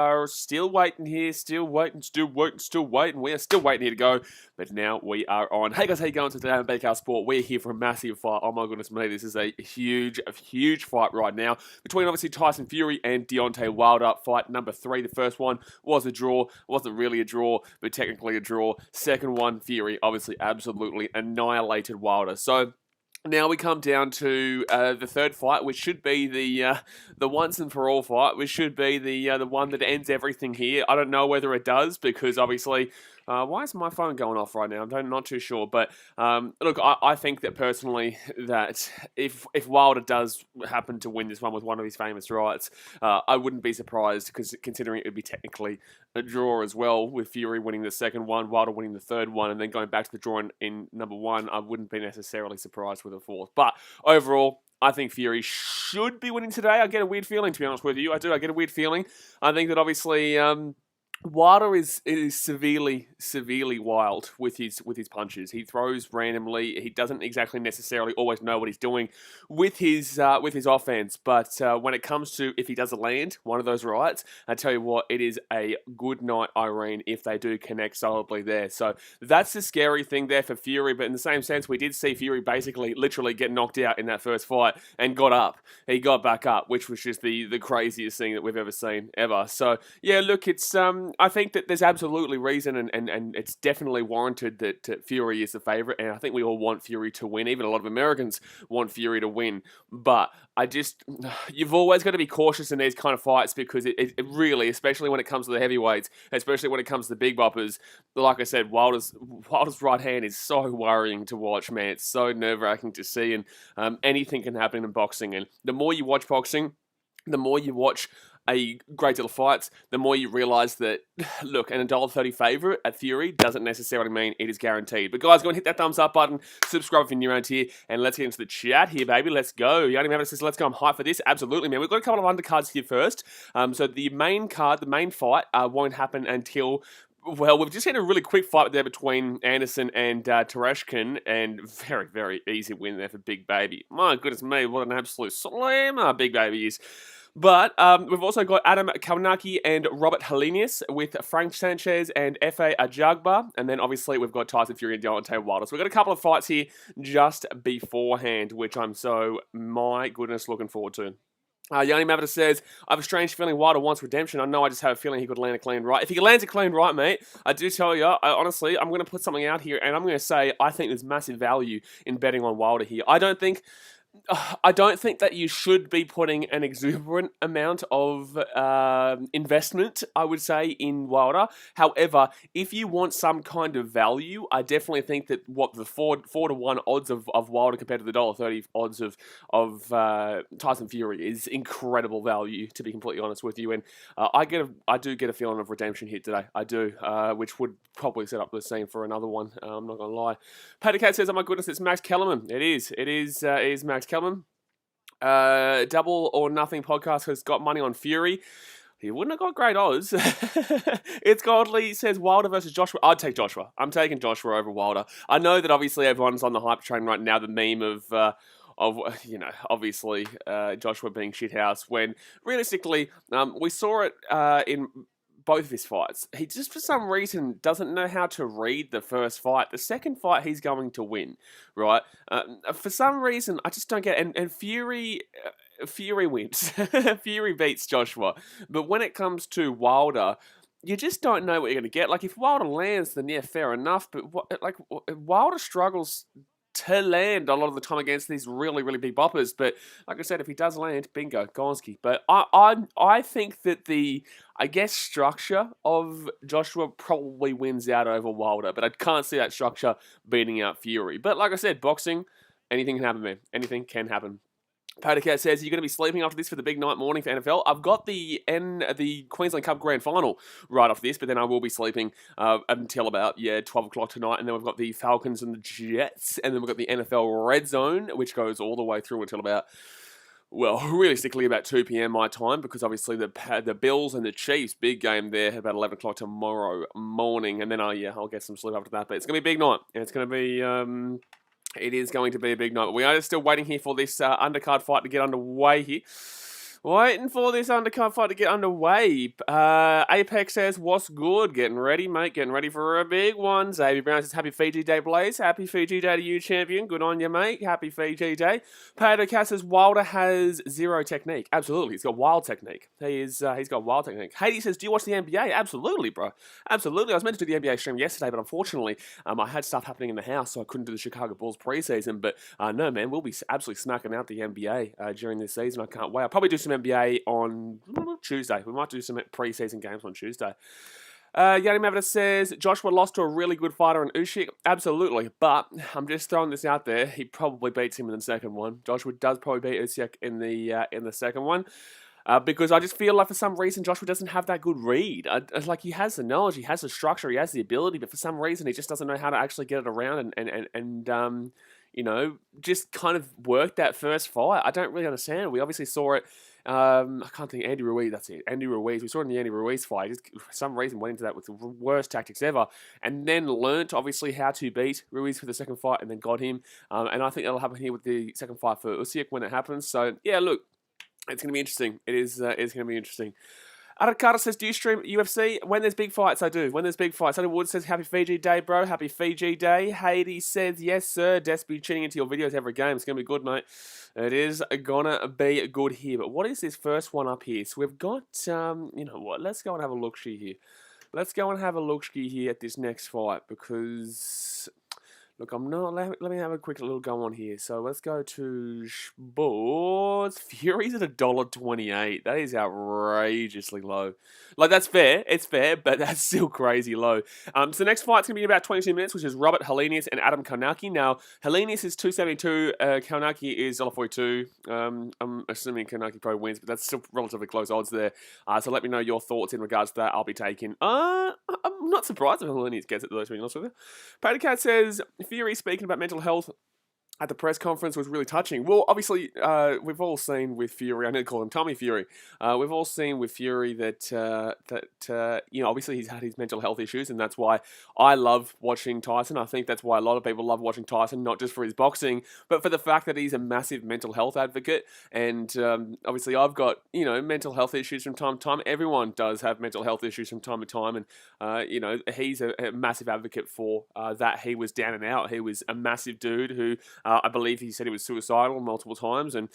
are still waiting here, still waiting. We are still waiting here to go, but now we are on. Hey guys, how you going today on BKR Sport? We're here for a massive fight. Oh my goodness me, this is a huge fight right now between obviously Tyson Fury and Deontay Wilder. Fight number 3. The first one was a draw. Wasn't really a draw, but technically a draw. Second one, Fury obviously absolutely annihilated Wilder. So now we come down to the third fight, which should be the once and for all fight, which should be the one that ends everything here. I don't know whether it does because obviously, why is my phone going off right now? I'm not too sure, but look, I think that personally that if Wilder does happen to win this one with one of his famous rights, I wouldn't be surprised because considering it would be technically a draw as well, with Fury winning the second one, Wilder winning the third one, and then going back to the draw in number 1, I wouldn't be necessarily surprised with a fourth. But overall, I think Fury should be winning today. I get a weird feeling, to be honest with you. I do. I get a weird feeling. I think that obviously Wilder is severely wild with his punches. He throws randomly. He doesn't exactly necessarily always know what he's doing with his offense. But when it comes to if he does land one of those rights, I tell you what, it is a good night, Irene, if they do connect solidly there. So that's the scary thing there for Fury. But in the same sense, we did see Fury basically literally get knocked out in that first fight and got up. He got back up, which was just the craziest thing that we've ever seen ever. So yeah, look, it's I think that there's absolutely reason and it's definitely warranted that Fury is the favourite, and I think we all want Fury to win. Even a lot of Americans want Fury to win. But you've always got to be cautious in these kind of fights because it really, especially when it comes to the heavyweights, especially when it comes to the big boppers, like I said, Wilder's right hand is so worrying to watch, man. It's so nerve-wracking to see, and anything can happen in boxing. And the more you watch boxing, the more you watch a great deal of fights, the more you realise that, look, an $1.30 favourite at Fury doesn't necessarily mean it is guaranteed. But guys, go and hit that thumbs up button, subscribe if you're new around here, and let's get into the chat here, baby. Let's go. Yanni Maverick says, let's go. I'm hyped for this. Absolutely, man. We've got a couple of undercards here first. So the main card, the main fight, won't happen until... Well, we've just had a really quick fight there between Anderson and Tereshkin, and very easy win there for Big Baby. My goodness me, what an absolute slammer Big Baby is. But we've also got Adam Kawanaki and Robert Helenius with Frank Sanchez and F.A. Ajagba. And then obviously we've got Tyson Fury and Deontay Wilder. So we've got a couple of fights here just beforehand, which I'm so, my goodness, looking forward to. Yanni Mavita says, I have a strange feeling Wilder wants redemption. I know, I just have a feeling he could land a clean right. If he lands a clean right, mate, I do tell you, honestly, I'm going to put something out here, and I'm going to say I think there's massive value in betting on Wilder here. I don't think that you should be putting an exuberant amount of investment, I would say, in Wilder. However, if you want some kind of value, I definitely think that what the 4-1 odds of Wilder compared to the $1.30 odds of Tyson Fury is incredible value, to be completely honest with you. And I do get a feeling of redemption here today. I do, which would probably set up the scene for another one. I'm not going to lie. Patty Cat says, oh my goodness, it's Max Kellerman. It is Max Kellerman. Double or Nothing podcast has got money on Fury. He wouldn't have got great odds. It's Godly says Wilder versus Joshua. I'd take Joshua. I'm taking Joshua over Wilder. I know that obviously everyone's on the hype train right now. The meme of obviously Joshua being shithouse, when realistically we saw it in both of his fights. He just, for some reason, doesn't know how to read the first fight. The second fight, he's going to win, right? For some reason, I just don't get it. And Fury wins. Fury beats Joshua. But when it comes to Wilder, you just don't know what you're going to get. Like, if Wilder lands, then yeah, fair enough. But Wilder struggles to land a lot of the time against these really big boppers. But like I said, if he does land, bingo, Gonski. But I think that the structure of Joshua probably wins out over Wilder, but I can't see that structure beating out Fury. But like I said, boxing, anything can happen, man. Anything can happen. Padacat says, you're going to be sleeping after this for the big night morning for NFL. I've got the Queensland Cup Grand Final right off this, but then I will be sleeping until about, 12 o'clock tonight. And then we've got the Falcons and the Jets. And then we've got the NFL Red Zone, which goes all the way through until about, well, realistically about 2 p.m. my time, because obviously the Bills and the Chiefs, big game there, about 11 o'clock tomorrow morning. And then I'll get some sleep after that. But it's going to be a big night. And it's going to be... It is going to be a big night. We are still waiting here for this undercard fight to get underway here. Waiting for this undercard fight to get underway. Apex says, what's good? Getting ready, mate. Getting ready for a big one. Xavier Brown says, happy Fiji Day, Blaze. Happy Fiji Day to you, champion. Good on you, mate. Happy Fiji Day. Pato Cat says, Wilder has zero technique. Absolutely. He's got wild technique. He's got wild technique. Haiti says, do you watch the NBA? Absolutely, bro. Absolutely. I was meant to do the NBA stream yesterday, but unfortunately, I had stuff happening in the house, so I couldn't do the Chicago Bulls preseason. But no, man, we'll be absolutely smacking out the NBA during this season. I can't wait. I'll probably do some NBA on Tuesday. We might do some preseason games on Tuesday. Yanni Mavida says, Joshua lost to a really good fighter in Usyk. Absolutely, but I'm just throwing this out there. He probably beats him in the second one. Joshua does probably beat Usyk in the second one. Because I just feel like for some reason Joshua doesn't have that good read. Like he has the knowledge, he has the structure, he has the ability, but for some reason he just doesn't know how to actually get it around and just kind of work that first fight. I don't really understand. We obviously saw it. I can't think. Andy Ruiz, that's it. Andy Ruiz. We saw it in the Andy Ruiz fight. He just, for some reason, went into that with the worst tactics ever, and then learnt obviously how to beat Ruiz for the second fight, and then got him. And I think that'll happen here with the second fight for Usyk when it happens. So yeah, look, it's going to be interesting. It's going to be interesting. Arakata says, do you stream UFC? When there's big fights, I do. When there's big fights. Adam Wood says, happy Fiji Day, bro. Happy Fiji Day. Hades says, yes, sir. Despy tuning into your videos every game. It's going to be good, mate. It is going to be good here. But what is this first one up here? So we've got, you know what? Let's go and have a look-see here. Let's go and have a look-see here at this next fight because... Look, I'm not. Let me have a quick little go on here. So let's go to sports. Fury's at $1.28. That is outrageously low. Like that's fair. It's fair, but that's still crazy low. So the next fight's gonna be in about 22 minutes, which is Robert Helenius and Adam Karnacki. Now Helenius is $2.72. Karnacki is $1.42. I'm assuming Karnacki probably wins, but that's still relatively close odds there. So let me know your thoughts in regards to that. I'll be taking. I'm not surprised if Helenius gets it though. To be honest with you. Patrick says. Fury speaking about mental health at the press conference was really touching. Well, obviously, we've all seen with Fury, I need to call him Tommy Fury, we've all seen with Fury that, obviously he's had his mental health issues, and that's why I love watching Tyson. I think that's why a lot of people love watching Tyson, not just for his boxing, but for the fact that he's a massive mental health advocate, and obviously I've got, mental health issues from time to time. Everyone does have mental health issues from time to time, and, he's a massive advocate for that. He was down and out. He was a massive dude who... I believe he said he was suicidal multiple times and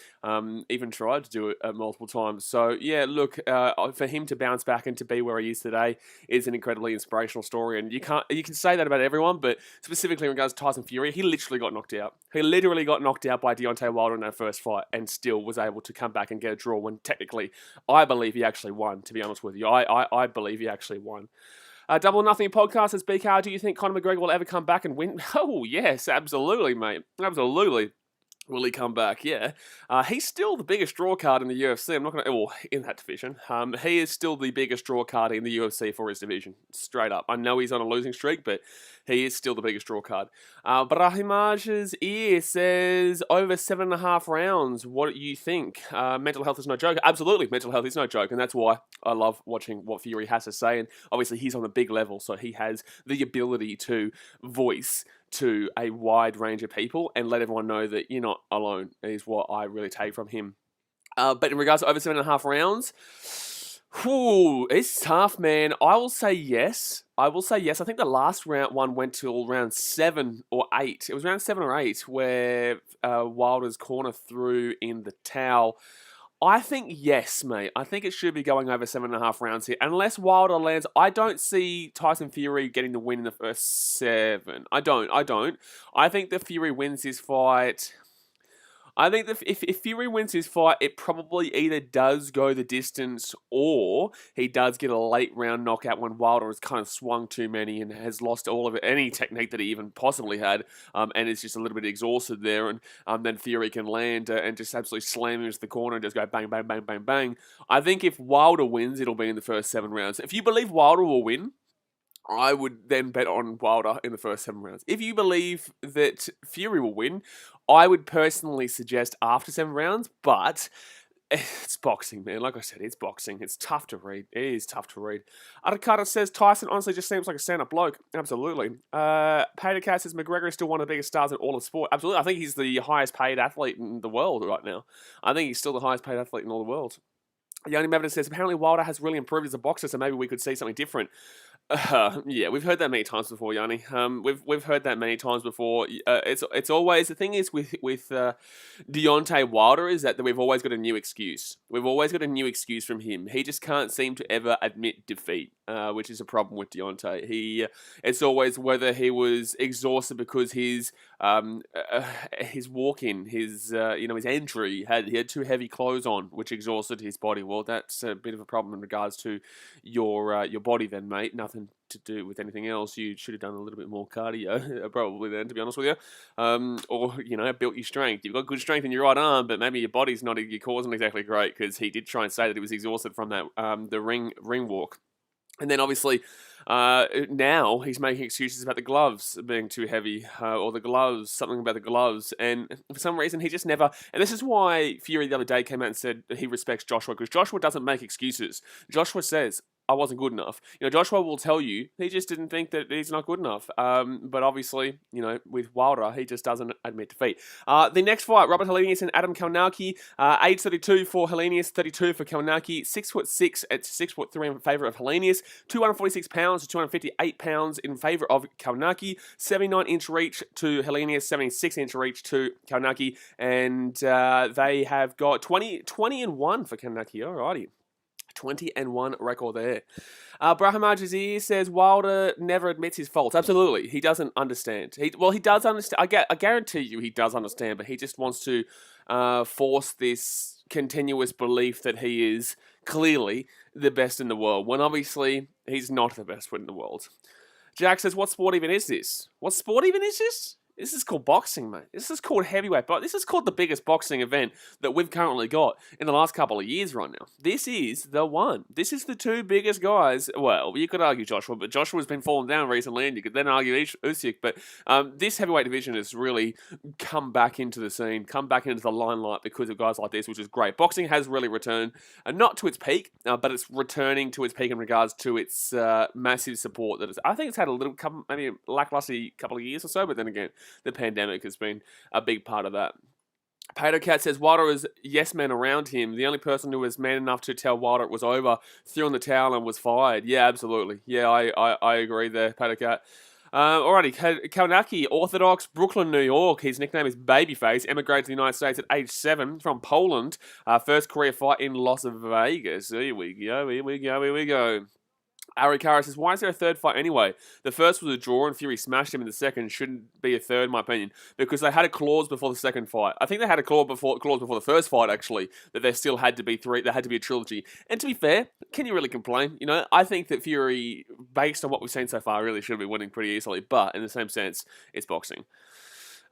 even tried to do it multiple times. So, yeah, look, for him to bounce back and to be where he is today is an incredibly inspirational story. And you can say that about everyone, but specifically in regards to Tyson Fury, he literally got knocked out. He literally got knocked out by Deontay Wilder in that first fight and still was able to come back and get a draw when technically I believe he actually won, to be honest with you. I believe he actually won. Double Nothing Podcast says, BKR, do you think Conor McGregor will ever come back and win? Oh, yes, absolutely, mate. Absolutely. Will he come back? Yeah. He's still the biggest draw card in the UFC. I'm not going to... Well, in that division. He is still the biggest draw card in the UFC for his division. Straight up. I know he's on a losing streak, but he is still the biggest draw card. Brahimaj's ear says, over 7.5 rounds. What do you think? Mental health is no joke. Absolutely, mental health is no joke. And that's why I love watching what Fury has to say. And obviously, he's on a big level, so he has the ability to voice to a wide range of people and let everyone know that you're not alone is what I really take from him. But in regards to over 7.5 rounds, it's tough, man. I will say yes. I think the last one went till round 7 or 8. It was round 7 or 8 where Wilder's corner threw in the towel. I think yes, mate. I think it should be going over 7.5 rounds here. Unless Wilder lands, I don't see Tyson Fury getting the win in the first 7. I don't. I think that Fury wins this fight. I think that if Fury wins his fight, it probably either does go the distance or he does get a late round knockout when Wilder has kind of swung too many and has lost all of it, any technique that he even possibly had, and is just a little bit exhausted there, and then Fury can land and just absolutely slam him into the corner and just go bang, bang, bang, bang, bang. I think if Wilder wins, it'll be in the first 7 rounds. If you believe Wilder will win, I would then bet on Wilder in the first 7 rounds. If you believe that Fury will win, I would personally suggest after 7 rounds, but it's boxing, man. Like I said, it's boxing. It's tough to read. It is tough to read. Atakata says, Tyson honestly just seems like a stand-up bloke. Absolutely. Patercat says, McGregor is still one of the biggest stars in all of sport. Absolutely. I think he's the highest paid athlete in the world right now. I think he's still the highest paid athlete in all the world. Yanni Mavin says, apparently Wilder has really improved as a boxer, so maybe we could see something different. Yeah, we've heard that many times before, Yanni. We've heard that many times before. It's always the thing is with Deontay Wilder is that we've always got a new excuse. We've always got a new excuse from him. He just can't seem to ever admit defeat, which is a problem with Deontay. It's always whether he was exhausted because his walk-in, his entry he had too heavy clothes on, which exhausted his body. Well, that's a bit of a problem in regards to your body, then, mate. Nothing to do with anything else. You should have done a little bit more cardio, probably then, to be honest with you. Or built your strength. You've got good strength in your right arm, but maybe your body's not, your core isn't exactly great, because he did try and say that he was exhausted from that the ring walk. And then obviously, now he's making excuses about the gloves being too heavy, or something about the gloves. And for some reason, he just never. And this is why Fury the other day came out and said he respects Joshua, because Joshua doesn't make excuses. Joshua says, I wasn't good enough. Joshua will tell you he just didn't think that he's not good enough. But obviously, with Wilder, he just doesn't admit defeat. The next fight, Robert Helenius and Adam Kalinowski. Age 32 for Helenius, 32 for Kalinowski. 6'6" at 6'3" in favour of Helenius. 246 pounds to 258 pounds in favour of Kalinowski. 79-inch reach to Helenius, 76-inch reach to Kalinowski. And they have got 20-1 for Kalinowski. Alrighty. 20-1 record there. Brahim Al-Jazir says Wilder never admits his faults. Absolutely, he doesn't understand. He does understand. I guarantee you, he does understand, but he just wants to force this continuous belief that he is clearly the best in the world, when obviously he's not the best in the world. Jack says, "What sport even is this? What sport even is this? This is called boxing, mate. This is called heavyweight boxing. This is called the biggest boxing event that we've currently got in the last couple of years right now. This is the one. This is the two biggest guys. Well, you could argue Joshua, but Joshua's been falling down recently, and you could then argue Usyk. But this heavyweight division has really come back into the scene, come back into the limelight because of guys like this, which is great. Boxing has really returned, not to its peak, but it's returning to its peak in regards to its massive support. I think it's had a little, maybe a lackluster couple of years or so, but then again, the pandemic has been a big part of that. Pato Cat says Wilder is yes men around him. The only person who was man enough to tell Wilder it was over threw in the towel and was fired. Yeah, absolutely. Yeah, I agree there, Pato Cat. Alrighty, Kalinowski, Orthodox, Brooklyn, New York. His nickname is Babyface. Emigrated to the United States at age 7 from Poland. First career fight in Las Vegas. Here we go. Ari Kara says, why is there a third fight anyway? The first was a draw and Fury smashed him in the second. Shouldn't be a third, in my opinion, because they had a clause before the second fight. I think they had a clause before the first fight, actually, that there still had to be 3. There had to be a trilogy. And to be fair, can you really complain? I think that Fury, based on what we've seen so far, really should be winning pretty easily. But in the same sense, it's boxing.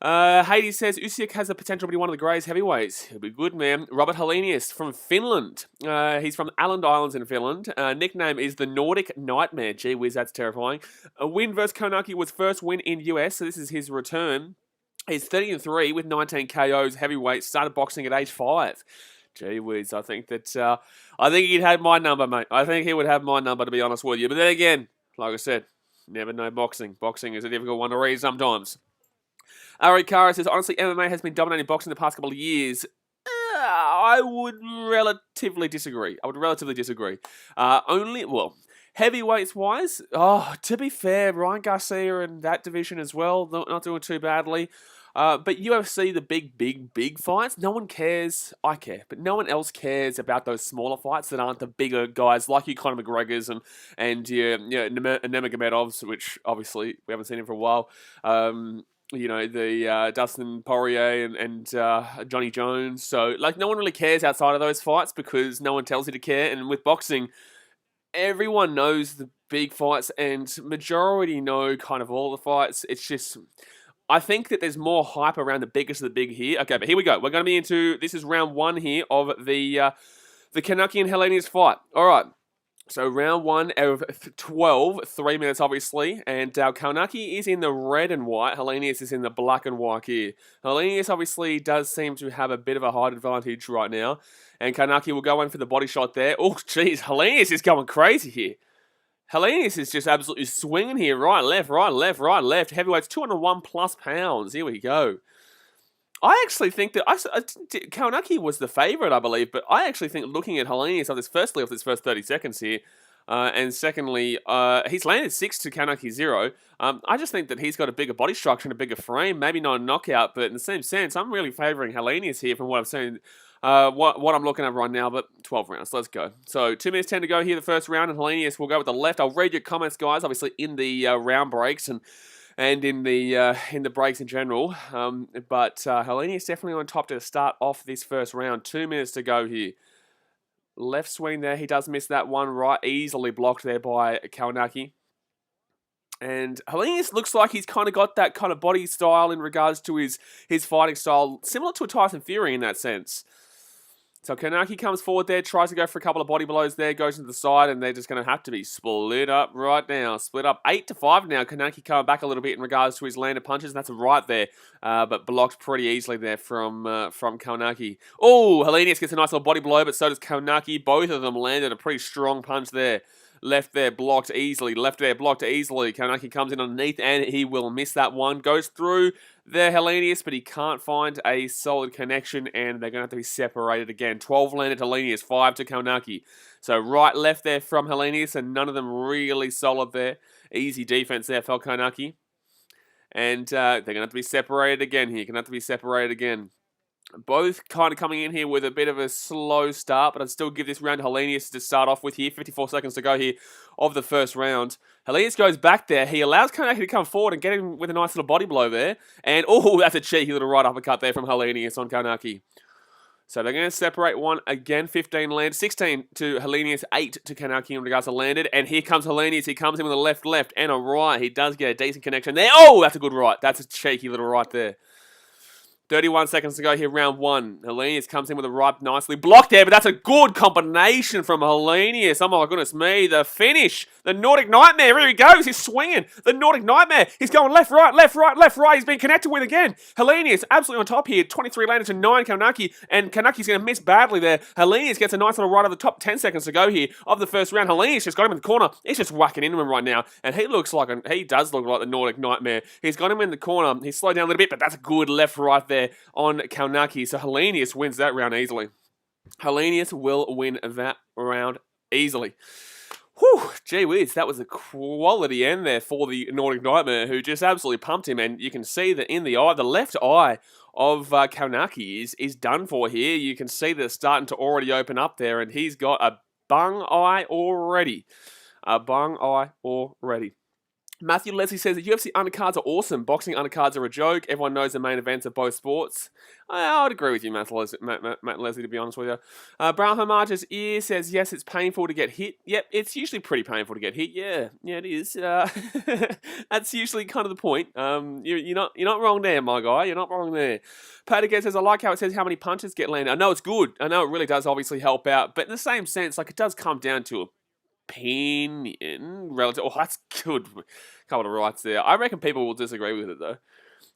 Hades says Usyk has the potential to be one of the greatest heavyweights. He'll be good, man. Robert Helenius from Finland. He's from Åland Islands in Finland. Nickname is the Nordic Nightmare. Gee whiz, that's terrifying. A win versus Kalinowski was first win in US, so this is his return. He's 30-3 with 19 KOs. Heavyweight. Started boxing at age 5. Gee whiz, I think he'd have my number, mate. I think he would have my number, to be honest with you. But then again, like I said, never know boxing. Boxing is a difficult one to read sometimes. Ari Kara says, honestly, MMA has been dominating boxing the past couple of years. I would relatively disagree. Heavyweights-wise, to be fair, Ryan Garcia in that division as well, not doing too badly. But UFC, the big fights, no one cares. I care, but no one else cares about those smaller fights that aren't the bigger guys like your Conor McGregor's and Nurmagomedovs, which obviously we haven't seen him for a while. The Dustin Poirier and Johnny Jones. So, no one really cares outside of those fights because no one tells you to care. And with boxing, everyone knows the big fights and majority know kind of all the fights. It's just, I think that there's more hype around the biggest of the big here. Okay, but here we go. We're going to be into, this is round 1 here of the Kalinowski and Helenius fight. All right. So round 1 of 12, 3 minutes obviously, and Kalinowski is in the red and white, Helenius is in the black and white here. Helenius obviously does seem to have a bit of a height advantage right now, and Kalinowski will go in for the body shot there. Oh, jeez, Helenius is going crazy here. Helenius is just absolutely swinging here, right, left. Heavyweights, 201 plus pounds. Here we go. I actually think that Kawanaki was the favourite, I believe, but I actually think looking at Helenius of this first 30 seconds here, and secondly, he's landed 6 to Kawanaki 0. I just think that he's got a bigger body structure and a bigger frame, maybe not a knockout, but in the same sense, I'm really favouring Helenius here from what I've seen. What I'm looking at right now, but 12 rounds. Let's go. So 2 minutes 10 to go here, the first round, and Helenius will go with the left. I'll read your comments, guys, obviously in the round breaks and in the breaks in general. But Helenius definitely on top to start off this first round. 2 minutes to go here. Left swing there. He does miss that one. Right, easily blocked there by Kawanaki. And Helenius looks like he's kind of got that kind of body style in regards to his fighting style, similar to a Tyson Fury in that sense. So Kawanaki comes forward there, tries to go for a couple of body blows there, goes into the side, and they're just going to have to be split up right now. Split up 8-5 now. Kawanaki coming back a little bit in regards to his landed punches, and that's a right there, but blocked pretty easily there from Kawanaki. Oh, Helenius gets a nice little body blow, but so does Kawanaki. Both of them landed a pretty strong punch there. Left there, blocked easily. Left there, blocked easily. Kawanaki comes in underneath, and he will miss that one. Goes through there, Helenius, but he can't find a solid connection, and they're going to have to be separated again. 12 landed Helenius, 5 to Kawanaki. So right, left there from Helenius, and none of them really solid there. Easy defense there for Kawanaki. And they're going to have to be separated again here. Going to have to be separated again. Both kind of coming in here with a bit of a slow start, but I'd still give this round to Helenius to start off with here. 54 seconds to go here of the first round. Helenius goes back there. He allows Kawanaki to come forward and get him with a nice little body blow there. And, oh, that's a cheeky little right uppercut there from Helenius on Kawanaki. So they're going to separate one again. 15 landed, 16 to Helenius, 8 to Kawanaki in regards to landed. And here comes Helenius. He comes in with a left, and a right. He does get a decent connection there. Oh, that's a good right. That's a cheeky little right there. 31 seconds to go here, round 1. Helenius comes in with a right nicely blocked there, but that's a good combination from Helenius. Oh my goodness me, the finish. The Nordic Nightmare, here he goes, he's swinging. The Nordic Nightmare, he's going left, right, left, right, left, right. He's been connected with again. Helenius absolutely on top here, 23 landed to 9 Kawanaki, and Kawanaki's going to miss badly there. Helenius gets a nice little right over the top, 10 seconds to go here of the first round. Helenius just got him in the corner. He's just whacking into him right now, and he does look like the Nordic Nightmare. He's got him in the corner. He's slowed down a little bit, but that's a good left, right there on Kawanaki. So Helenius wins that round easily. Helenius will win that round easily. Whew, gee whiz, that was a quality end there for the Nordic Nightmare, who just absolutely pumped him, and you can see that in the eye, the left eye of Kawanaki is done for here. You can see that it's starting to already open up there, and he's got a bung eye already. A bung eye already. Matthew Leslie says that UFC undercards are awesome. Boxing undercards are a joke. Everyone knows the main events of both sports. I would agree with you, Matt Leslie, to be honest with you. Brown Hamage's ear says, yes, it's painful to get hit. Yep, it's usually pretty painful to get hit. Yeah, it is. That's usually kind of the point. You're not wrong there, my guy. You're not wrong there. Pat again says, I like how it says how many punches get landed. I know it's good. I know it really does obviously help out. But in the same sense, like it does come down to opinion relative. Oh, that's good. Couple of rights there. I reckon people will disagree with it though.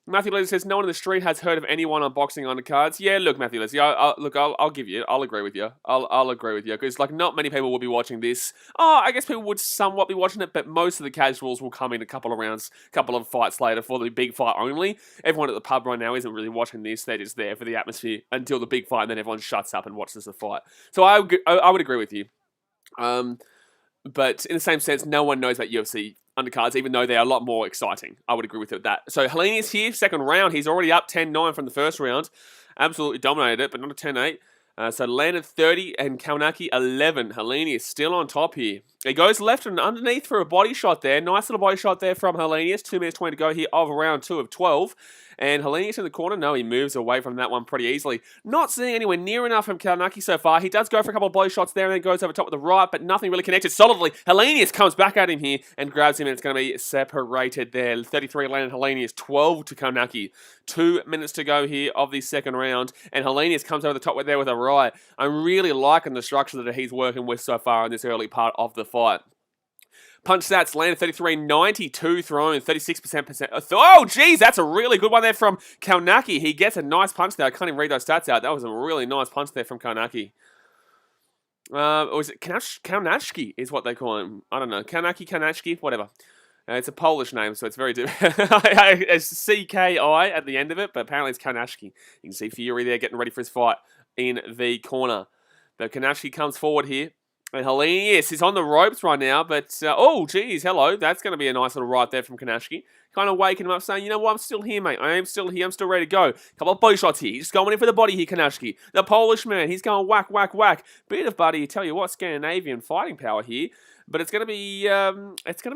Matthew Leslie says no one in the street has heard of anyone unboxing undercards. Yeah, look, Matthew Leslie, I'll give you. I'll agree with you. I'll agree with you because like not many people will be watching this. Oh, I guess people would somewhat be watching it, but most of the casuals will come in a couple of rounds, couple of fights later for the big fight only. Everyone at the pub right now isn't really watching this. They're just there for the atmosphere until the big fight, and then everyone shuts up and watches the fight. So I would agree with you. But in the same sense, no one knows about UFC undercards, even though they are a lot more exciting. I would agree with that. So Helenius here, second round. He's already up 10-9 from the first round. Absolutely dominated it, but not a 10-8. So landed 30 and Kawanaki 11. Helenius still on top here. He goes left and underneath for a body shot there. Nice little body shot there from Helenius. 2 minutes 20 to go here of round 2 of 12. And Helenius in the corner. No, he moves away from that one pretty easily. Not seeing anywhere near enough from Kawanaki so far. He does go for a couple of body shots there and then goes over top with the right, but nothing really connected solidly. Helenius comes back at him here and grabs him, and it's going to be separated there. 33 landed Helenius, 12 to Kawanaki. 2 minutes to go here of the second round, and Helenius comes over the top there with a right. I'm really liking the structure that he's working with so far in this early part of the fight. Punch stats, landed 33, 92 thrown, 36%. Oh, geez, that's a really good one there from Kawanaki. He gets a nice punch there. I can't even read those stats out. That was a really nice punch there from Kawanaki. Or is it Kawanachki is what they call him? I don't know. Kawanaki, whatever. It's a Polish name, so it's very different. It's CKI at the end of it, but apparently it's Kanashki. You can see Fury there getting ready for his fight in the corner. But Kanashki comes forward here. And Helenius is on the ropes right now, but oh, geez, hello. That's going to be a nice little right there from Kanashki. Kind of waking him up, saying, you know what, I'm still here, mate. I am still here. I'm still ready to go. Couple of body shots here. He's just going in for the body here, Kanashki. The Polish man, he's going whack, whack, whack. Bit of buddy, tell you what, Scandinavian fighting power here. But it's going to be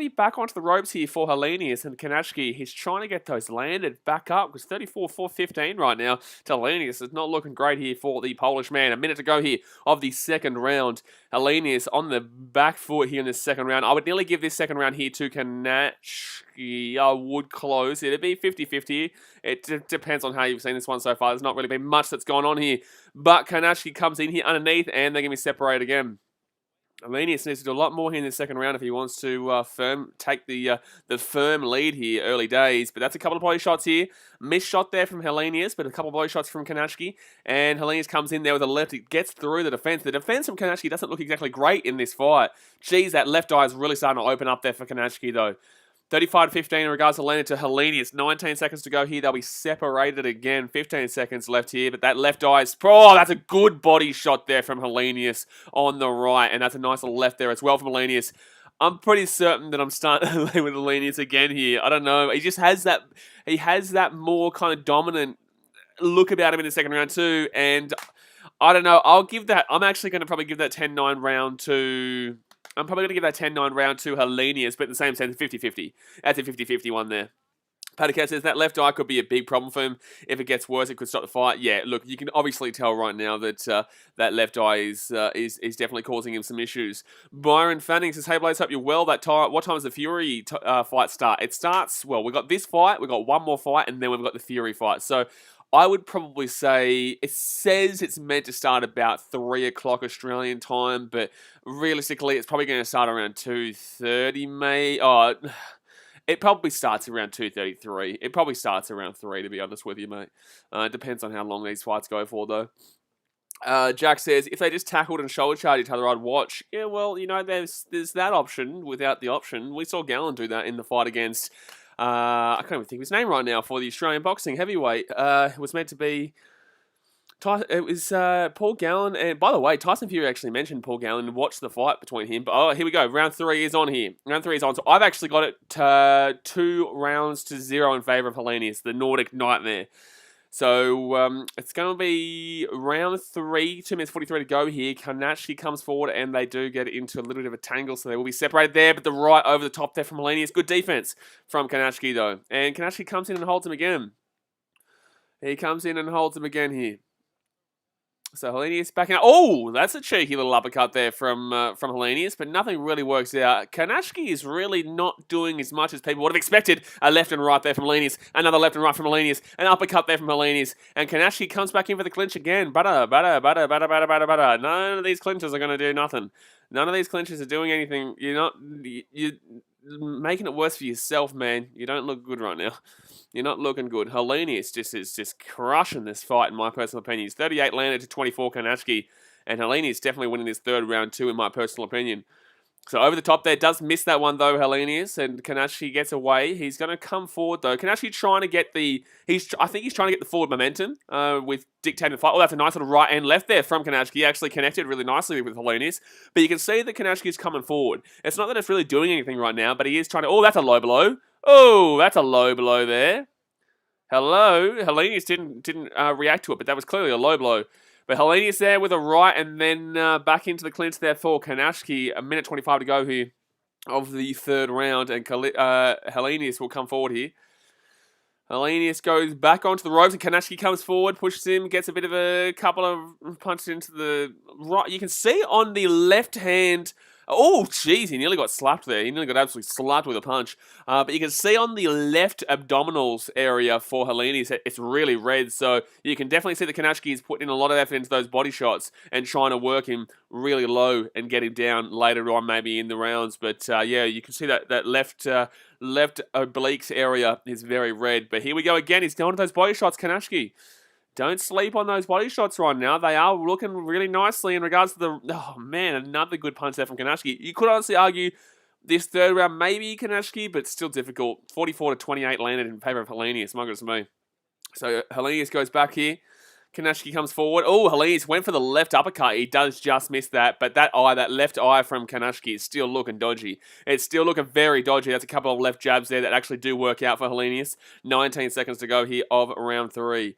back onto the ropes here for Helenius and Kanashki. He's trying to get those landed back up because 34-4-15 right now to Helenius is not looking great here for the Polish man. A minute to go here of the second round. Helenius on the back foot here in the second round. I would nearly give this second round here to Kanashki. I would close. It'd be 50-50. It depends on how you've seen this one so far. There's not really been much that's gone on here. But Kanashki comes in here underneath and they're going to be separated again. Helenius needs to do a lot more here in the second round if he wants to take the firm lead here early days. But that's a couple of body shots here. Missed shot there from Helenius, but a couple of body shots from Kanashki. And Helenius comes in there with a left. It gets through the defense. The defense from Kanashki doesn't look exactly great in this fight. Geez, that left eye is really starting to open up there for Kanashki, though. 35-15 in regards to landing to Helenius. 19 seconds to go here. They'll be separated again. 15 seconds left here. But that left eye is... Oh, that's a good body shot there from Helenius on the right. And that's a nice little left there as well from Helenius. I'm pretty certain that I'm starting to lay with Helenius again here. I don't know. He just has that... He has that more kind of dominant look about him in the second round too. And I don't know. I'll give that... I'm actually going to probably give that 10-9 round to... I'm probably going to give that 10-9 round to Helenius, but in the same sense, 50-50. That's a 50-50 one there. Patacat says that left eye could be a big problem for him. If it gets worse, it could stop the fight. Yeah, look, you can obviously tell right now that that left eye is definitely causing him some issues. Byron Fanning says, hey, Blaze, hope you're well. What time does the Fury fight start? It starts, well, we've got this fight, we've got one more fight, and then we've got the Fury fight. So I would probably say, it says it's meant to start about 3 o'clock Australian time, but realistically, it's probably going to start around 2:30, mate. Oh, it probably starts around 2:33. It probably starts around 3, to be honest with you, mate. It depends on how long these fights go for, though. Jack says, if they just tackled and shoulder charged each other, I'd watch. Yeah, well, you know, there's that option without the option. We saw Gallen do that in the fight against... I can't even think of his name right now for the Australian boxing heavyweight. It was meant to be... It was Paul Gallen. And by the way, Tyson Fury actually mentioned Paul Gallen and watched the fight between him. But oh, here we go. Round 3 is on here. Round 3 is on. So I've actually got it 2-0 in favour of Helenius, the Nordic Nightmare. So it's going to be round 3, 2 minutes 43 to go here. Kanashki comes forward and they do get into a little bit of a tangle, so they will be separated there. But the right over the top there from Helenius. Good defense from Kanashki, though. And Kanashki comes in and holds him again. He comes in and holds him again here. So Helenius backing out. Oh, that's a cheeky little uppercut there from Helenius, but nothing really works out. Kanashki is really not doing as much as people would have expected. A left and right there from Helenius. Another left and right from Helenius. An uppercut there from Helenius. And Kanashki comes back in for the clinch again. Butter. None of these clinches are going to do nothing. None of these clinches are doing anything. You're making it worse for yourself, man. You don't look good right now. You're not looking good. Helenius is just crushing this fight, in my personal opinion. He's 38 landed to 24 Kanashki, and Helenius definitely winning this third round too, in my personal opinion. So over the top there, does miss that one though, Helenius, and Kanashki gets away. He's going to come forward though. Kanashki trying to get the... I think he's trying to get the forward momentum with dictating the fight. Oh, that's a nice little right and left there from Kanashki. He actually connected really nicely with Helenius. But you can see that Kanashki is coming forward. It's not that it's really doing anything right now, but he is trying to... Oh, that's a low blow. Oh, that's a low blow there. Hello. Helenius didn't react to it, but that was clearly a low blow. But Helenius there with a right, and then back into the clinch there for Kanashki. A minute 25 to go here of the third round, and Helenius will come forward here. Helenius goes back onto the ropes, and Kanashki comes forward, pushes him, gets a bit of a couple of punches into the right. You can see on the left hand... Oh, jeez, he nearly got slapped there. He nearly got absolutely slapped with a punch. But you can see on the left abdominals area for Helenius, it's really red. So you can definitely see that Kanashki is putting in a lot of effort into those body shots and trying to work him really low and get him down later on, maybe in the rounds. But yeah, you can see that left obliques area is very red. But here we go again. He's going to those body shots, Kanashki. Don't sleep on those body shots right now. They are looking really nicely in regards to the... Oh, man, another good punch there from Kanashki. You could honestly argue This third round, maybe Kanashki, but still difficult. 44-28 landed in favour of Helenius. My goodness me. So Helenius goes back here. Kanashki comes forward. Oh, Helenius went for the left uppercut. He does just miss that. But that left eye from Kanashki is still looking dodgy. It's still looking very dodgy. That's a couple of left jabs there that actually do work out for Helenius. 19 seconds to go here of round 3.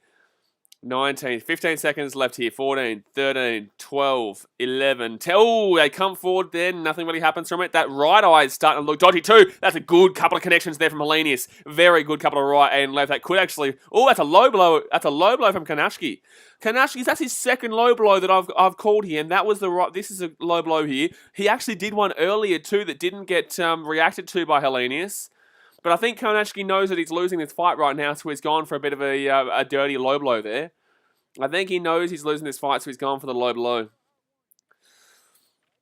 15 seconds left here. 14, 13, 12, 11, 10. Oh, they come forward there. Nothing really happens from it. That right eye is starting to look dodgy too. That's a good couple of connections there from Helenius. Very good couple of right and left. That could actually... Oh, that's a low blow. That's a low blow from Kanashki. Kanashki, that's his second low blow that I've called here, and that was the right... This is a low blow here. He actually did one earlier too that didn't get reacted to by Helenius. But I think Kanashki knows that he's losing this fight right now, so he's gone for a bit of a dirty low blow there. I think he knows he's losing this fight, so he's gone for the low blow.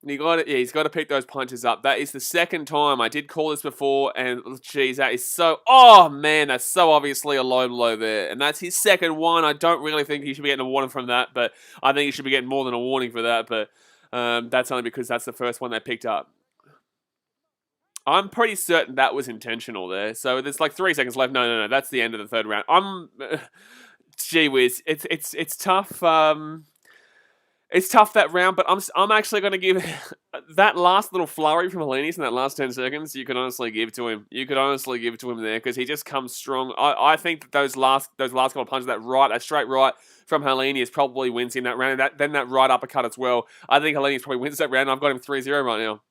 He's got to pick those punches up. That is the second time. I did call this before, and geez, that is so... Oh, man, that's so obviously a low blow there. And that's his second one. I don't really think he should be getting a warning from that, but I think he should be getting more than a warning for that, but that's only because that's the first one they picked up. I'm pretty certain that was intentional there. So there's like 3 seconds left. No. That's the end of the third round. Gee whiz. It's tough. It's tough that round, but I'm actually going to give that last little flurry from Helenius in that last 10 seconds. You could honestly give to him. You could honestly give to him there because he just comes strong. I think that those last couple of punches, that straight right from Helenius probably wins him that round. Then that right uppercut as well. I think Helenius probably wins that round. I've got him 3-0 right now.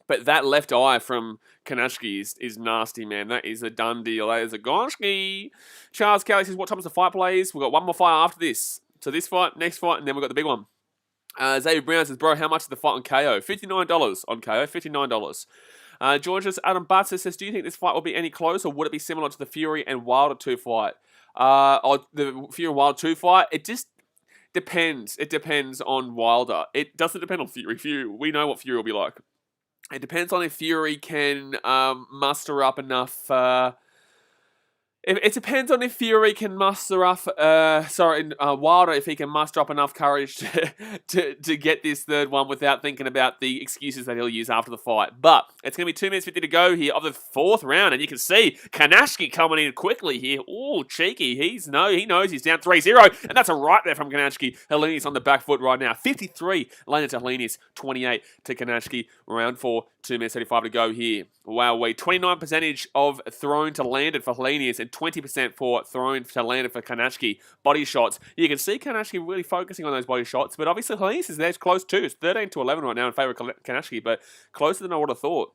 But that left eye from Kanashki is nasty, man. That is a done deal. That is a gonski. Charles Kelly says, what time is the fight, please? We've got one more fight after this. So this fight, next fight, and then we've got the big one. Xavier Brown says, bro, how much is the fight on KO? $59 on KO, $59. George's Adam Butts says, do you think this fight will be any closer, or would it be similar to the Fury and Wilder 2 fight? Or the Fury and Wilder 2 fight? It just depends. It depends on Wilder. It doesn't depend on Fury. We know what Fury will be like. It depends on if Fury can muster up enough... It depends on if Fury can muster up... Wilder, if he can muster up enough courage to get this third one without thinking about the excuses that he'll use after the fight. But it's going to be 2 minutes 50 to go here of the fourth round, and you can see Kanashki coming in quickly here. Ooh, cheeky. He knows he's down 3-0, and that's a right there from Kanashki. Helenius on the back foot right now. 53 landed to Helenius, 28 to Kanashki. Round 4, 2 minutes 35 to go here. Wow, 29% of thrown to landed for Helenius and 20% for thrown to landed for Kanashki. Body shots. You can see Kanashki really focusing on those body shots, but obviously Helenius is there close too. It's 13-11 right now in favour of Kanashki, but closer than I would have thought.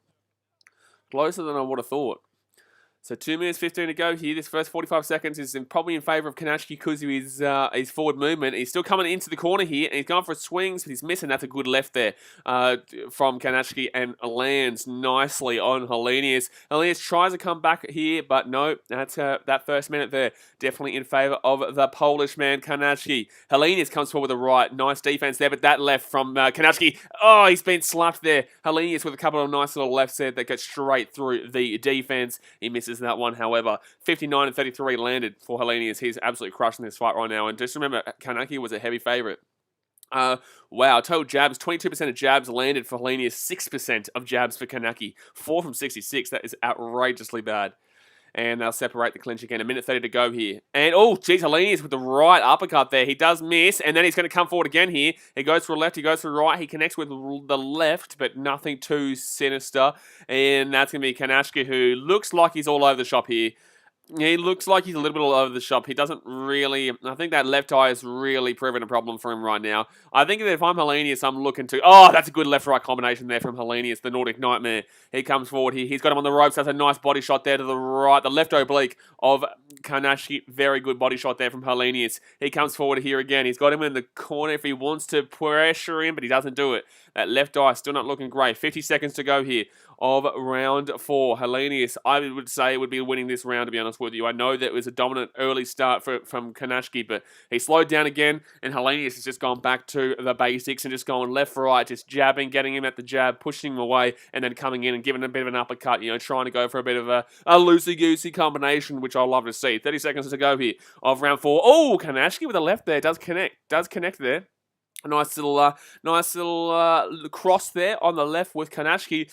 Closer than I would have thought. So 2 minutes 15 to go here. This first 45 seconds is probably in favour of Kanashki because of his forward movement. He's still coming into the corner here, and he's going for swings, but he's missing. That's a good left there from Kanashki, and lands nicely on Helenius. Helenius tries to come back here, but no, that's that first minute there. Definitely in favour of the Polish man, Kanashki. Helenius comes forward with a right. Nice defence there, but that left from Kanashki. Oh, he's been slapped there. Helenius with a couple of nice little lefts there that get straight through the defence. He misses that one, however. 59-33 landed for Helenius. He's absolutely crushing this fight right now. And just remember, Kanashki was a heavy favourite. Wow, total jabs, 22% of jabs landed for Helenius, 6% of jabs for Kanashki. 4 from 66, that is outrageously bad. And they'll separate the clinch again. 1:30 to go here. And, oh, geez, Helenius with the right uppercut there. He does miss, and then he's going to come forward again here. He goes for a left, he goes for a right. He connects with the left, but nothing too sinister. And that's going to be Kanashki, who looks like he's all over the shop here. He looks like he's a little bit all over the shop. He doesn't really... I think that left eye is really proving a problem for him right now. I think that if I'm Helenius, I'm looking to... Oh, that's a good left-right combination there from Helenius, the Nordic Nightmare. He comes forward here. He's got him on the ropes. That's a nice body shot there to the right. The left oblique of Kanashki. Very good body shot there from Helenius. He comes forward here again. He's got him in the corner if he wants to pressure him, but he doesn't do it. That left eye still not looking great. 50 seconds to go here of round 4. Helenius, I would say, would be winning this round, to be honest with you. I know that it was a dominant early start from Kanashki, but he slowed down again, and Helenius has just gone back to the basics and just going left for right, just jabbing, getting him at the jab, pushing him away, and then coming in and giving him a bit of an uppercut, trying to go for a bit of a loosey-goosey combination, which I love to see. 30 seconds to go here of round 4. Oh, Kanashki with a left there, does connect there. A nice little cross there on the left with Kanashki.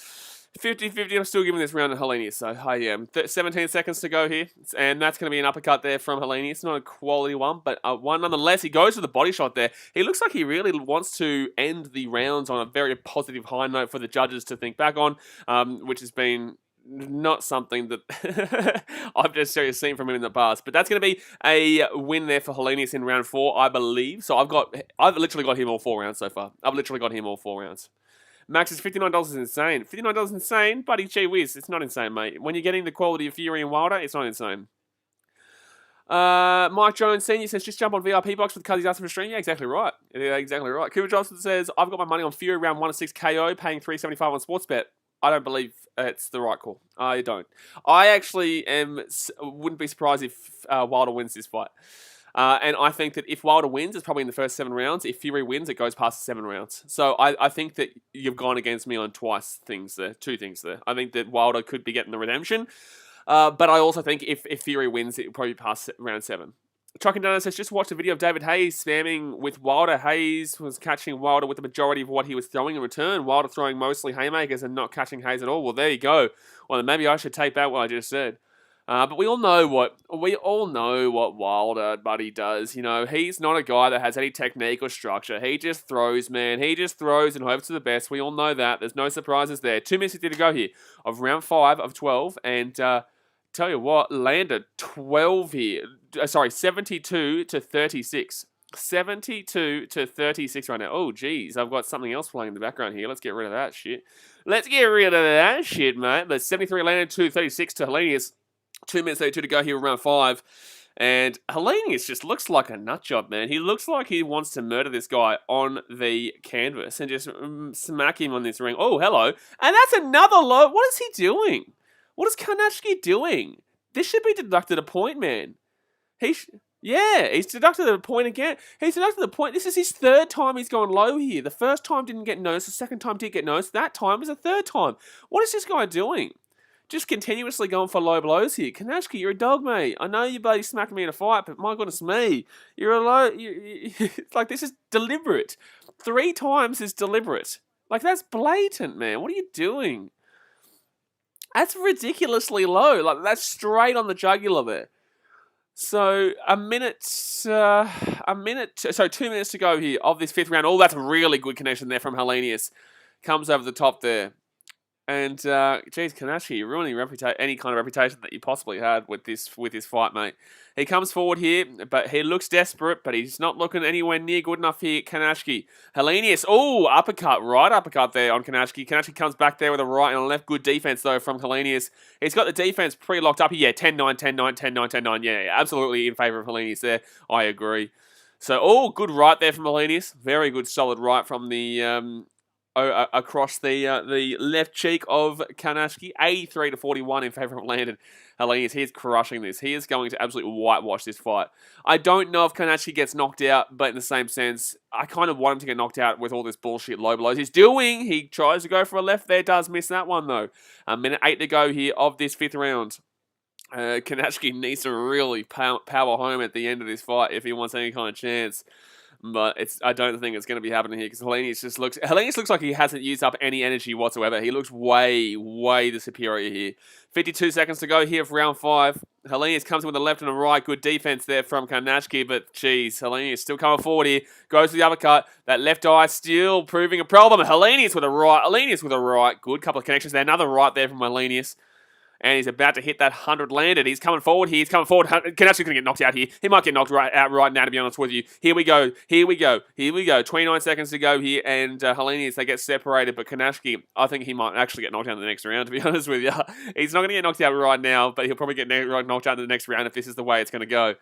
50-50, I'm still giving this round to Helenius, so I am. 17 seconds to go here, and that's going to be an uppercut there from Helenius. Not a quality one, but one nonetheless. He goes for the body shot there. He looks like he really wants to end the rounds on a very positive high note for the judges to think back on, which has been not something that I've necessarily seen from him in the past. But that's going to be a win there for Helenius in round 4, I believe. So I've literally got him all 4 rounds so far. I've literally got him all 4 rounds. Max is $59 is insane. $59 is insane, buddy. Gee whiz, it's not insane, mate. When you're getting the quality of Fury and Wilder, it's not insane. Mike Jones Senior says, just jump on VIP box with Cuzzy's asking for stream. Yeah, exactly right. Yeah, exactly right. Cooper Johnson says, I've got my money on Fury round 1 to 6 KO, paying $3.75 on Sportsbet. I don't believe it's the right call. I don't. I actually wouldn't be surprised if Wilder wins this fight. And I think that if Wilder wins, it's probably in the first 7 rounds. If Fury wins, it goes past the 7 rounds. So I think that you've gone against me on 2 things there. I think that Wilder could be getting the redemption. But I also think if Fury wins, it will probably pass round 7. Trucking Donuts says, just watch a video of David Hayes spamming with Wilder. Hayes was catching Wilder with the majority of what he was throwing in return. Wilder throwing mostly haymakers and not catching Hayes at all. Well, there you go. Well, then maybe I should take back what I just said. But we all know what Wilder buddy does. You know, he's not a guy that has any technique or structure. He just throws, man. He just throws and hopes for the best. We all know that. There's no surprises there. 2 minutes to go here of round 5 of 12, and tell you what, landed 12 here. 72 to 36. 72 to 36 right now. Oh, geez, I've got something else playing in the background here. Let's get rid of that shit. Mate. But 73 landed to 36 to Helenius. 2 minutes 32 to go here, round 5. And Helenius just looks like a nut job, man. He looks like he wants to murder this guy on the canvas and just smack him on this ring. Oh, hello. And that's another low. What is he doing? What is Kanashki doing? This should be deducted a point, man. He's deducted a point again. He's deducted a point. This is his 3rd time he's gone low here. The first time didn't get noticed. The second time did get noticed. That time was the 3rd time. What is this guy doing? Just continuously going for low blows here. Kanashki, you're a dog, mate. I know you bloody smacked me in a fight, but my goodness me. You're a low... like, this is deliberate. 3 times is deliberate. Like, that's blatant, man. What are you doing? That's ridiculously low. Like, that's straight on the jugular there. So, 2 minutes to go here of this 5th round. Oh, that's a really good connection there from Helenius. Comes over the top there. And, geez, Kanashi, you're ruining any kind of reputation that you possibly had with this fight, mate. He comes forward here, but he looks desperate, but he's not looking anywhere near good enough here, Kanashki. Helenius, oh, right uppercut there on Kanashki. Kanashki comes back there with a right and a left. Good defense, though, from Helenius. He's got the defense pretty locked up here. Yeah, 10-9, 10-9, 10-9, 10-9. Yeah, absolutely in favour of Helenius there. I agree. So, oh, good right there from Helenius. Very good, solid right from the... across the left cheek of Kanashki, 83 to 41 in favour of Landon Helenius. He is crushing this. He is going to absolutely whitewash this fight. I don't know if Kanashki gets knocked out, but in the same sense, I kind of want him to get knocked out with all this bullshit low blows he's doing. He tries to go for a left there, does miss that one though. 1:08 to go here of this 5th round. Kanashki needs to really power home at the end of this fight if he wants any kind of chance. But I don't think it's going to be happening here because Helenius looks like he hasn't used up any energy whatsoever. He looks way the superior here. 52 seconds to go here for round 5. Helenius comes in with a left and a right. Good defense there from Kanashki, but geez, Helenius still coming forward here. Goes to the uppercut. That left eye still proving a problem. Helenius with a right. Good couple of connections there. Another right there from Helenius. And he's about to hit that 100 landed. He's coming forward here. Kanashki's going to get knocked out here. He might get knocked out right now, to be honest with you. Here we go. 29 seconds to go here. And Helenius, they get separated. But Kanashki, I think he might actually get knocked out in the next round, to be honest with you. He's not going to get knocked out right now, but he'll probably get knocked out in the next round if this is the way it's going to go.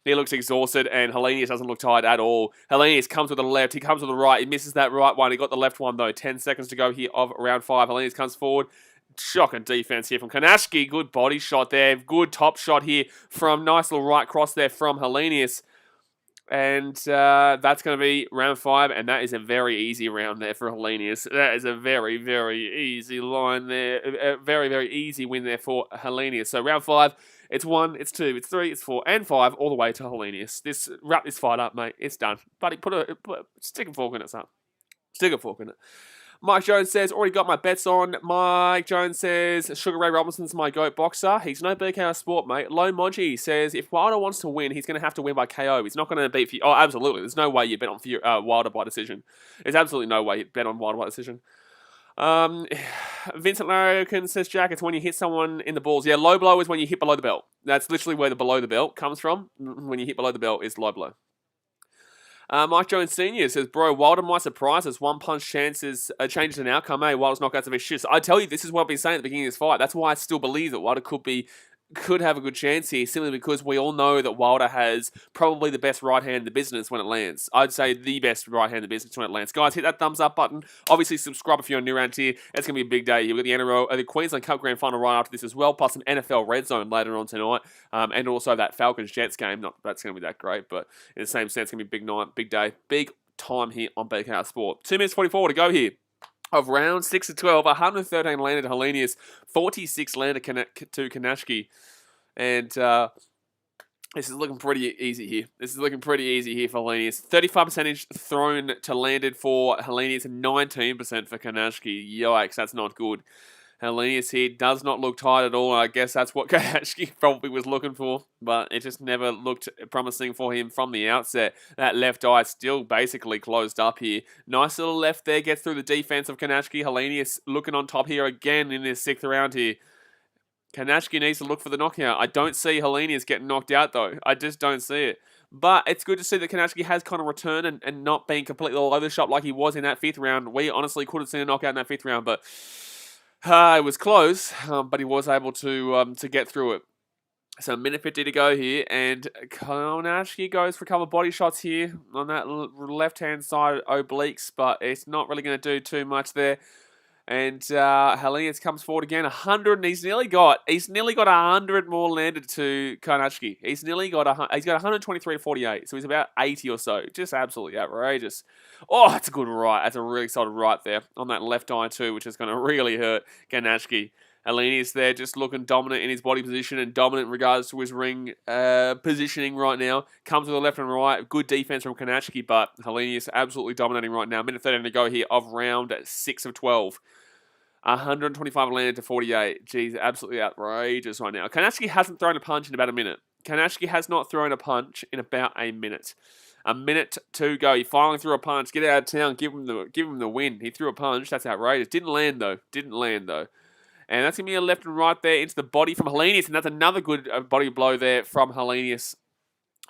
He looks exhausted, and Helenius doesn't look tired at all. Helenius comes with the left. He comes with the right. He misses that right one. He got the left one, though. 10 seconds to go here of round 5. Helenius comes forward. Shocking defense here from Kanashki. Good body shot there. Good top shot here from nice little right cross there from Helenius. And that's going to be round 5, and that is a very easy round there for Helenius. That is a very easy line there. A very easy win there for Helenius. So round 5, it's 1, it's 2, it's 3, it's 4, and 5, all the way to Helenius. Wrap this fight up, mate. It's done. Buddy, stick a fork in it, son. Stick a fork in it. Mike Jones says, already got my bets on. Mike Jones says, Sugar Ray Robinson's my GOAT boxer. He's no BKR sport, mate. Low Moji says, if Wilder wants to win, he's going to have to win by KO. He's not going to beat Fury. Oh, absolutely. There's no way you bet on Wilder by decision. There's absolutely no way you bet on Wilder by decision. Vincent Larrikin says, Jack, it's when you hit someone in the balls. Yeah, low blow is when you hit below the belt. That's literally where the below the belt comes from. When you hit below the belt is low blow. Mike Jones Sr. says, bro, Wilder might surprise us. One punch chances changes an outcome, eh? Wilder's knockouts of his shits. I tell you, this is what I've been saying at the beginning of this fight. That's why I still believe that Wilder could have a good chance here, simply because we all know that Wilder has probably the best right hand in the business when it lands. I'd say the best right hand in the business when it lands. Guys, hit that thumbs up button. Obviously, subscribe if you're new around here. It's going to be a big day here. We've got the Queensland Cup Grand Final right after this as well, plus some NFL Red Zone later on tonight, and also that Falcons-Jets game. Not that that's going to be that great, but in the same sense, it's going to be a big night, big day, big time here on BKR Sport. 2 minutes 44 to go here. Of round 6 of 12, 113 landed to Helenius, 46 landed to Kanashki. And this is looking pretty easy here. This is looking pretty easy here for Helenius. 35% thrown to landed for Helenius and 19% for Kanashki. Yikes, that's not good. Helenius here does not look tight at all. I guess that's what Kanashki probably was looking for, but it just never looked promising for him from the outset. That left eye still basically closed up here. Nice little left there, gets through the defense of Kanashki. Helenius looking on top here again in this 6th round here. Kanashki needs to look for the knockout. I don't see Helenius getting knocked out, though. I just don't see it. But it's good to see that Kanashki has kind of returned and not being completely all over the shop like he was in that 5th round. We honestly could have seen a knockout in that 5th round, but it was close, but he was able to get through it. So, minute 50 to go here, and Kanashki goes for a couple of body shots here on that left-hand side obliques, but it's not really going to do too much there. And Helenius comes forward again, 100, and he's nearly got 100 more landed to Kanashki. He's got 123 to 48, so he's about 80 or so. Just absolutely outrageous. Oh, that's a good right. That's a really solid right there on that left eye too, which is going to really hurt Kanashki. Helenius there just looking dominant in his body position and dominant in regards to his ring positioning right now. Comes to the left and right. Good defense from Kanashki, but Helenius absolutely dominating right now. Minute 13 to go here of round 6 of 12. 125 landed to 48. Jeez, absolutely outrageous right now. Kanashki hasn't thrown a punch in about a minute. Kanashki has not thrown a punch in about a minute. A minute to go. He finally threw a punch. Get out of town. Give him the win. He threw a punch. That's outrageous. Didn't land though. And that's going to be a left and right there into the body from Helenius. And that's another good body blow there from Helenius,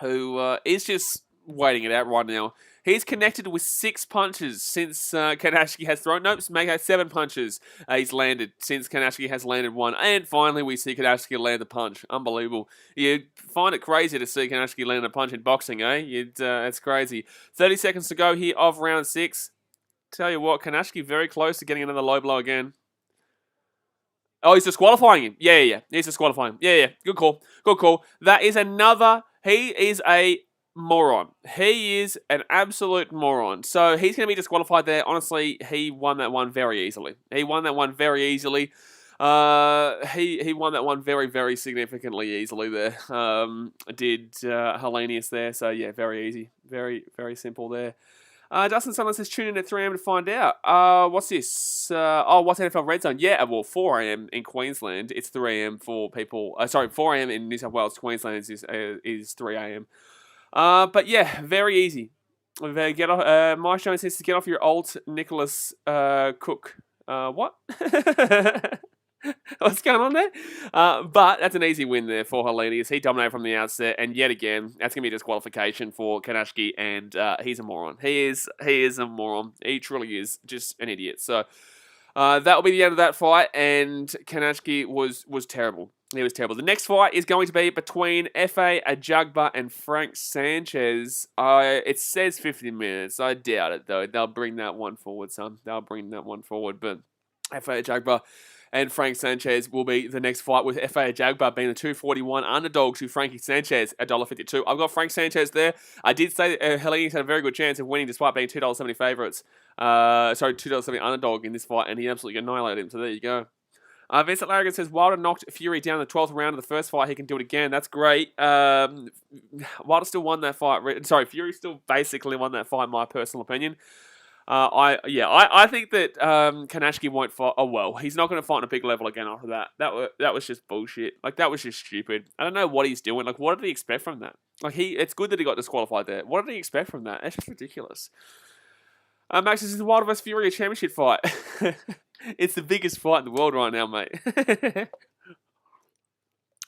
who is just waiting it out right now. He's connected with 6 punches since Kanashki has thrown. Nope, 7 punches he's landed since Kanashki has landed 1. And finally, we see Kanashki land a punch. Unbelievable. You find it crazy to see Kanashki land a punch in boxing, eh? It's crazy. 30 seconds to go here of round 6. Tell you what, Kanashki very close to getting another low blow again. Oh, he's disqualifying him. Yeah. He's disqualifying him. Yeah. Good call. That is another... He is a moron. He is an absolute moron. So he's going to be disqualified there. Honestly, he won that one very easily. He won that one very, very significantly easily there. Did Helenius there. So yeah, very easy. Very, very simple there. Dustin Sutherland says, tune in at 3 a.m. to find out. What's this? What's NFL Red Zone? Yeah, well, 4 a.m. in Queensland. It's 3 a.m. for people. 4 a.m. in New South Wales. Queensland is 3 a.m. But yeah, very easy. Mike Jones says to get off your alt Nicholas Cook. What? What's going on there? But that's an easy win there for Helenius. He dominated from the outset, and yet again, that's going to be a disqualification for Kanashki, and he's a moron. He is a moron. He truly is just an idiot. So that will be the end of that fight, and Kanashki was terrible. He was terrible. The next fight is going to be between F.A. Ajagba and Frank Sanchez. It says 50 minutes. I doubt it, though. They'll bring that one forward, son. But F.A. Ajagba and Frank Sanchez will be the next fight, with F.A. Ajagba being the 241 underdog to Frankie Sanchez at $1.52. I've got Frank Sanchez there. I did say Helenius had a very good chance of winning despite being $2.70 favourites. $2.70 underdog in this fight, and he absolutely annihilated him. So there you go. Vincent Larrigan says, Wilder knocked Fury down in the 12th round of the first fight. He can do it again. That's great. Wilder still won that fight. Fury still basically won that fight, in my personal opinion. I think that Kanashki won't fight. Oh well, he's not going to fight on a big level again after that. That was just bullshit. Like that was just stupid. I don't know what he's doing. Like what did he expect from that? Like it's good that he got disqualified there. What did he expect from that? It's just ridiculous. Max, this is the Wilder vs Fury a championship fight. It's the biggest fight in the world right now, mate.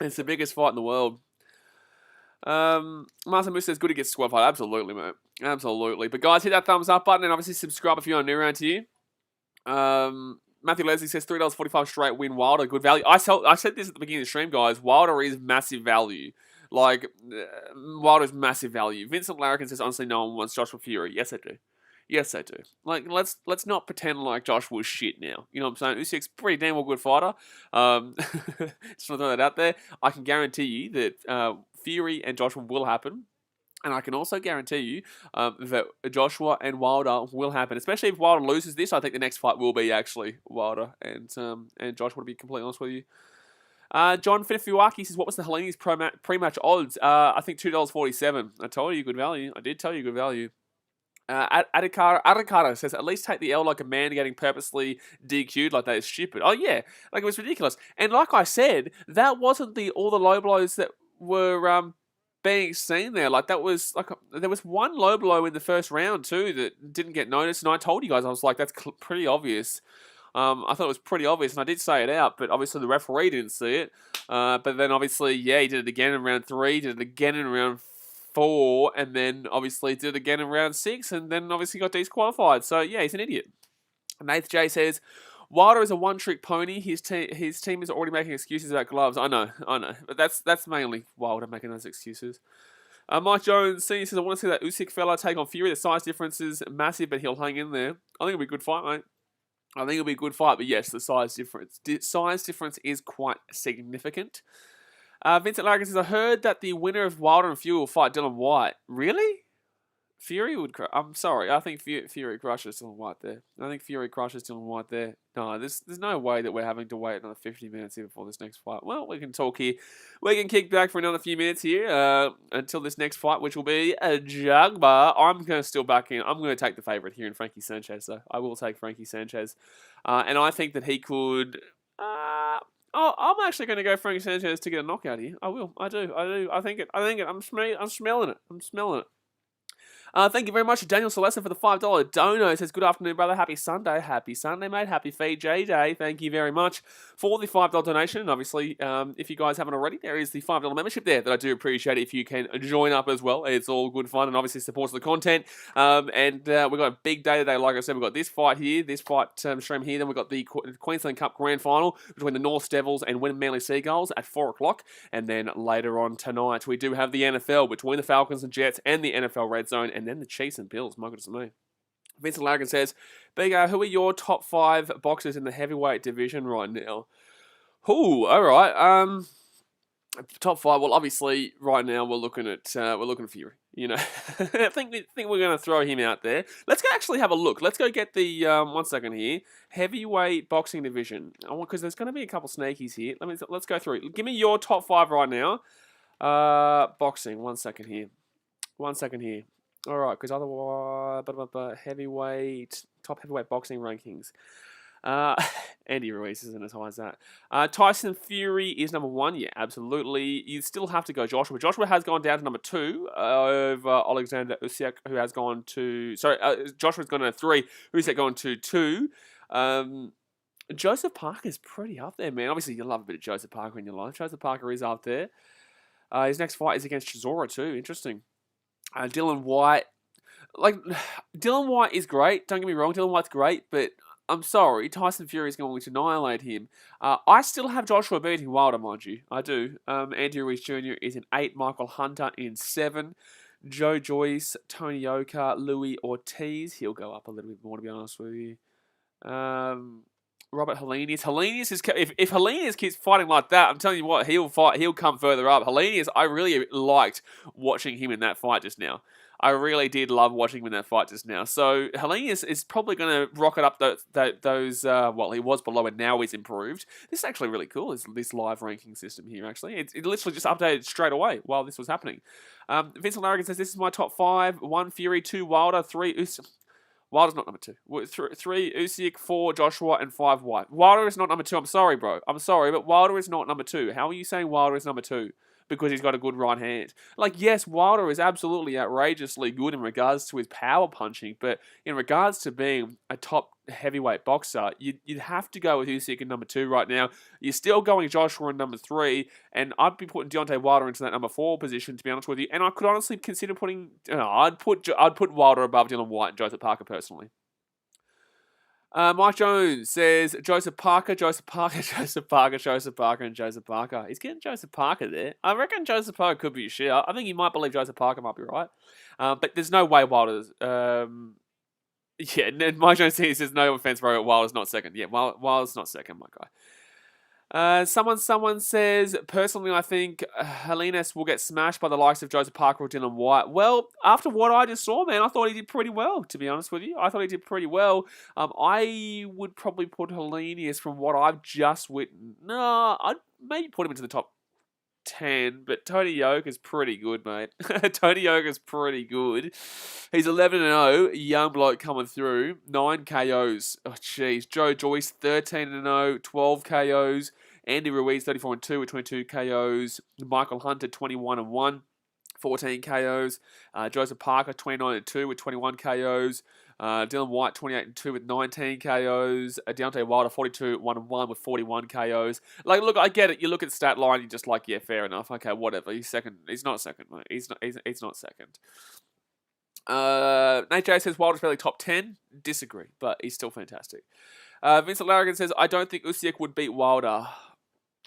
It's the biggest fight in the world. Martin Moose says good to get disqualified. Absolutely, mate. Absolutely. But guys, hit that thumbs up button and obviously subscribe if you're new around here. Matthew Leslie says $3.45 straight win Wilder. Good value. I said this at the beginning of the stream, guys. Wilder is massive value. Like, Wilder's massive value. Vincent Larrikin says, honestly, no one wants Joshua Fury. Yes, I do. Yes, I do. Like, let's not pretend like Josh was shit now. You know what I'm saying? Usyk's pretty damn well good fighter. Just want to throw that out there. I can guarantee you that Fury and Joshua will happen. And I can also guarantee you that Joshua and Wilder will happen. Especially if Wilder loses this, I think the next fight will be actually Wilder and Joshua, to be completely honest with you. John Finafuaki says, what was the Heleni's pre-match odds? I think $2.47. I told you good value. I did tell you good value. Adhikara says, at least take the L like a man getting purposely DQ'd like that is stupid. Oh, yeah. Like, it was ridiculous. And like I said, that wasn't all the low blows that were being seen there. Like, that was, like, there was one low blow in the first round, too, that didn't get noticed. And I told you guys, I was like, that's pretty obvious. I thought it was pretty obvious, and I did say it out, but obviously the referee didn't see it. But then obviously, yeah, he did it again in round 3, did it again in round 4, and then obviously did it again in round 6, and then obviously got disqualified. So yeah, he's an idiot. Nath J says, Wilder is a one-trick pony. His team is already making excuses about gloves. I know. But that's mainly Wilder making those excuses. Mike Jones says, I want to see that Usyk fella take on Fury. The size difference is massive, but he'll hang in there. I think it'll be a good fight, mate. I think it'll be a good fight, but yes, the size difference is quite significant. Vincent Larrikin says, I heard that the winner of Wilder and Fury will fight Dylan White. Really? Fury would crush. I'm sorry. I think Fury crushes Dylan White there. No, there's no way that we're having to wait another 50 minutes here before this next fight. Well, we can talk here. We can kick back for another few minutes here until this next fight, which will be a Jugbar. I'm going to still back in. I'm going to take the favourite here in Frankie Sanchez, though. I will take Frankie Sanchez. And I think that he could... I'm actually going to go Frankie Sanchez to get a knockout here. I will. I do. I think it. I'm smelling it. Thank you very much to Daniel Celeste for the $5 dono. It says, good afternoon, brother. Happy Sunday. Happy Sunday, mate. Happy feed, JJ. Thank you very much for the $5 donation. And obviously, if you guys haven't already, there is the $5 membership there that I do appreciate if you can join up as well. It's all good fun and obviously supports the content. We've got a big day today. Like I said, we've got this fight here, stream here. Then we've got the Queensland Cup Grand Final between the North Devils and Wynnum Manly Seagulls at 4 o'clock. And then later on tonight, we do have the NFL between the Falcons and Jets and the NFL Red Zone. And then the Chiefs and Bills. My goodness me. Vincent Larrikin says, Big who are your top 5 boxers in the heavyweight division right now? Ooh, all right. Top 5. Well, obviously, right now we're looking at Fury. You know, I think we're going to throw him out there. Let's go actually have a look. Let's go get the 1 second here. Heavyweight boxing division. Because there's going to be a couple sneakies here. Let's go through. Give me your top 5 right now. Boxing. 1 second here. All right, because otherwise, top heavyweight boxing rankings. Andy Ruiz isn't as high as that. Tyson Fury is number 1. Yeah, absolutely. You still have to go Joshua. Joshua has gone down to number 2 over Alexander Usyk, who has gone to... Joshua's gone to 3. Usyk gone to 2. Joseph Parker's pretty up there, man. Obviously, you love a bit of Joseph Parker in your life. Joseph Parker is up there. His next fight is against Chisora too. Interesting. Dylan White is great. Don't get me wrong, Dylan White's great, but I'm sorry, Tyson Fury is going to annihilate him. I still have Joshua beating Wilder, mind you. I do. Andy Ruiz Jr. is in 8. Michael Hunter in 7. Joe Joyce, Tony Oka, Louis Ortiz. He'll go up a little bit more, to be honest with you. Robert Helenius is if Helenius keeps fighting like that, I'm telling you what, he'll come further up. Helenius, I really liked watching him in that fight just now. I really did love watching him in that fight just now. So Helenius is probably going to rocket up those he was below and now he's improved. This is actually really cool, this live ranking system here, actually. It literally just updated straight away while this was happening. Vincent Larrikin says, this is my top 5. 1 Fury, 2 Wilder, 3 Usyk. Wilder's not number 2. 3, Usyk, 4, Joshua, and 5, White. Wilder is not number 2. I'm sorry, bro. I'm sorry, but Wilder is not number 2. How are you saying Wilder is number 2? Because he's got a good right hand. Like, yes, Wilder is absolutely outrageously good in regards to his power punching, but in regards to being a top heavyweight boxer, you'd have to go with Usyk in number 2 right now. You're still going Joshua in number 3, and I'd be putting Deontay Wilder into that number 4 position, to be honest with you. And I could honestly consider putting, I'd put Wilder above Dylan White and Joseph Parker personally. Mike Jones says Joseph Parker, Joseph Parker, Joseph Parker, Joseph Parker, and Joseph Parker. He's getting Joseph Parker there. I reckon Joseph Parker could be a shit. I think you might believe Joseph Parker might be right. But there's no way Wilder's... yeah, and Mike Jones says, no offense, bro, Wilder's not second. Yeah, Wilder's not second, my guy. Someone says, personally, I think Helenius will get smashed by the likes of Joseph Parker or Dylan White. Well, after what I just saw, man, I thought he did pretty well, to be honest with you. I thought he did pretty well. I would probably put Helenius from what I've just witnessed. No, I'd maybe put him into the top 10, but Tony Yoka's pretty good, mate. Tony Yoka's pretty good. He's 11-0, young bloke coming through, 9 KOs. Oh, jeez. Joe Joyce, 13-0, 12 KOs. Andy Ruiz, 34-2 with 22 KOs. Michael Hunter, 21-1, 14 KOs. Joseph Parker, 29-2 with 21 KOs. Dylan White, 28-2 with 19 KOs. Deontay Wilder, 42-1-1 with 41 KOs. Like, look, I get it. You look at the stat line, you're just like, yeah, fair enough. Okay, whatever. He's second. He's not second, mate. He's not second. Nate J says Wilder's fairly top 10. Disagree, but he's still fantastic. Vincent Larrigan says, I don't think Usyk would beat Wilder.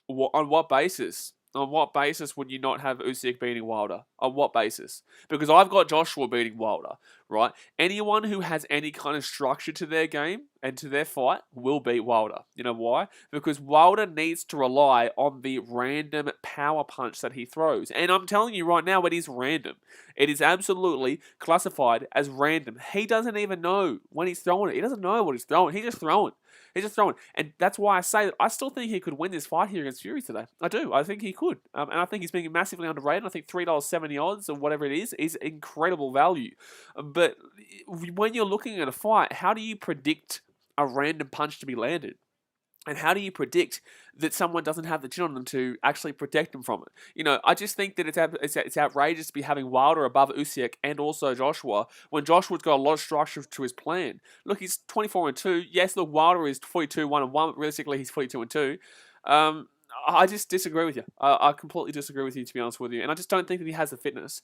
On what basis? On what basis would you not have Usyk beating Wilder? On what basis? Because I've got Joshua beating Wilder, right? Anyone who has any kind of structure to their game and to their fight will beat Wilder. You know why? Because Wilder needs to rely on the random power punch that he throws. And I'm telling you right now, it is random. It is absolutely classified as random. He doesn't even know when he's throwing it. He doesn't know what he's throwing. He's just throwing. He's just throwing. And that's why I say that I still think he could win this fight here against Fury today. I do. I think he could. And I think he's being massively underrated. I think $3.70 odds or whatever it is incredible value. But when you're looking at a fight, how do you predict a random punch to be landed? And how do you predict that someone doesn't have the chin on them to actually protect them from it? You know, I just think that it's outrageous to be having Wilder above Usyk and also Joshua when Joshua's got a lot of structure to his plan. Look, he's 24-2. Yes, look, Wilder is 42-1-1. But realistically, he's 42-2. I just disagree with you. I completely disagree with you, to be honest with you. And I just don't think that he has the fitness.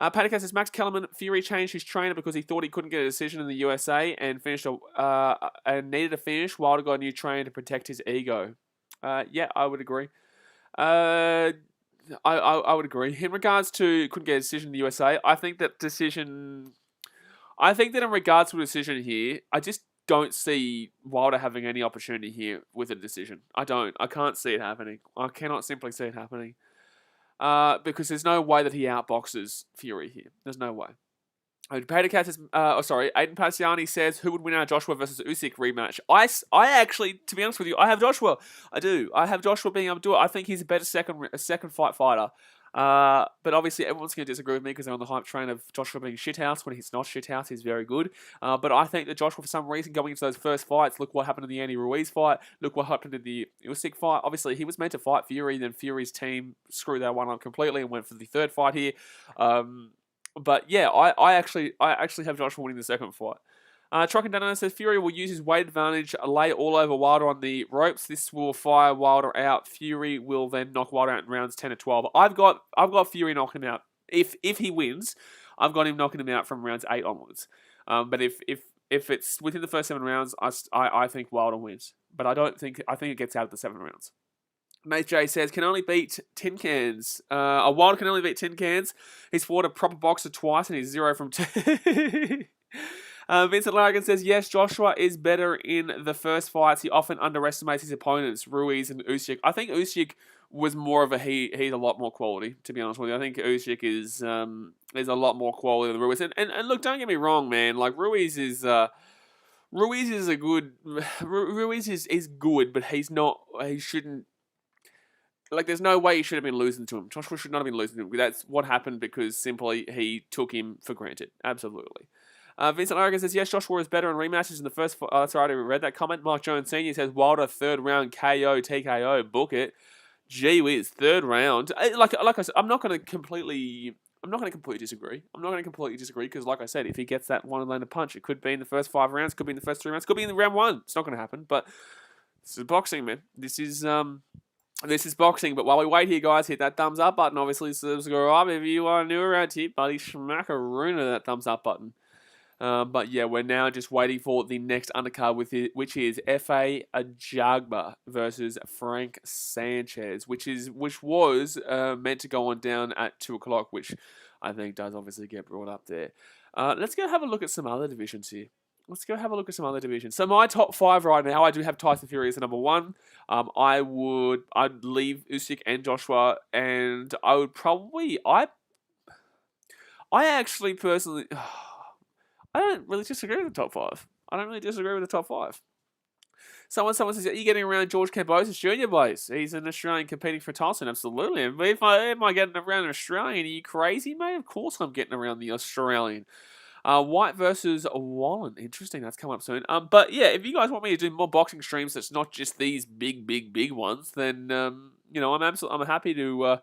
Panicas says Max Kellerman, Fury changed his trainer because he thought he couldn't get a decision in the USA and and needed a finish. Wilder got a new trainer to protect his ego. Yeah, I would agree. I would agree. In regards to couldn't get a decision in the USA, I think that in regards to a decision here, I just don't see Wilder having any opportunity here with a decision. I can't see it happening. I cannot simply see it happening. Because there's no way that he outboxes Fury here. There's no way. Aiden Passiani says, who would win our Joshua versus Usyk rematch? I actually, to be honest with you, I have Joshua. I do. I have Joshua being able to do it. I think he's a better second fight fighter. But obviously everyone's going to disagree with me because they're on the hype train of Joshua being shithouse. When he's not shithouse, he's very good. But I think that Joshua, for some reason, going into those first fights, look what happened in the Andy Ruiz fight. Look what happened in the Usyk fight. Obviously, he was meant to fight Fury, then Fury's team screwed that one up completely and went for the third fight here. But yeah, I actually have Joshua winning the second fight. Trucking Dano says Fury will use his weight advantage, lay all over Wilder on the ropes. This will fire Wilder out. Fury will then knock Wilder out in rounds 10 to 12. I've got Fury knocking him out. If he wins, I've got him knocking him out from rounds 8 onwards. But if it's within the first 7 rounds, I think Wilder wins. But I think it gets out of the 7 rounds. Nate J says, can only beat tin cans. A Wilder can only beat tin cans. He's fought a proper boxer twice and he's 0 from 2. Vincent Larrigan says, yes, Joshua is better in the first fights. He often underestimates his opponents, Ruiz and Usyk. I think Usyk was more of he's a lot more quality, to be honest with you. I think Usyk is a lot more quality than Ruiz. And look, don't get me wrong, man. Like, Ruiz is good, but he shouldn't, like, there's no way he should have been losing to him. Joshua should not have been losing to him. That's what happened because simply he took him for granted. Absolutely. Vincent Logan says, yes, Joshua is better in rematches in the first... that's right, I read that comment. Mike Jones Sr. says, Wilder, third round KO, TKO, book it. Gee whiz, third round. Like I said, I'm not going to completely disagree. Because, like I said, if he gets that one-landed punch, it could be in the first 5 rounds, could be in the first 3 rounds, could be in the round 1. It's not going to happen, but this is boxing, man. This is boxing. But while we wait here, guys, hit that thumbs up button. Obviously, subscribe if you are new around here, buddy. Smack a rune of that thumbs up button. But yeah, we're now just waiting for the next undercard, which is F.A. Ajagba versus Frank Sanchez, which was meant to go on down at 2 o'clock, which I think does obviously get brought up there. Let's go have a look at some other divisions here. So my top 5 right now, I do have Tyson Fury as the number 1. I'd leave Usyk and Joshua, and I would probably, I actually personally. I don't really disagree with the top 5. Someone says, are you getting around George Kambosos Jr., boys? He's an Australian competing for Tyson. Absolutely. Am I getting around an Australian? Are you crazy, mate? Of course I'm getting around the Australian. White versus Wallen. Interesting. That's coming up soon. But yeah, if you guys want me to do more boxing streams that's not just these big ones, then, I'm happy to...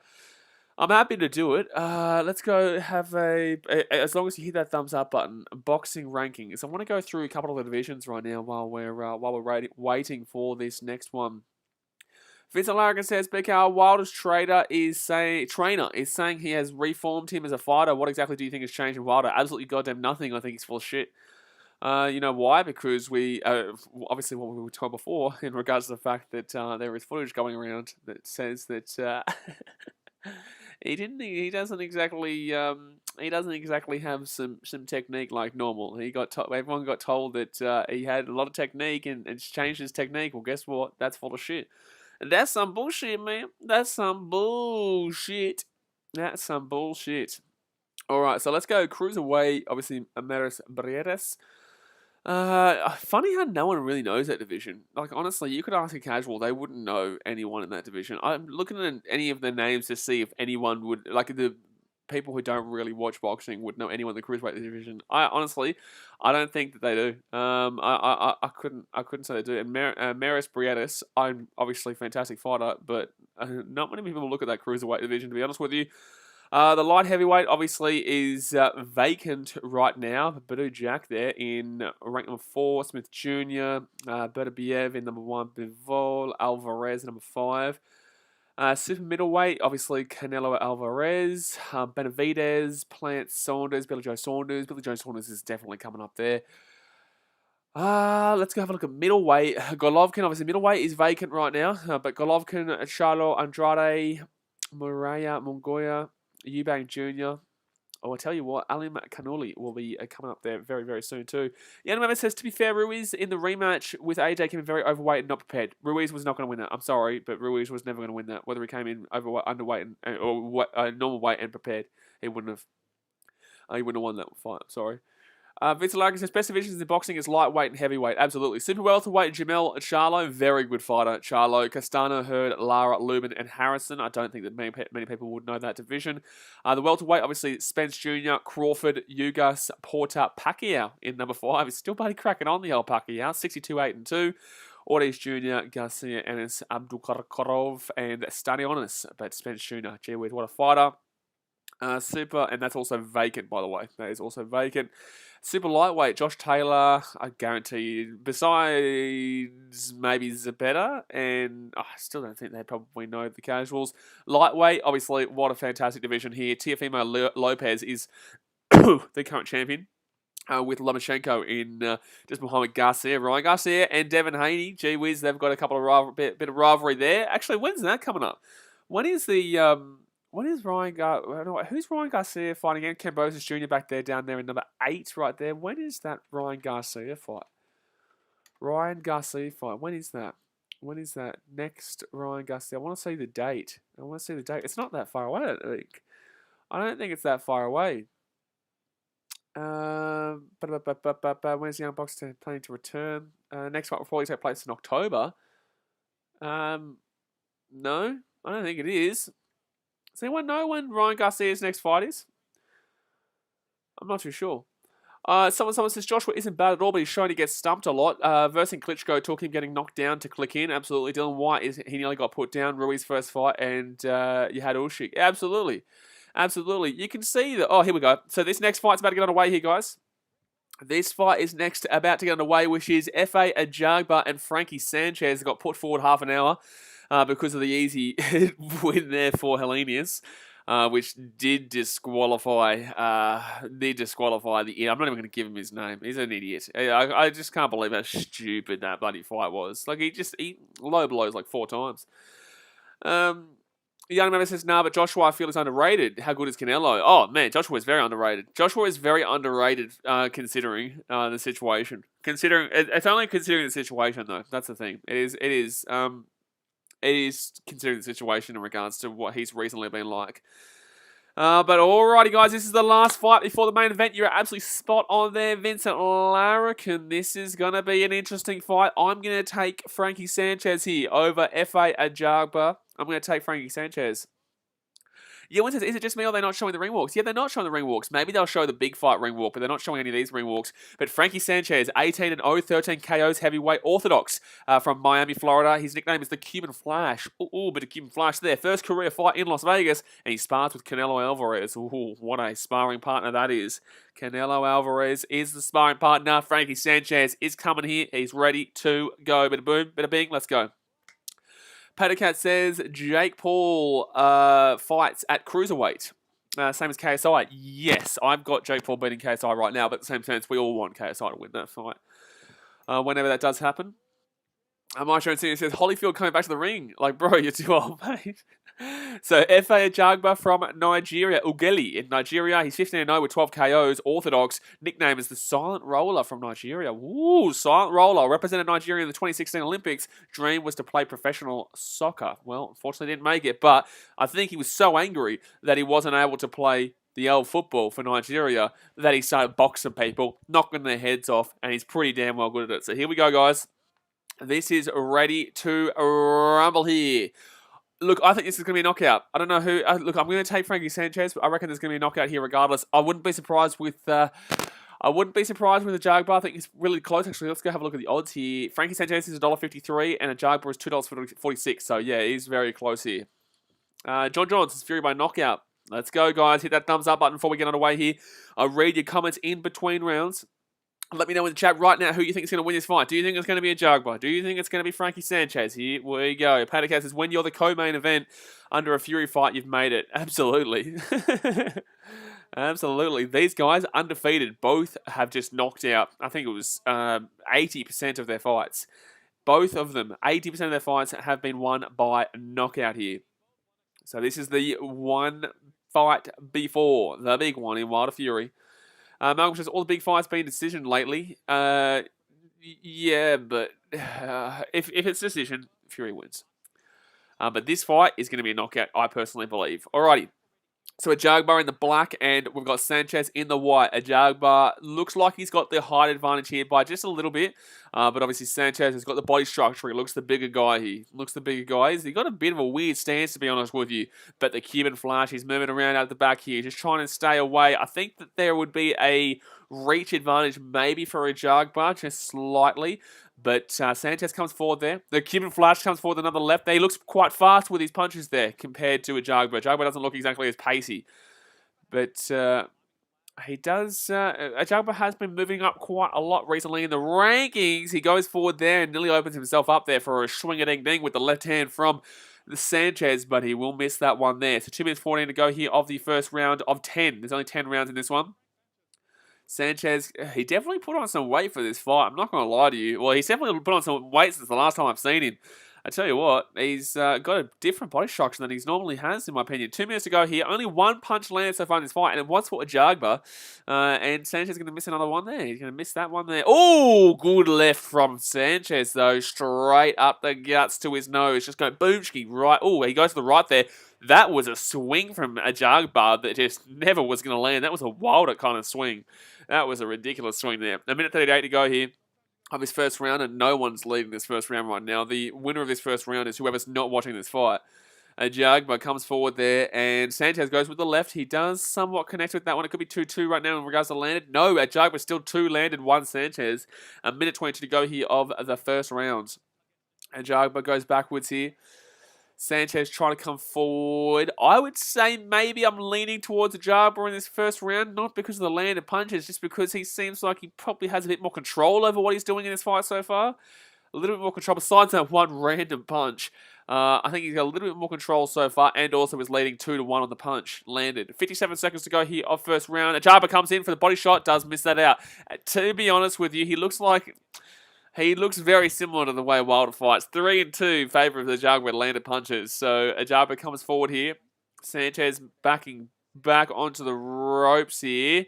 I'm happy to do it. Let's go have as long as you hit that thumbs up button, boxing rankings. I want to go through a couple of the divisions right now while we're waiting for this next one. Vincent Larrigan says, BKR Wilder's trainer is saying he has reformed him as a fighter. What exactly do you think has changed in Wilder? Absolutely goddamn nothing. I think he's full of shit. You know why? Because we, obviously what we were told before in regards to the fact that there is footage going around that says that... He doesn't exactly have some technique like normal. Everyone got told that he had a lot of technique and changed his technique. Well, guess what? That's full of shit. And that's some bullshit, man. That's some bullshit. All right, so let's go cruiserweight. Obviously, Amaris Brieres. Funny how no one really knows that division. Like, honestly, you could ask a casual, they wouldn't know anyone in that division. I'm looking at any of the names to see if anyone would, like the people who don't really watch boxing would know anyone in the cruiserweight division. I don't think that they do. I couldn't say they do. And Maris Briadis, I'm obviously a fantastic fighter, but not many people look at that cruiserweight division, to be honest with you. The light heavyweight obviously is vacant right now. Badu Jack there in rank number 4. Smith Jr. Beterbiev in number 1. Bivol. Alvarez number 5. Super middleweight, obviously Canelo Alvarez. Benavidez, Plant Saunders, Billy Joe Saunders. Billy Joe Saunders is definitely coming up there. Let's go have a look at middleweight. Golovkin, obviously middleweight is vacant right now. But Golovkin, Charlo, Andrade, Muraya, Mongoya, Eubank Jr. Oh, I tell you what, Alim Kanuli will be coming up there very, very soon too. Yanamama says, to be fair, Ruiz in the rematch with AJ came in very overweight and not prepared. Ruiz was not going to win that. I'm sorry, but Ruiz was never going to win that. Whether he came in overweight, underweight, or normal weight and prepared, he wouldn't have won that fight. I'm sorry. Vincent Larkin says, best divisions in boxing is lightweight and heavyweight. Absolutely. Super welterweight, Jamel Charlo, very good fighter. Charlo, Castano, Hurd, Lara, Lubin, and Harrison. I don't think that many people would know that division. The welterweight, obviously, Spence Jr., Crawford, Ugas, Porter, Pacquiao in number 5. He's still bloody cracking on the old Pacquiao. 62-8-2. Ortiz Jr., Garcia, Enes, Abdulkarov, and Stanionis. But Spence Jr., gee whiz, what a fighter. Super, and that's also vacant, by the way. That is also vacant. Super lightweight, Josh Taylor, I guarantee. Besides maybe Zabetta, and I still don't think they probably know the casuals. Lightweight, obviously, what a fantastic division here. Teofimo Lopez is the current champion. With Lomachenko in just Muhammad Garcia, Ryan Garcia, and Devin Haney. Gee whiz, they've got a couple of bit of rivalry there. Actually, when's that coming up? When is the who's Ryan Garcia fighting again? Kambosos Jr. back there, down there in number 8 right there. When is that Ryan Garcia fight? When is that? When is that? Next Ryan Garcia. I want to see the date. It's not that far away, I don't think. I don't think it's that far away. When's the Young Boxer planning to return? Next fight will probably take place in October. No, I don't think it is. Does anyone know when Ryan Garcia's next fight is? I'm not too sure. Someone says Joshua isn't bad at all, but he's shown he gets stumped a lot. Versing Klitschko took him getting knocked down to click in. Absolutely. Dylan White, he nearly got put down. Rui's first fight, and you had Usyk. Absolutely. Absolutely. You can see that. Oh, here we go. So this next fight's about to get underway here, guys. This fight is next about to get underway, which is F.A. Ajagba and Frankie Sanchez got put forward half an hour because of the easy win there for Hellenius. Which did disqualify the... I'm not even going to give him his name. He's an idiot. I just can't believe how stupid that bloody fight was. Like, he low blows like 4 times. Young member says, nah, but Joshua, I feel, is underrated. How good is Canelo? Oh, man, Joshua is very underrated. Joshua is very underrated considering the situation. It's only considering the situation, though. That's the thing. It is considering the situation in regards to what he's recently been like. But alrighty, guys, this is the last fight before the main event. You're absolutely spot on there, Vincent Larrikin. This is going to be an interesting fight. I'm going to take Frankie Sanchez here over F.A. Ajagba. I'm going to take Frankie Sanchez. Ewan says, is it just me or are they not showing the ring walks? Yeah, they're not showing the ring walks. Maybe they'll show the big fight ring walk, but they're not showing any of these ring walks. But Frankie Sanchez, 18-0, 13 KOs, heavyweight, orthodox from Miami, Florida. His nickname is the Cuban Flash. Ooh, bit of Cuban Flash there. First career fight in Las Vegas, and he spars with Canelo Alvarez. Ooh, what a sparring partner that is. Canelo Alvarez is the sparring partner. Frankie Sanchez is coming here. He's ready to go. Bit of boom, bit of bing, let's go. Pattercat says Jake Paul fights at cruiserweight. Same as KSI. Yes, I've got Jake Paul beating KSI right now, but at the same sense, we all want KSI to win that fight. Whenever that does happen. Maestro Senior says, Holyfield coming back to the ring. Like, bro, you're too old, mate. So, F.A. Ajagba from Nigeria. Ugeli in Nigeria. He's 15-0 with 12 KOs. Orthodox. Nickname is the Silent Roller from Nigeria. Woo, Silent Roller. Represented Nigeria in the 2016 Olympics. Dream was to play professional soccer. Well, unfortunately didn't make it, but I think he was so angry that he wasn't able to play the L football for Nigeria that he started boxing people, knocking their heads off, and he's pretty damn well good at it. So here we go, guys. This is ready to rumble here. Look, I think this is going to be a knockout. I don't know who... look, I'm going to take Frankie Sanchez, but I reckon there's going to be a knockout here regardless. I wouldn't be surprised with... the Ajagba. I think it's really close, actually. Let's go have a look at the odds here. Frankie Sanchez is $1.53, and Ajagba is $2.46. So, yeah, he's very close here. John Johns is Fury by knockout. Let's go, guys. Hit that thumbs up button before we get underway here. I'll read your comments in between rounds. Let me know in the chat right now who you think is going to win this fight. Do you think it's going to be Ajagba? Do you think it's going to be Frankie Sanchez? Here we go. Pattercat says, when you're the co-main event under a Fury fight, you've made it. Absolutely. Absolutely. These guys, undefeated, both have just knocked out, I think it was 80% of their fights. Both of them, 80% of their fights have been won by knockout here. So this is the one fight before the big one in Wilder Fury. Malcolm says, all the big fights been decision lately. Yeah, but if it's decision, Fury wins. But this fight is going to be a knockout, I personally believe. Alrighty. So Ajagba in the black, and we've got Sanchez in the white. Ajagba looks like he's got the height advantage here by just a little bit. But obviously Sanchez has got the body structure. He looks the bigger guy here. He's got a bit of a weird stance, to be honest with you. But the Cuban Flash, he's moving around out the back here, just trying to stay away. I think that there would be a reach advantage maybe for Ajagba, just slightly. But Sanchez comes forward there. The Cuban Flash comes forward another left there. He looks quite fast with his punches there compared to Ajagba. Ajagba doesn't look exactly as pacey. But he does... Ajagba has been moving up quite a lot recently in the rankings. He goes forward there and nearly opens himself up there for a swing-a-ding-ding with the left hand from the Sanchez, but he will miss that one there. So 2 minutes 14 to go here of the first round of 10. There's only 10 rounds in this one. Sanchez, he definitely put on some weight for this fight. I'm not going to lie to you. Well, he's definitely put on some weight since the last time I've seen him. I tell you what, he's got a different body structure than he normally has, in my opinion. 2 minutes to go here. Only one punch landed so far in this fight, and it was for Ajagba. And Sanchez is going to miss another one there. He's going to miss that one there. Oh, good left from Sanchez, though. Straight up the guts to his nose. Just going boomski right. Oh, he goes to the right there. That was a swing from Ajagba that just never was going to land. That was a Wilder kind of swing. That was a ridiculous swing there. A minute 38 to go here of his first round, and no one's leading this first round right now. The winner of this first round is whoever's not watching this fight. Ajagba comes forward there, and Sanchez goes with the left. He does somewhat connect with that one. It could be 2-2 right now in regards to landed. No, Ajagba still 2 landed, 1 Sanchez. A minute 22 to go here of the first round. Ajagba goes backwards here. Sanchez trying to come forward. I would say maybe I'm leaning towards Ajagba in this first round, not because of the landed punches, just because he seems like he probably has a bit more control over what he's doing in this fight so far. A little bit more control besides that one random punch. I think he's got a little bit more control so far, and also is leading 2-1 on the punch. Landed. 57 seconds to go here of first round. Ajagba comes in for the body shot, does miss that out. To be honest with you, he looks very similar to the way Wilder fights. 3-2 favour of Ajagba with landed punches. So Ajagba comes forward here. Sanchez backing back onto the ropes here.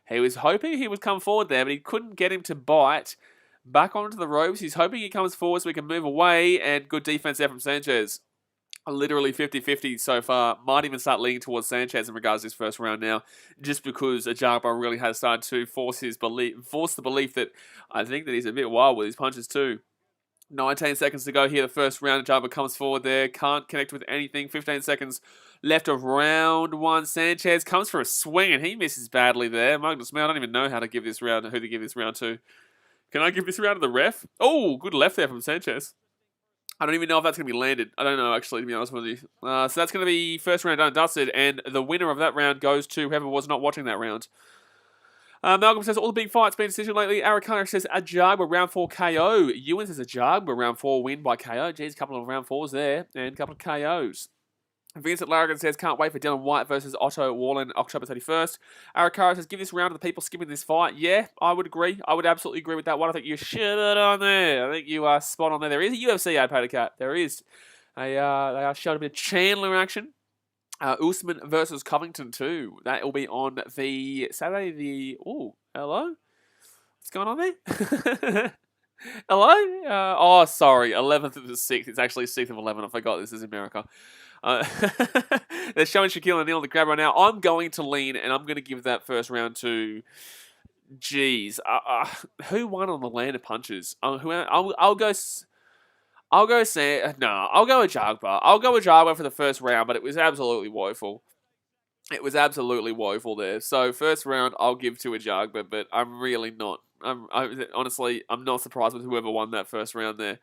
He was hoping he would come forward there, but he couldn't get him to bite. Back onto the ropes. He's hoping he comes forward so we can move away. And good defense there from Sanchez. Literally 50-50 so far. Might even start leaning towards Sanchez in regards to this first round now. Just because Ajagba really has started to force the belief that I think that he's a bit wild with his punches too. 19 seconds to go here. The first round. Ajagba comes forward there. Can't connect with anything. 15 seconds left of round 1. Sanchez comes for a swing and he misses badly there. My goodness me, I don't even know how to give this round, who to give this round to. Can I give this round to the ref? Oh, good left there from Sanchez. I don't even know if that's going to be landed. I don't know, actually, to be honest with you. So that's going to be first round done and dusted, and the winner of that round goes to whoever was not watching that round. Malcolm says, all the big fights been decision lately. Arikana says, Ajagba round 4 KO. Ewan says, Ajagba round 4 win by KO. Geez, a couple of round 4s there, and a couple of KOs. Vincent Larrigan says, can't wait for Dylan White versus Otto Warland October 31st. Arakara says, give this round to the people skipping this fight. Yeah, I would agree. I would absolutely agree with that one. I think you should it on there. I think you are spot on there. There is a UFC ad, Patercat. There is. They are showing a bit of Chandler action. Usman versus Covington too. That will be on the Saturday. Oh, hello? What's going on there? Hello? Sorry. 11th of the 6th. It's actually 6th of 11. I forgot this is America. They're showing Shaquille O'Neal on the grab right now. I'm going to lean, and I'm going to give that first round to... Jeez. Who won on the land of punches? I'll go Ajagba. I'll go Ajagba for the first round, but it was absolutely woeful. It was absolutely woeful there. So first round, I'll give to Ajagba, but I'm really not. Honestly, I'm not surprised with whoever won that first round there.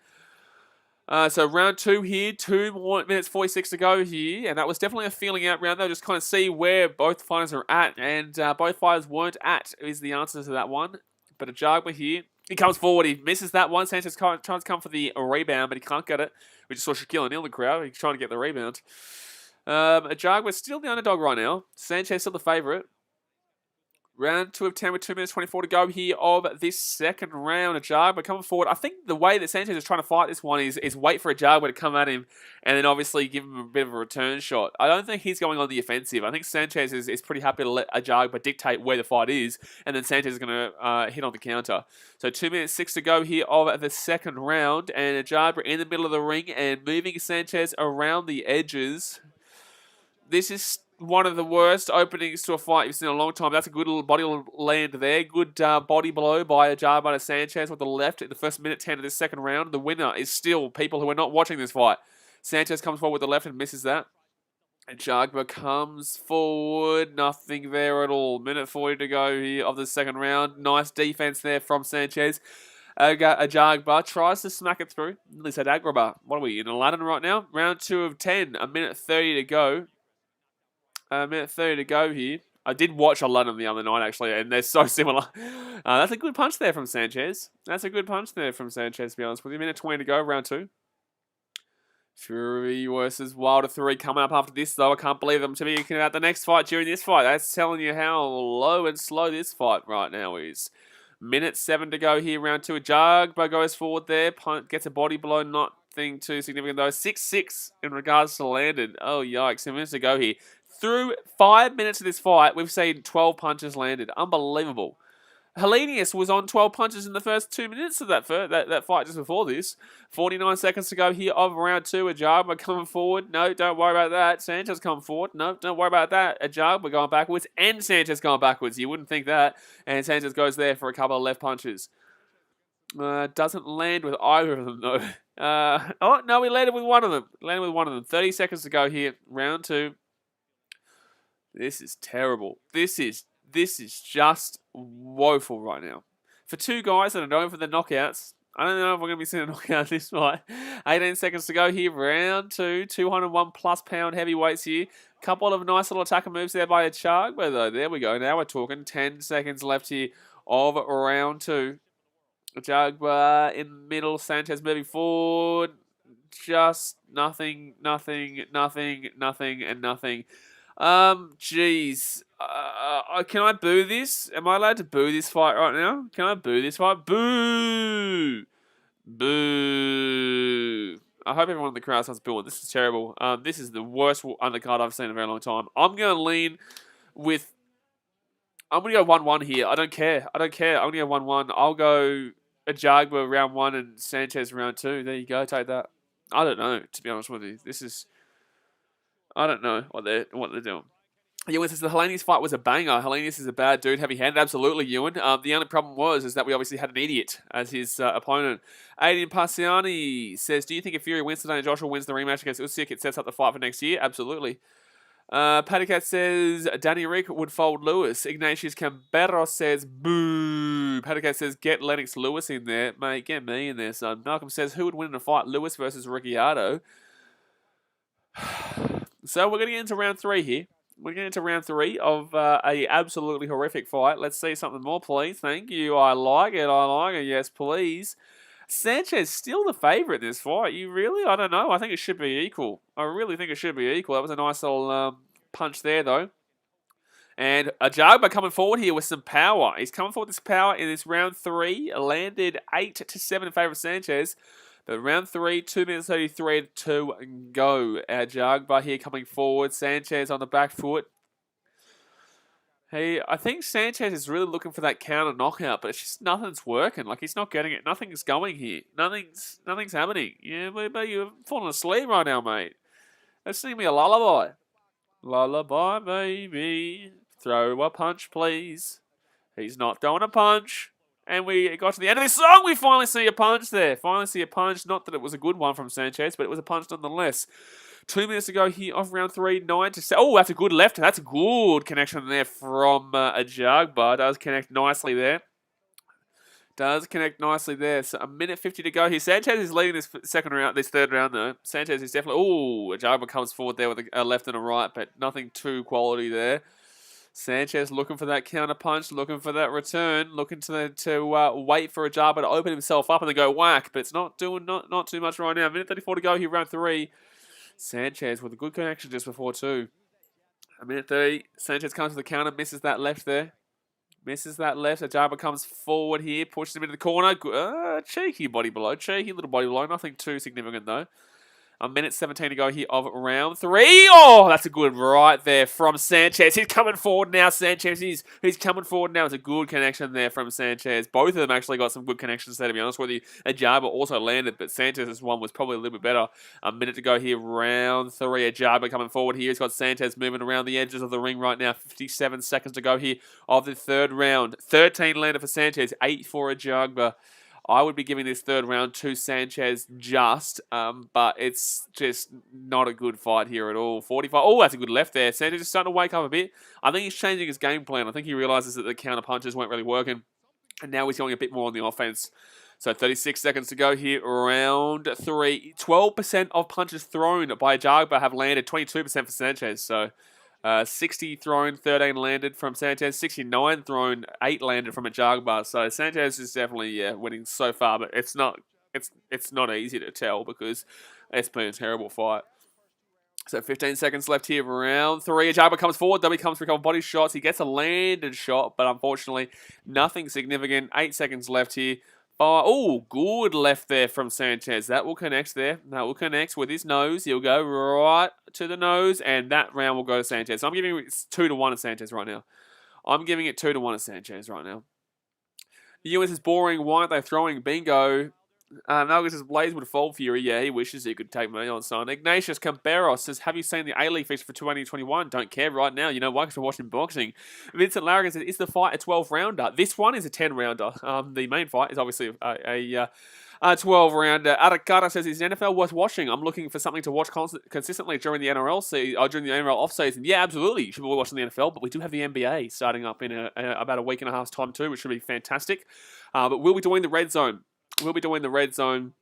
So round 2 here, 2 more minutes 46 to go here, and that was definitely a feeling out round. They'll just kind of see where both fighters are at, and both fighters weren't at is the answer to that one. But Ajagba here, he comes forward, he misses that one. Sanchez trying to come for the rebound, but he can't get it. We just saw Shaquille O'Neal in the crowd. He's trying to get the rebound. Ajagba's still the underdog right now. Sanchez still the favourite. Round 2 of 10 with 2 minutes 24 to go here of this second round. Ajagba coming forward. I think the way that Sanchez is trying to fight this one is wait for Ajagba to come at him and then obviously give him a bit of a return shot. I don't think he's going on the offensive. I think Sanchez is pretty happy to let Ajagba dictate where the fight is, and then Sanchez is going to hit on the counter. So 2 minutes 6 to go here of the second round, and Ajagba in the middle of the ring and moving Sanchez around the edges. This is one of the worst openings to a fight you've seen in a long time. That's a good little body land there. Good body blow by Ajagba to Sanchez with the left in the first minute 10 of this second round. The winner is still people who are not watching this fight. Sanchez comes forward with the left and misses that. Ajagba comes forward. Nothing there at all. Minute 40 to go here of the second round. Nice defense there from Sanchez. Ajagba tries to smack it through. Ajagba, what are we, in Aladdin right now? Round 2 of 10. A minute 30 to go. A minute 30 to go here. I did watch Aladdin the other night, actually, and they're so similar. That's a good punch there from Sanchez. To be honest with you. Minute 20 to go, round 2. Fury versus Wilder 3 coming up after this, though. I can't believe I'm speaking about the next fight during this fight. That's telling you how low and slow this fight right now is. Minute 7 to go here, round 2. Ajagba goes forward there, gets a body blow, nothing too significant though. 6-6 in regards to landed. Oh, yikes. 7 minutes to go here. Through 5 minutes of this fight, we've seen 12 punches landed. Unbelievable. Hellenius was on 12 punches in the first 2 minutes of that fight just before this. 49 seconds to go here of round 2. Ajagba coming forward. No, don't worry about that. Sanchez coming forward. No, don't worry about that. Ajagba going backwards and Sanchez going backwards. You wouldn't think that. And Sanchez goes there for a couple of left punches. Doesn't land with either of them, though. Oh, no, we landed with one of them. 30 seconds to go here. Round 2. This is terrible. This is just woeful right now. For two guys that are known for the knockouts, I don't know if we're going to be seeing a knockout this fight. 18 seconds to go here. Round 2. 201 plus pound heavyweights here. Couple of nice little attacker moves there by a Chagba, though. There we go. Now we're talking. 10 seconds left here of round 2. Chagba in the middle. Sanchez moving forward. Just nothing, and nothing. Jeez. Can I boo this? Am I allowed to boo this fight right now? Can I boo this fight? Boo! Boo! I hope everyone in the crowd starts booing. This is terrible. This is the worst undercard I've seen in a very long time. I'm going to lean with... I'm going to go 1-1 here. I don't care. I'm going to go 1-1. I'll go Ajagba round 1 and Sanchez round 2. There you go. Take that. I don't know, to be honest with you. This is... I don't know what they're doing. Ewan says the Helenius fight was a banger. Helenius is a bad dude, heavy-handed. Absolutely, Ewan. The only problem is that we obviously had an idiot as his opponent. Aiden Parsiani says, do you think if Fury wins today and Joshua wins the rematch against Usyk, it sets up the fight for next year? Absolutely. Paticat says Danny Rick would fold Lewis. Ignatius Camberos says boo. Paticat says get Lennox Lewis in there. Mate, get me in there, son. Malcolm says who would win in a fight? Lewis versus Ricciardo. So we're going to get into round 3 here. We're getting into round 3 of a absolutely horrific fight. Let's see something more, please. Thank you. I like it. Yes, please. Sanchez still the favourite in this fight. You really? I don't know. I think it should be equal. I really think it should be equal. That was a nice little punch there, though. And Ajagba coming forward here with some power. He's coming forward with this power in this round 3. Landed 8-7 in favour of Sanchez. But round 3, 2 minutes 33 to go. Ajagba here coming forward. Sanchez on the back foot. Hey, I think Sanchez is really looking for that counter knockout, but it's just nothing's working. Like, he's not getting it. Nothing's going here. Nothing's happening. Yeah, but you're falling asleep right now, mate. Let's sing me a lullaby. Lullaby, baby. Throw a punch, please. He's not throwing a punch. And we got to the end of this song. We finally see a punch there. Not that it was a good one from Sanchez, but it was a punch nonetheless. 2 minutes to go here off round 3. 9-7. Oh, that's a good left. That's a good connection there from Ajagba. Does connect nicely there. So a minute 50 to go here. Sanchez is leading this third round though. Sanchez is definitely... Oh, Ajagba comes forward there with a left and a right, but nothing too quality there. Sanchez looking for that counter punch, looking for that return, looking to wait for Ajagba to open himself up and then go whack, but it's not doing not too much right now. Minute 34 to go here, round 3. Sanchez with a good connection just before 2. A minute 30. Sanchez comes to the counter, misses that left there. Ajagba comes forward here, pushes him into the corner. Cheeky little body blow. Nothing too significant though. A minute 17 to go here of round 3. Oh, that's a good right there from Sanchez. He's coming forward now, Sanchez. He's coming forward now. It's a good connection there from Sanchez. Both of them actually got some good connections there, to be honest with you. Ajagba also landed, but Sanchez's one was probably a little bit better. A minute to go here, round 3. Ajagba coming forward here. He's got Sanchez moving around the edges of the ring right now. 57 seconds to go here of the third round. 13 landed for Sanchez, 8 for Ajagba. I would be giving this third round to Sanchez but it's just not a good fight here at all. 45. Oh, that's a good left there. Sanchez is starting to wake up a bit. I think he's changing his game plan. I think he realizes that the counter punches weren't really working. And now he's going a bit more on the offense. So 36 seconds to go here, round 3. 12% of punches thrown by Ajagba have landed, 22% for Sanchez. So 60 thrown, 13 landed from Sanchez. 69 thrown, 8 landed from Ajagba. So Sanchez is definitely winning so far, but it's not easy to tell because it's been a terrible fight. So 15 seconds left here, round 3. Ajagba comes forward, then he comes for a couple body shots. He gets a landed shot, but unfortunately nothing significant. 8 seconds left here. Oh, good left there from Sanchez. That will connect there. That will connect with his nose. He'll go right to the nose, and that round will go to Sanchez. So I'm giving it 2-1 to Sanchez right now. The US is boring. Why aren't they throwing? Bingo. Malgus says, Blaze would fold Fury. Yeah, he wishes he could take me on Sunday. Ignatius Camberos says, have you seen the A-League fixture for 2021? Don't care right now. You know why? Because we're watching boxing. Vincent Larrigan says, is the fight a 12-rounder? This one is a 10-rounder. The main fight is obviously a 12-rounder. Atakata says, is the NFL worth watching? I'm looking for something to watch consistently during the during the NRL off-season. Yeah, absolutely. You should be watching the NFL, but we do have the NBA starting up in about a week and a half's time too, which should be fantastic. But we'll be doing the Red Zone. We'll be doing the Red Zone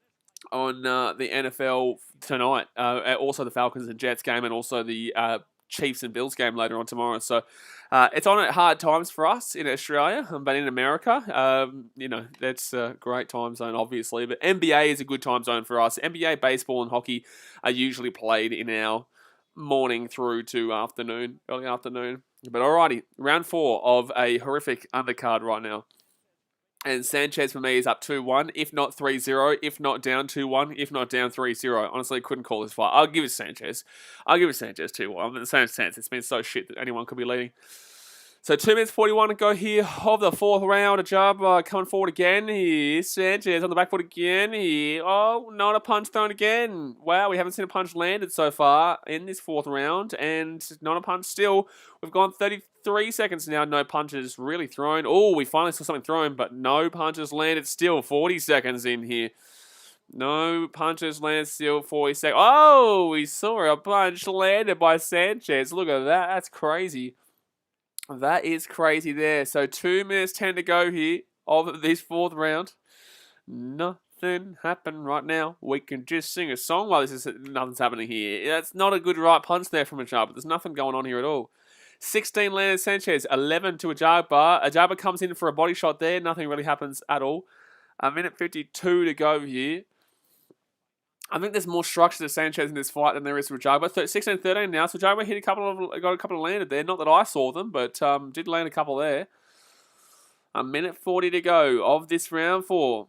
on the NFL tonight. Also the Falcons and Jets game, and also the Chiefs and Bills game later on tomorrow. So it's on at hard times for us in Australia, but in America, that's a great time zone, obviously. But NBA is a good time zone for us. NBA, baseball, and hockey are usually played in our morning through to early afternoon. But alrighty, round 4 of a horrific undercard right now. And Sanchez for me is up 2-1, if not 3-0, if not down 2-1, if not down 3-0. Honestly, couldn't call this fight. I'll give it Sanchez. 2-1. But the same sense, it's been so shit that anyone could be leading. So 2 minutes 41 to go here of the 4th round. Ajab coming forward again. Here, Sanchez on the back foot again. Here, not a punch thrown again. Wow, we haven't seen a punch landed so far in this 4th round, and not a punch still. We've gone 33 seconds now. No punches really thrown. Oh, we finally saw something thrown, but no punches landed. Still 40 seconds in here. No punches landed. Still 40 seconds. Oh, we saw a punch landed by Sanchez. Look at that. That's crazy. That is crazy there. So 2 minutes 10 to go here of this 4th round. Nothing happened right now. We can just sing a song while nothing's happening here. That's not a good right punch there from Ajagba. There's nothing going on here at all. 16 landed Sanchez, 11 to Ajagba. Ajagba comes in for a body shot there. Nothing really happens at all. A minute 52 to go here. I think there's more structure to Sanchez in this fight than there is for Ajagba. 16-13 now, so Ajagba got a couple landed there. Not that I saw them, but did land a couple there. A minute 40 to go of this round 4.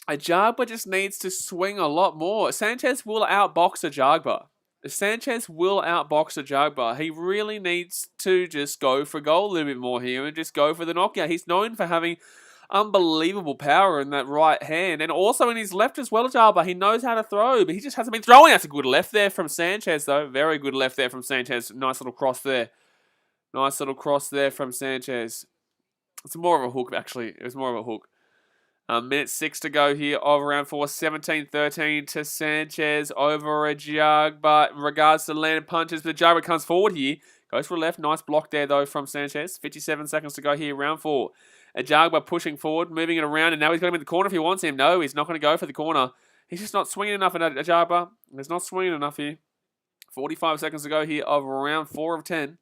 Ajagba just needs to swing a lot more. Sanchez will outbox Ajagba. Sanchez will outbox Ajagba. He really needs to just go for goal a little bit more here and just go for the knockout. He's known for having unbelievable power in that right hand, and also in his left as well, Ajagba. He knows how to throw, but he just hasn't been throwing. That's a good left there from Sanchez, though. Very good left there from Sanchez. Nice little cross there. Nice little cross there from Sanchez. It's more of a hook, actually. It was more of a hook. Minute 6 to go here of round 4. 17-13 to Sanchez over Ajagba. In regards to landed punches, but Ajagba comes forward here. Goes for a left. Nice block there, though, from Sanchez. 57 seconds to go here, round 4. Ajagba pushing forward, moving it around, and now he's got him in the corner if he wants him. No, he's not going to go for the corner. He's just not swinging enough at Ajagba. He's not swinging enough here. 45 seconds to go here of round 4 of 10.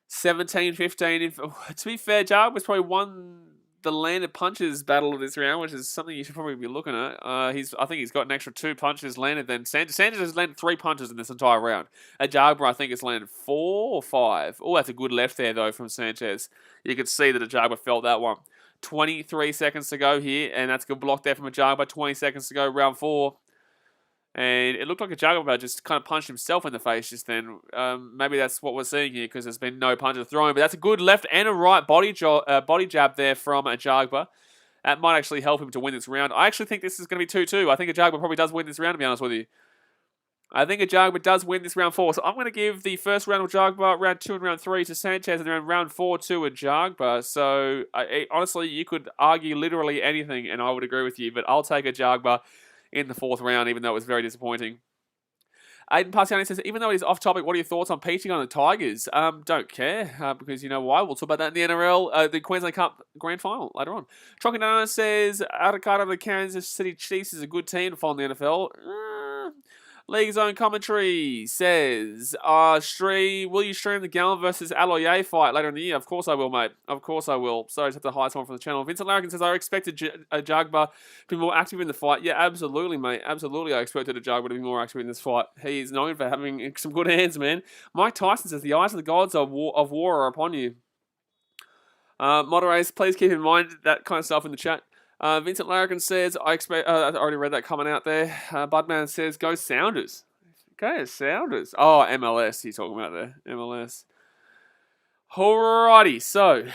17-15. To be fair, Ajagba's probably won the landed punches battle of this round, which is something you should probably be looking at. I think he's got an extra 2 punches landed than Sanchez. Sanchez has landed 3 punches in this entire round. Ajagba, I think, has landed 4 or 5. Oh, that's a good left there, though, from Sanchez. You could see that Ajagba felt that one. 23 seconds to go here, and that's a good block there from Ajagba. 20 seconds to go, round 4. And it looked like Ajagba just kind of punched himself in the face just then. Maybe that's what we're seeing here because there's been no punches thrown. But that's a good left and a right body jab there from Ajagba. That might actually help him to win this round. I actually think this is going to be 2-2. I think Ajagba probably does win this round, to be honest with you. I think Ajagba does win this round 4. So I'm going to give the first round of Ajagba, round 2 and round 3 to Sanchez, and then round 4 to Ajagba. So honestly, you could argue literally anything, and I would agree with you. But I'll take Ajagba in the 4th round, even though it was very disappointing. Aiden Parsiani says, even though it is off topic, what are your thoughts on peaching on the Tigers? Don't care, because you know why. We'll talk about that in the NRL, the Queensland Cup Grand Final later on. Trocadero says, Atakata of the Kansas City Chiefs is a good team to follow in the NFL. League Zone Commentary says, will you stream the Gallen versus Aloye fight later in the year? Of course I will, mate. Of course I will. Sorry, it's the highest one from the channel. Vincent Larrigan says, I expected Ajagba to be more active in the fight. Yeah, absolutely, mate. Absolutely, I expected Ajagba to be more active in this fight. He's known for having some good hands, man. Mike Tyson says, the eyes of the gods of war are upon you. Moderators, please keep in mind that kind of stuff in the chat. Vincent Larrigan says, I already read that comment out there. Budman says, go Sounders. Okay, Sounders. Oh, MLS he's talking about there. MLS. Alrighty, so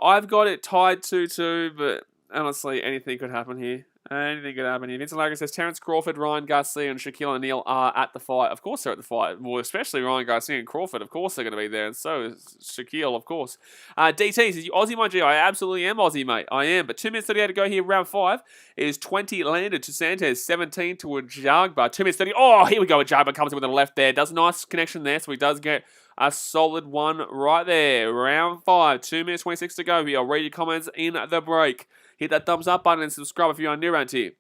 I've got it tied 2-2, but honestly, anything could happen here. Anything could happen here. Vincent Lager says Terence Crawford, Ryan Garcia, and Shaquille O'Neal are at the fight. Of course they're at the fight. Well, especially Ryan Garcia and Crawford. Of course they're going to be there. And so is Shaquille, of course. DT says, you Aussie, my G? I absolutely am Aussie, mate. I am. But 2 minutes 38 to go here. Round 5 is 20 landed to Sanchez, 17 to Ajagba. 2 minutes 30. Oh, here we go. Ajagba comes in with a left there. Does a nice connection there. So he does get a solid one right there. Round 5. 2 minutes 26 to go here. I'll read your comments in the break. Hit that thumbs up button and subscribe if you're new around here.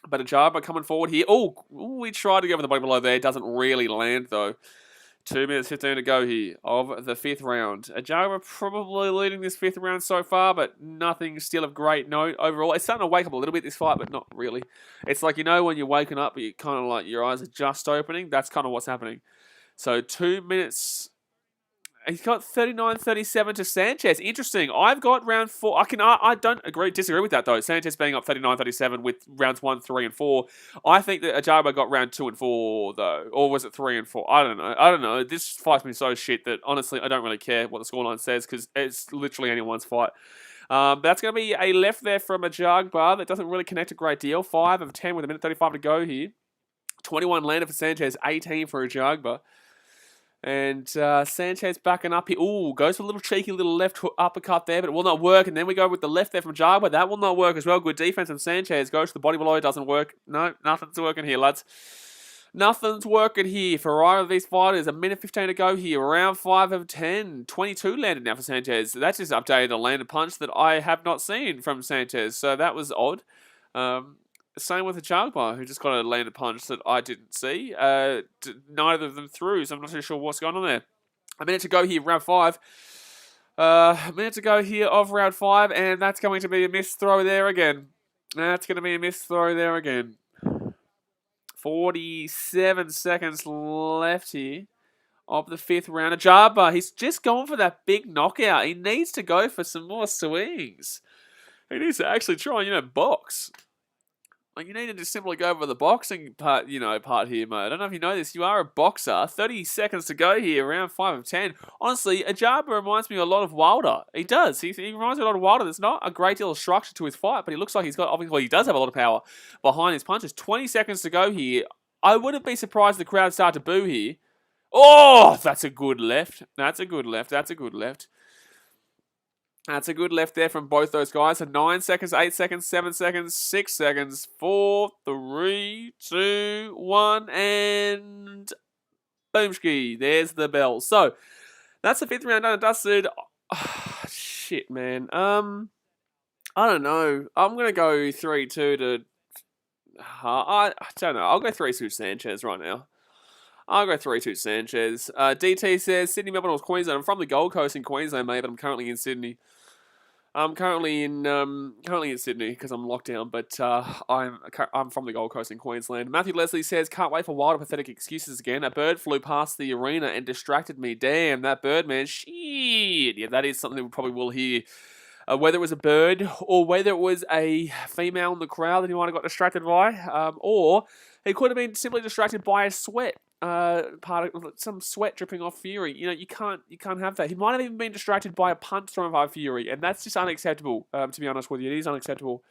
But Ajagba coming forward here. Oh, we tried to go over the body below there. Doesn't really land, though. 2 minutes 15 to go here of the 5th round. Ajagba probably leading this 5th round so far, but nothing still of great note overall. It's starting to wake up a little bit, this fight, but not really. It's like, you know, when you're waking up, you kind of like your eyes are just opening. That's kind of what's happening. So 2 minutes... He's got 39-37 to Sanchez. Interesting. I've got round 4. I don't disagree with that, though. Sanchez being up 39-37 with rounds 1, 3, and 4. I think that Ajagba got round 2 and 4, though. Or was it 3 and 4? I don't know. This fight's been so shit that, honestly, I don't really care what the scoreline says because it's literally anyone's fight. That's going to be a left there from Ajagba that doesn't really connect a great deal. 5 of 10 with a minute 35 to go here. 21 landed for Sanchez, 18 for Ajagba. And Sanchez backing up here. Ooh, goes for a little cheeky little left hook uppercut there, but it will not work. And then we go with the left there from Ajagba. That will not work as well. Good defense from Sanchez. Goes to the body below. Doesn't work. No, nothing's working here, lads. Nothing's working here for either of these fighters. A minute 15 to go here. Round 5 of 10. 22 landed now for Sanchez. That's just updated a landed punch that I have not seen from Sanchez. So that was odd. Same with Ajagba, who just got a landed punch that I didn't see. Neither of them threw, so I'm not too sure what's going on there. A minute to go here, round 5. A minute to go here of round 5, and that's going to be a missed throw there again. 47 seconds left here of the 5th round. Ajagba, he's just gone for that big knockout. He needs to go for some more swings. He needs to actually try and, box. Like, you need to just simply go over the boxing part here, mate. I don't know if you know this. You are a boxer. 30 seconds to go here, round 5 of 10. Honestly, Ajagba reminds me a lot of Wilder. He does. He reminds me a lot of Wilder. There's not a great deal of structure to his fight, but he looks like he does have a lot of power behind his punches. 20 seconds to go here. I wouldn't be surprised if the crowd start to boo here. Oh, that's a good left. That's a good left. That's a good left there from both those guys. So 9 seconds, 8 seconds, 7 seconds, 6 seconds, 4, 3, 2, 1, and boomski. There's the bell. So that's the 5th round done and dusted. Oh, shit, man. I don't know. I'm gonna go 3-2 to. I don't know. I'll go 3-2 Sanchez right now. I'll go 3-2 Sanchez. DT says, Sydney, Melbourne, or Queensland. I'm from the Gold Coast in Queensland, mate, but I'm currently in Sydney. I'm currently in Sydney because I'm locked down, but I'm from the Gold Coast in Queensland. Matthew Leslie says, can't wait for Wilder pathetic excuses again. A bird flew past the arena and distracted me. Damn, that bird, man. Shit. Yeah, that is something we probably will hear. Whether it was a bird or whether it was a female in the crowd that he might have got distracted by, or he could have been simply distracted by a sweat. Some sweat dripping off Fury. You can't have that. He might have even been distracted by a punch thrown by Fury, and that's just unacceptable. To be honest with you, it is unacceptable.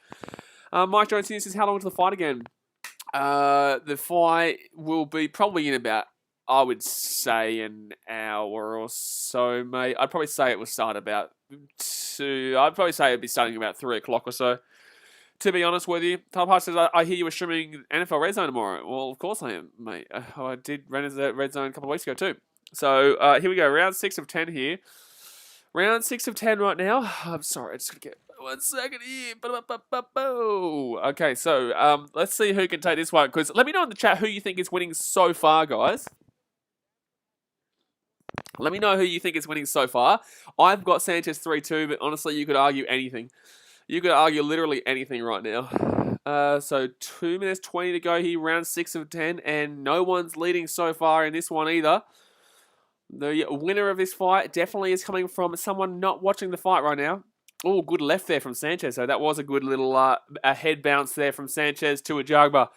Mike Jones says, how long is the fight again? The fight will be probably in about, I would say, an hour or so, mate. I'd probably say it will start about 2. I'd probably say it'd be starting about 3 o'clock or so. To be honest with you, Top Hart says, I hear you were streaming NFL Red Zone tomorrow. Well, of course I am, mate. I did Red Zone a couple of weeks ago too. So, here we go. Round 6 of 10 here. Round 6 of 10 right now. I'm sorry, I just got to get 1 second here. Okay, so, let's see who can take this one. Because let me know in the chat who you think is winning so far, guys. Let me know who you think is winning so far. I've got Sanchez 3-2, but honestly, you could argue anything. You could argue literally anything right now. So 2 minutes 20 to go here, round 6 of 10, and no one's leading so far in this one either. The winner of this fight definitely is coming from someone not watching the fight right now. Oh, good left there from Sanchez. So that was a good little a head bounce there from Sanchez to Ajagba.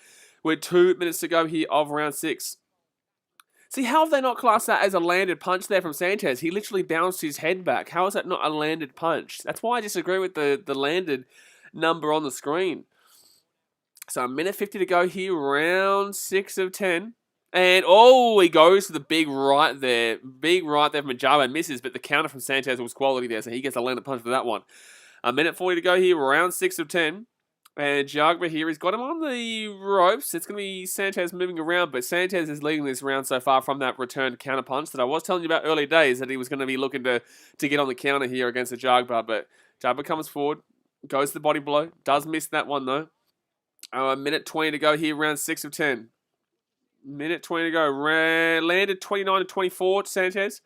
With 2 minutes to go here of round 6. See, how have they not classed that as a landed punch there from Sanchez? He literally bounced his head back. How is that not a landed punch? That's why I disagree with the landed number on the screen. So a minute 50 to go here, round 6 of 10. And, oh, he goes to the big right there. Big right there from Ajagba, misses, but the counter from Sanchez was quality there, so he gets a landed punch for that one. A minute 40 to go here, round 6 of 10. And Ajagba here, he's got him on the ropes. It's going to be Sanchez moving around, but Sanchez is leading this round so far from that returned counter punch that I was telling you about early days that he was going to be looking to get on the counter here against Ajagba. But Ajagba comes forward, goes to the body blow, does miss that one though. A minute 20 to go here, round 6 of 10. Minute 20 to go. Landed 29 to 24 to Sanchez.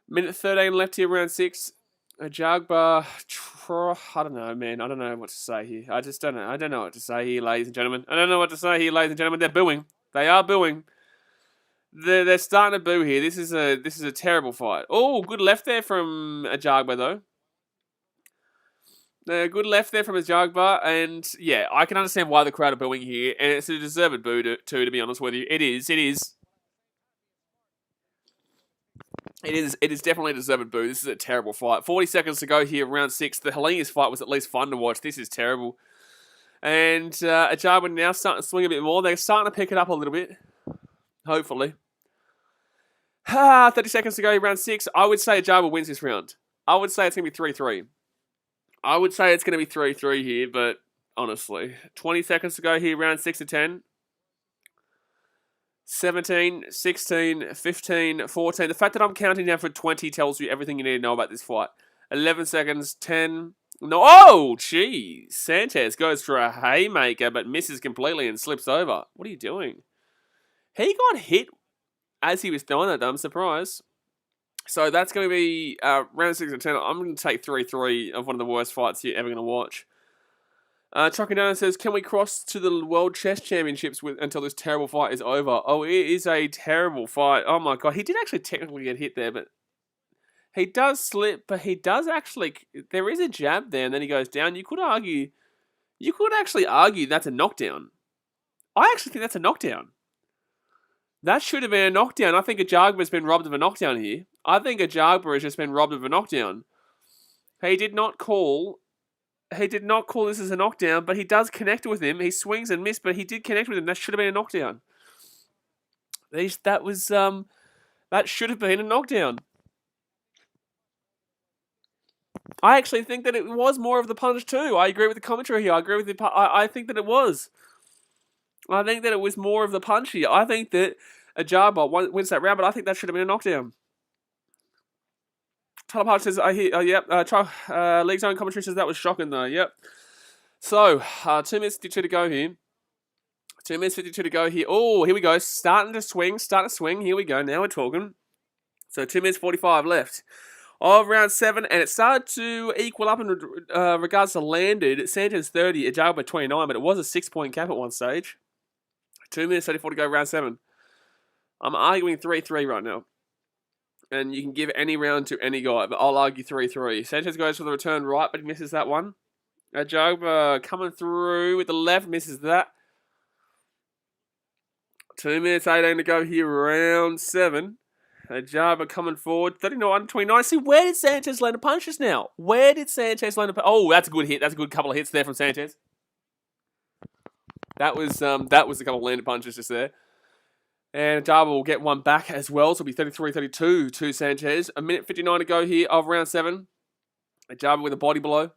Minute 13 left here, round 6. Ajagba, I don't know, man. I don't know what to say here. I just don't know. I don't know what to say here, ladies and gentlemen. I don't know what to say here, ladies and gentlemen. They're booing. They are booing. They're starting to boo here. This is a terrible fight. Oh, good left there from Ajagba though. Good left there from Ajagba, and yeah, I can understand why the crowd are booing here, and it's a deserved boo too, to be honest with you. It is definitely a deserved boo. This is a terrible fight. 40 seconds to go here, round 6. The Helenius fight was at least fun to watch. This is terrible. And Ajagba now starting to swing a bit more. They're starting to pick it up a little bit. Hopefully. 30 seconds to go, round 6. I would say Ajagba wins this round. I would say it's going to be 3-3. I would say it's going to be 3-3 here, but honestly. 20 seconds to go here, round 6 of 10. 17, 16, 15, 14. The fact that I'm counting down for 20 tells you everything you need to know about this fight. 11 seconds, 10. No, oh, jeez. Sanchez goes for a haymaker, but misses completely and slips over. What are you doing? He got hit as he was doing it, I'm surprised. So that's going to be round 6 of 10. I'm going to take 3-3 of one of the worst fights you're ever going to watch. Trucking down says, can we cross to the World Chess Championships until this terrible fight is over? Oh, it is a terrible fight. Oh my god. He did actually technically get hit there, but he does slip, but he does actually... There is a jab there, and then he goes down. You could actually argue that's a knockdown. I actually think that's a knockdown. That should have been a knockdown. I think Ajagba has been robbed of a knockdown here. I think Ajagba has just been robbed of a knockdown. He did not call this as a knockdown, but he does connect with him. He swings and misses, but he did connect with him. That should have been a knockdown. That should have been a knockdown. I actually think that it was more of the punch too. I agree with the commentary here. I agree with I think that it was. I think that it was more of the punch here. I think that Ajagba wins that round, but I think that should have been a knockdown. Tyler Park says, yep. League's own commentary says that was shocking though, yep. So, 2 minutes 52 to go here. 2 minutes 52 to go here. Oh, here we go. Starting to swing. Here we go. Now we're talking. So, 2 minutes 45 left of round 7, and it started to equal up in regards to landed. Sanchez 30, Ajagba 29, but it was a 6-point cap at one stage. 2 minutes 34 to go, round 7. I'm arguing 3-3 right now. And you can give any round to any guy, but I'll argue 3-3. Sanchez goes for the return right, but he misses that one. Ajagba coming through with the left, misses that. 2 minutes 18 to go here, round 7. Ajagba coming forward, 39-29. See, where did Sanchez land a punch just now? Oh, that's a good hit. That's a good couple of hits there from Sanchez. That was a couple of landed punches just there. And Ajagba will get one back as well, so it'll be 33-32 to Sanchez. A minute 59 to go here of round 7. Ajagba with a body blow.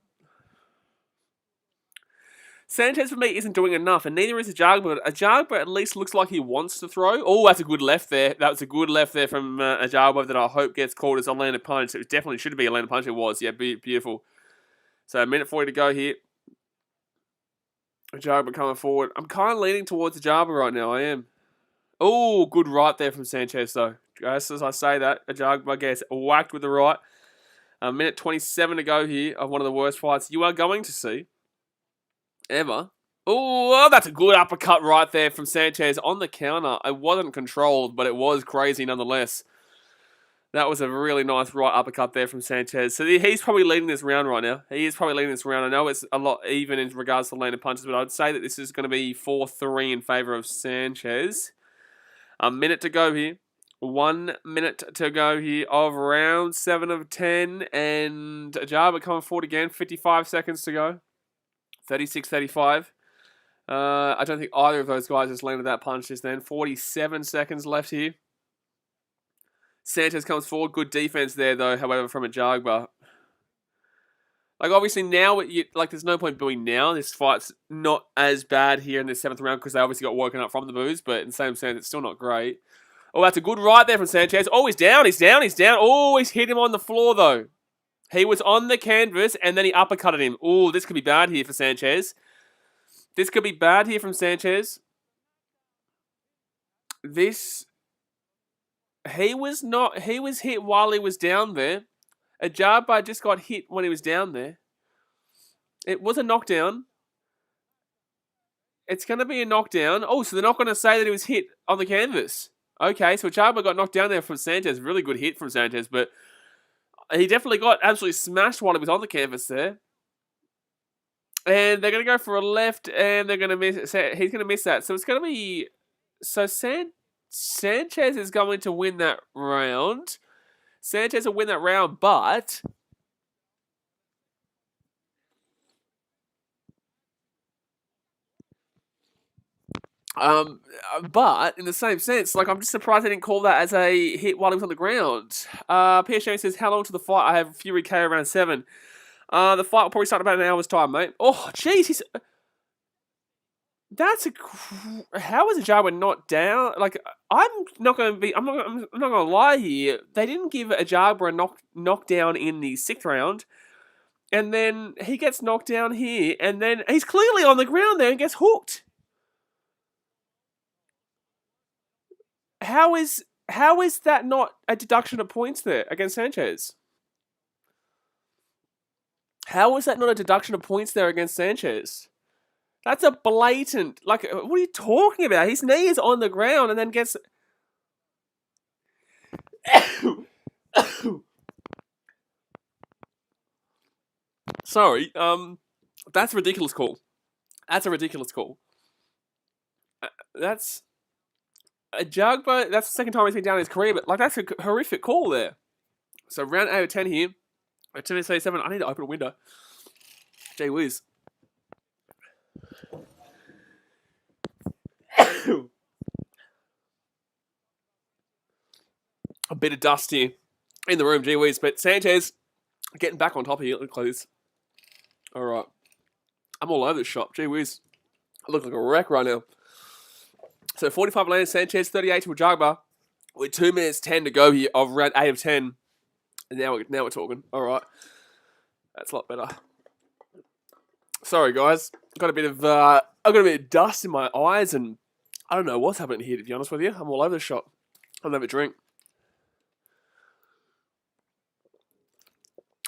Sanchez, for me, isn't doing enough, and neither is Ajagba, but Ajagba at least looks like he wants to throw. Oh, that's a good left there. That was a good left there from Ajagba that I hope gets called as a landed punch. It definitely should be a landed punch. It was. Yeah, beautiful. So, a minute 40 to go here. Ajagba coming forward. I'm kind of leaning towards Ajagba right now. I am. Oh, good right there from Sanchez, though. Just as I say that, Ajagba gets whacked with the right. A minute 27 to go here of one of the worst fights you are going to see ever. Oh, that's a good uppercut right there from Sanchez on the counter. It wasn't controlled, but it was crazy nonetheless. That was a really nice right uppercut there from Sanchez. So he's probably leading this round right now. He is probably leading this round. I know it's a lot even in regards to landed punches, but I'd say that this is going to be 4-3 in favour of Sanchez. A minute to go here. 1 minute to go here of round 7 of 10. And Ajagba coming forward again. 55 seconds to go. 36-35. I don't think either of those guys has landed that punch just then. 47 seconds left here. Sanchez comes forward. Good defense there, though, however, from Ajagba. Like, obviously, now, there's no point booing now. This fight's not as bad here in the 7th round because they obviously got woken up from the boos, but in the same sense, it's still not great. Oh, that's a good right there from Sanchez. Oh, he's down. Oh, he's hit him on the floor, though. He was on the canvas, and then he uppercutted him. Oh, this could be bad here for Sanchez. This could be bad here from Sanchez. He was hit while he was down there. Ajagba just got hit when he was down there. It was a knockdown. It's going to be a knockdown. Oh, so they're not going to say that he was hit on the canvas. Okay, so Ajagba got knocked down there from Sanchez. Really good hit from Sanchez, but he definitely got absolutely smashed while he was on the canvas there. And they're going to go for a left, and they're going to miss. He's going to miss that. So it's going to be. So Sanchez is going to win that round. Sanchez will win that round, but in the same sense, like, I'm just surprised they didn't call that as a hit while he was on the ground. Pierre Shane says, how long to the fight? I have Fury K around 7. The fight will probably start about an hour's time, mate. Oh, jeez, how is Ajagba not down? Like, I'm not going to lie here. They didn't give Ajagba a knockdown in the 6th round. And then he gets knocked down here. And then he's clearly on the ground there and gets hooked. How is that not a deduction of points there against Sanchez? How is that not a deduction of points there against Sanchez? That's a blatant, like, what are you talking about? His knee is on the ground and then gets... Sorry, that's a ridiculous call. That's a ridiculous call. That's... Ajagba, that's the second time he's been down in his career, but, like, that's a horrific call there. So, round 8 of 10 here. At 10:37, I need to open a window. Gee whiz. A bit of dust here in the room, gee whiz. But Sanchez getting back on top here. Look at this. All right. I'm all over this shop. Gee whiz. I look like a wreck right now. So 45 lands, Sanchez, 38 to Ajagba. With 2 minutes 10 to go here of round 8 of 10. And now we're talking. All right. That's a lot better. Sorry, guys. I've got a bit of dust in my eyes, and I don't know what's happening here, to be honest with you. I'm all over the shop. I'll have a drink.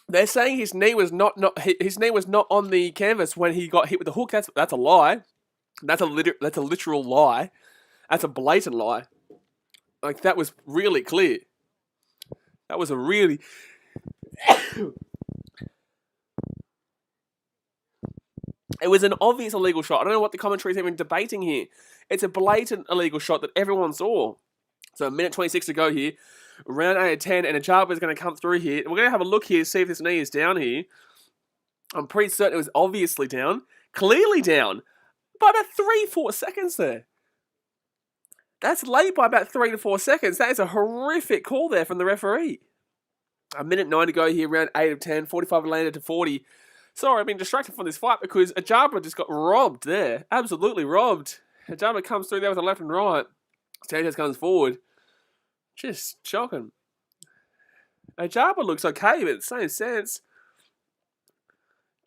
They're saying his knee was not on the canvas when he got hit with the hook. That's a lie. That's a literal lie. That's a blatant lie. Like, that was really clear. That was a really... It was an obvious illegal shot. I don't know what the commentary is even debating here. It's a blatant illegal shot that everyone saw. So, a minute 26 to go here. Round 8 of 10, and Ajagba is going to come through here. We're going to have a look here, see if this knee is down here. I'm pretty certain it was obviously down. Clearly down. By about 3-4 seconds there. That's late by about 3 to 4 seconds. That is a horrific call there from the referee. A minute 9 to go here, round 8 of 10. 45 landed to 40. Sorry, I've been distracted from this fight because Ajagba just got robbed there. Absolutely robbed. Ajagba comes through there with a left and right. Sanchez comes forward. Just shocking. Ajagba looks okay, but in the same sense,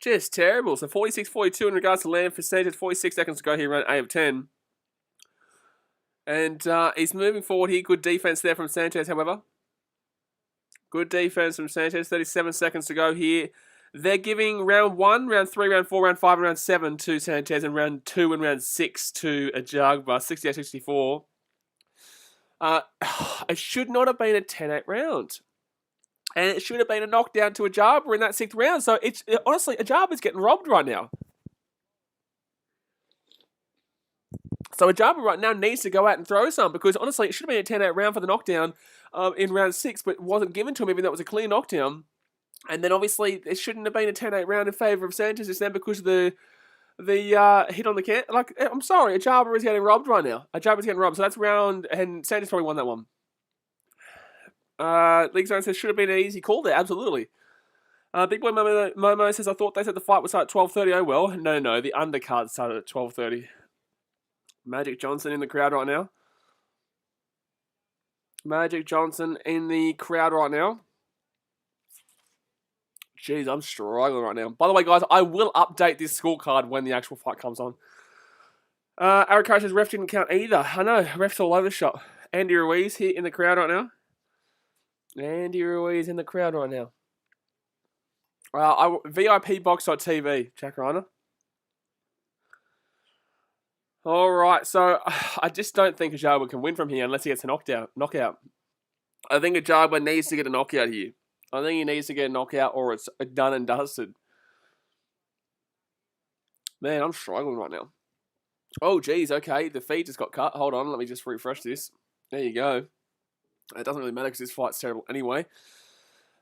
just terrible. So 46-42 in regards to land for Sanchez. 46 seconds to go here, round 8 of 10. And he's moving forward here. Good defense there from Sanchez, however. Good defense from Sanchez. 37 seconds to go here. They're giving round 1, round 3, round 4, round 5, and round 7 to Sanchez, and round 2 and round 6 to Ajagba. 68-64. It should not have been a 10-8 round. And it should have been a knockdown to Ajagba in that 6th round. So, honestly, Ajagba's getting robbed right now. So, Ajagba right now needs to go out and throw some, because, honestly, it should have been a 10-8 round for the knockdown in round 6, but it wasn't given to him, even though it was a clear knockdown. And then, obviously, it shouldn't have been a 10-8 round in favour of Sanchez just then because of the the hit on the can. Like, I'm sorry, Ajaba is getting robbed right now. Ajaba's getting robbed, so that's round, and Sanders probably won that one. League Zone says, should have been an easy call there, absolutely. Big Boy Momo says, I thought they said the fight would start at 12:30. Oh, well. No, the undercard started at 12:30. Magic Johnson in the crowd right now. Magic Johnson in the crowd right now. Jeez, I'm struggling right now. By the way, guys, I will update this scorecard when the actual fight comes on. Arakash says, ref didn't count either. I know, ref's all over the shop. Andy Ruiz here in the crowd right now. Andy Ruiz in the crowd right now. VIPbox.tv, Jack Reiner. Alright, so I just don't think Ajagba can win from here unless he gets a knockout. I think Ajagba needs to get a knockout here. I think he needs to get a knockout or it's done and dusted. Man, I'm struggling right now. Oh, geez, okay. The feed just got cut. Hold on, let me just refresh this. There you go. It doesn't really matter because this fight's terrible anyway.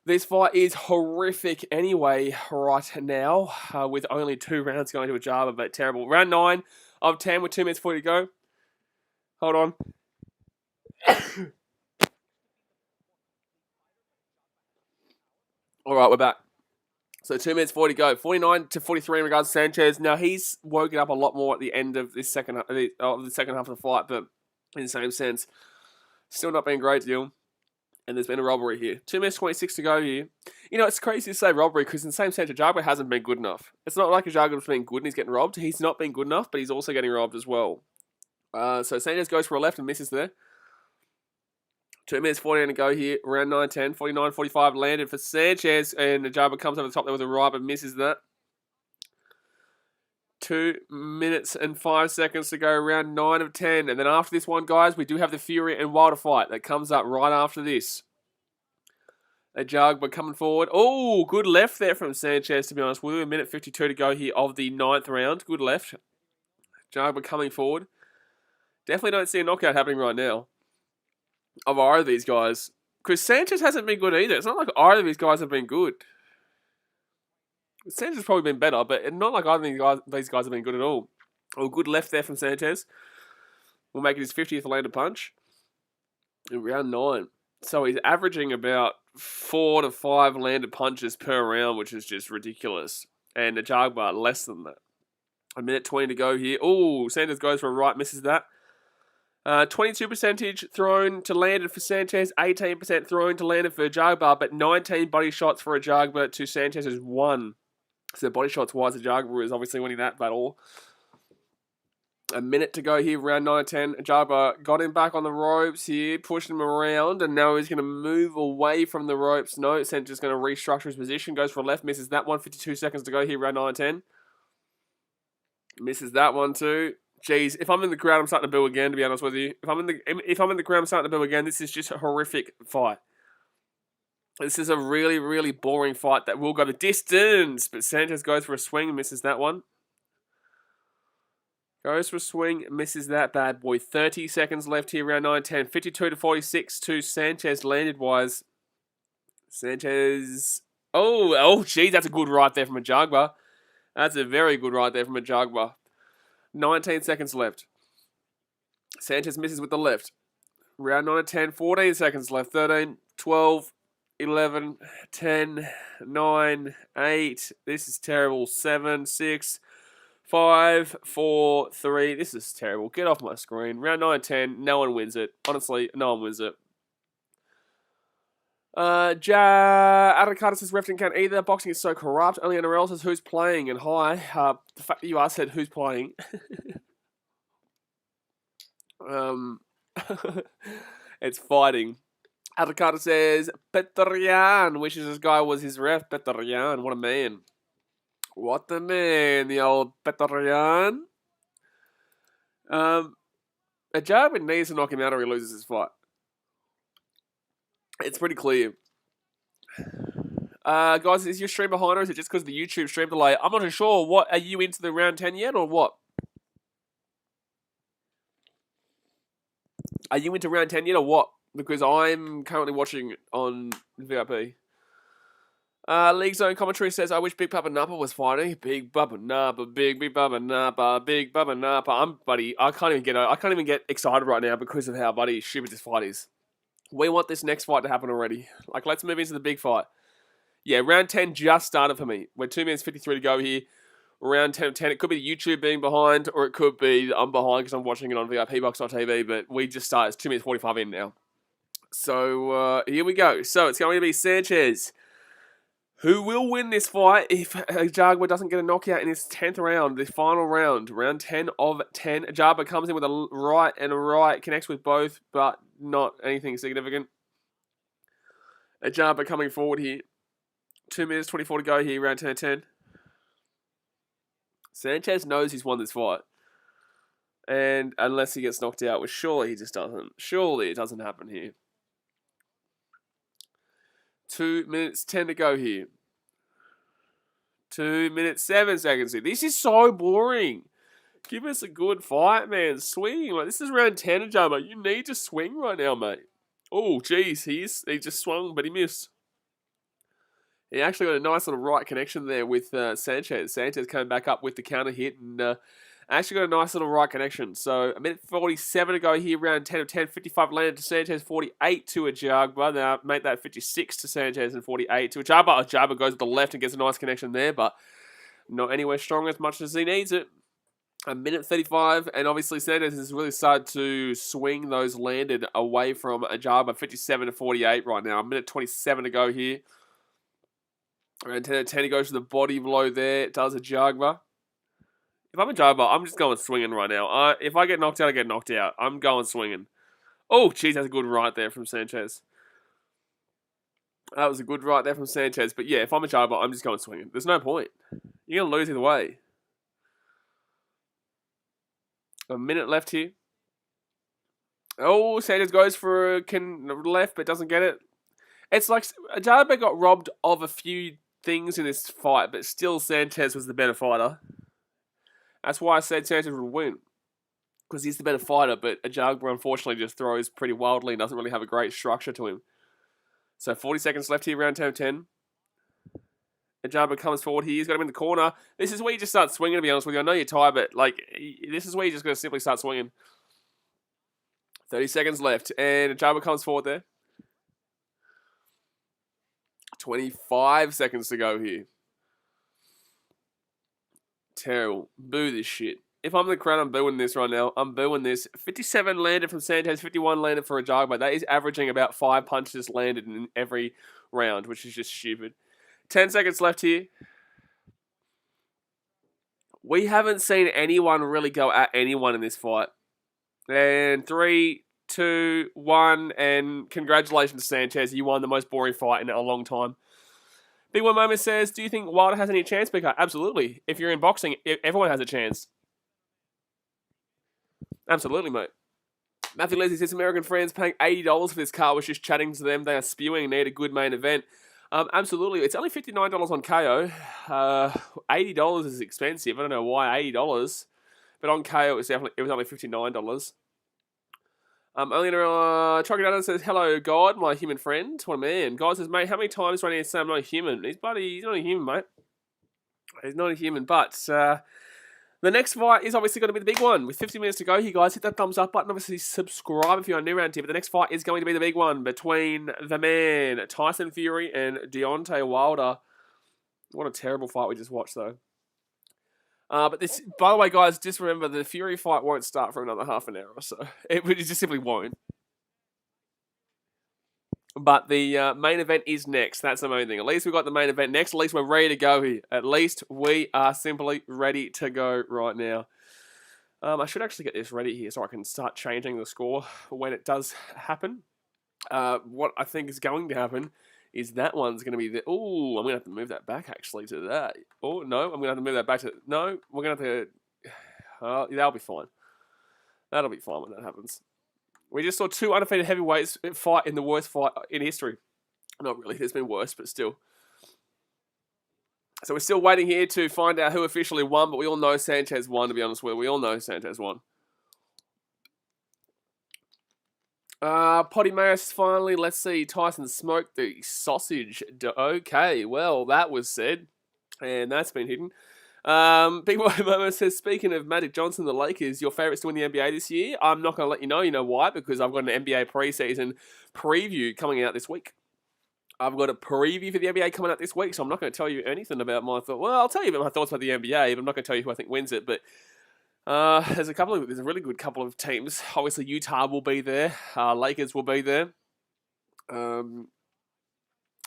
This fight is horrific anyway right now with only 2 rounds going to Ajagba, but terrible. Round 9 of 10 with 2 minutes 40 to go. Hold on. All right, we're back. So 2 minutes 40 to go. 49 to 43 in regards to Sanchez. Now, he's woken up a lot more at the end of this second half of the fight, but in the same sense, still not been great to him. And there's been a robbery here. 2 minutes 26 to go here. You know, it's crazy to say robbery because in the same sense, Ajagba hasn't been good enough. It's not like Ajagba's been good and he's getting robbed. He's not been good enough, but he's also getting robbed as well. So Sanchez goes for a left and misses there. 2 minutes 49 to go here. Round 9-10. 49-45 landed for Sanchez. And Ajagba comes over the top there with a right but misses that. 2 minutes and 5 seconds to go. Round 9 of 10. And then after this one, guys, we do have the Fury and Wilder fight that comes up right after this. Ajagba coming forward. Oh, good left there from Sanchez, to be honest. With 1 minute 52 to go here of the 9th round. Good left. Ajagba coming forward. Definitely don't see a knockout happening right now of either of these guys. Because Sanchez hasn't been good either. It's not like either of these guys have been good. Sanchez has probably been better, but not like either of these guys have been good at all. Oh, good left there from Sanchez. We'll make it his 50th landed punch. In round 9. So he's averaging about 4 to 5 landed punches per round, which is just ridiculous. And Ajagba less than that. 1 minute 20 to go here. Oh, Sanchez goes for a right, misses that. 22% thrown to landed for Sanchez, 18% thrown to landed for Ajagba, but 19 body shots for Ajagba to Sanchez's 1. So body shots wise, Ajagba is obviously winning that battle. 1 minute to go here, round 9-10. Ajagba got him back on the ropes here, pushed him around, and now he's going to move away from the ropes. No, Sanchez is going to restructure his position, goes for a left, misses that one. 52 seconds to go here, round 9-10. Misses that one too. Jeez, if I'm in the crowd, I'm starting to boo again, to be honest with you. If I'm in the crowd, I'm starting to boo again. This is just a horrific fight. This is a really, really boring fight that will go the distance. But Sanchez goes for a swing and misses that one. Goes for a swing, misses that bad boy. 30 seconds left here, round 9-10. 52 to 46 to Sanchez landed wise. Sanchez. Oh, geez, that's a good right there from Ajagba. That's a very good right there from Ajagba. 19 seconds left. Sanchez misses with the left. Round 9-10, 14 seconds left. 13, 12, 11, 10, 9, 8. This is terrible. 7, 6, 5, 4, 3. This is terrible. Get off my screen. Round 9-10, no one wins it. Honestly, no one wins it. Adakata says ref didn't count either. Boxing is so corrupt. Only NRL says who's playing. And hi, the fact that you asked said who's playing. It's fighting. Adakata says Petrian wishes this guy was his ref. Petrian, what a man. What the man, the old Petrian. Ajagba needs to knock him out or he loses his fight. It's pretty clear. Guys, is your stream behind or is it just because of the YouTube stream delay? I'm not sure. What, are you into the round 10 yet or what? Are you into round 10 yet or what? Because I'm currently watching on VIP. League Zone commentary says, I wish Big Papa Napa was fighting. Big Papa Napa, Big Papa Napa, Big Papa Napa. I can't even get excited right now because of how stupid this fight is. We want this next fight to happen already. Like, let's move into the big fight. Yeah, round 10 just started for me. We're 2 minutes 53 to go here. Round 10 of 10. It could be YouTube being behind, or it could be I'm behind because I'm watching it on VIPbox.tv, but we just started. It's 2 minutes 45 in now. So, here we go. So, it's going to be Sanchez, who will win this fight if Ajagba doesn't get a knockout in his 10th round, the final round. Round 10 of 10. Ajagba comes in with a right, connects with both, but not anything significant. Ajagba coming forward here. 2 minutes 24 to go here, round 10 of 10. Sanchez knows he's won this fight. And unless he gets knocked out, which surely he just doesn't. Surely it doesn't happen here. 2 minutes 10 to go here. 2 minutes 7 seconds here. This is so boring. Give us a good fight, man. Swing. Like, this is round 10 of Ajagba. You need to swing right now, mate. Oh, jeez. He just swung, but he missed. He actually got a nice little right connection there with Sanchez. Sanchez came back up with the counter hit and actually got a nice little right connection. So, a minute 47 to go here, round 10 of 10. 55 landed to Sanchez, 48 to Ajagba. Now, make that 56 to Sanchez and 48 to Ajagba. Ajagba goes to the left and gets a nice connection there, but not anywhere strong as much as he needs it. A minute 35, and obviously Sanchez has really started to swing those landed away from Ajagba. 57 to 48 right now. A minute 27 to go here. Around 10 of 10, he goes to the body blow there. It does Ajagba. If I'm Ajagba, I'm just going swinging right now. If I get knocked out, I get knocked out. I'm going swinging. Oh, jeez, that's a good right there from Sanchez. That was a good right there from Sanchez. But yeah, if I'm Ajagba, I'm just going swinging. There's no point. You're going to lose either way. A minute left here. Oh, Sanchez goes for a left, but doesn't get it. It's like Ajagba got robbed of a few things in this fight, but still Sanchez was the better fighter. That's why I said Sanchez would win, because he's the better fighter, but Ajagba unfortunately just throws pretty wildly and doesn't really have a great structure to him. So 40 seconds left here, round 10 of 10. Ajagba comes forward here. He's got him in the corner. This is where you just start swinging, to be honest with you. I know you're tired, but this is where you're just going to simply start swinging. 30 seconds left, and Ajagba comes forward there. 25 seconds to go here. Terrible. Boo this shit. If I'm the crowd, I'm booing this right now. I'm booing this. 57 landed from Sanchez, 51 landed for Ajagba. That is averaging about 5 punches landed in every round, which is just stupid. 10 seconds left here. We haven't seen anyone really go at anyone in this fight. And 3, 2, 1, and congratulations, Sanchez. You won the most boring fight in a long time. Big One Moment says, do you think Wilder has any chance, BK? Absolutely. If you're in boxing, everyone has a chance. Absolutely, mate. Matthew Leslie says, American friends paying $80 for this car. Was just chatting to them. They are spewing and need a good main event. Absolutely. It's only $59 on KO. $80 is expensive. I don't know why $80. But on KO, it was only $59. Only Trucker says, hello, God, my human friend. What a man. God says, mate, how many times do I need to say I'm not a human? He's not a human, mate. He's not a human, but the next fight is obviously going to be the big one. With 50 minutes to go here, guys, hit that thumbs up button. Obviously, subscribe if you're new around here. But the next fight is going to be the big one between the man, Tyson Fury, and Deontay Wilder. What a terrible fight we just watched, though. But this, by the way, guys, just remember the Fury fight won't start for another half an hour or so. It just simply won't. But the main event is next. That's the main thing. At least we've got the main event next. At least we're ready to go here. At least we are simply ready to go right now. I should actually get this ready here so I can start changing the score when it does happen. What I think is going to happen is that one's going to be the... Oh, I'm going to have to move that back, actually, to that. Oh, no, I'm going to have to move that back to... No, we're going to have to... that'll be fine. That'll be fine when that happens. We just saw 2 undefeated heavyweights fight in the worst fight in history. Not really, there's been worse, but still. So we're still waiting here to find out who officially won, but we all know Sanchez won, to be honest with you. We all know Sanchez won. Potty Maris finally. Let's see. Tyson smoked the sausage. Okay, well, that was said. And that's been hidden. Big Boy Momo says, speaking of Magic Johnson, the Lakers, your favourites to win the NBA this year? I'm not going to let you know. You know why? Because I've got an NBA preseason preview coming out this week. I've got a preview for the NBA coming out this week, so I'm not going to tell you anything about my thoughts. Well, I'll tell you about my thoughts about the NBA, but I'm not going to tell you who I think wins it. But there's a really good couple of teams. Obviously, Utah will be there. Lakers will be there. Who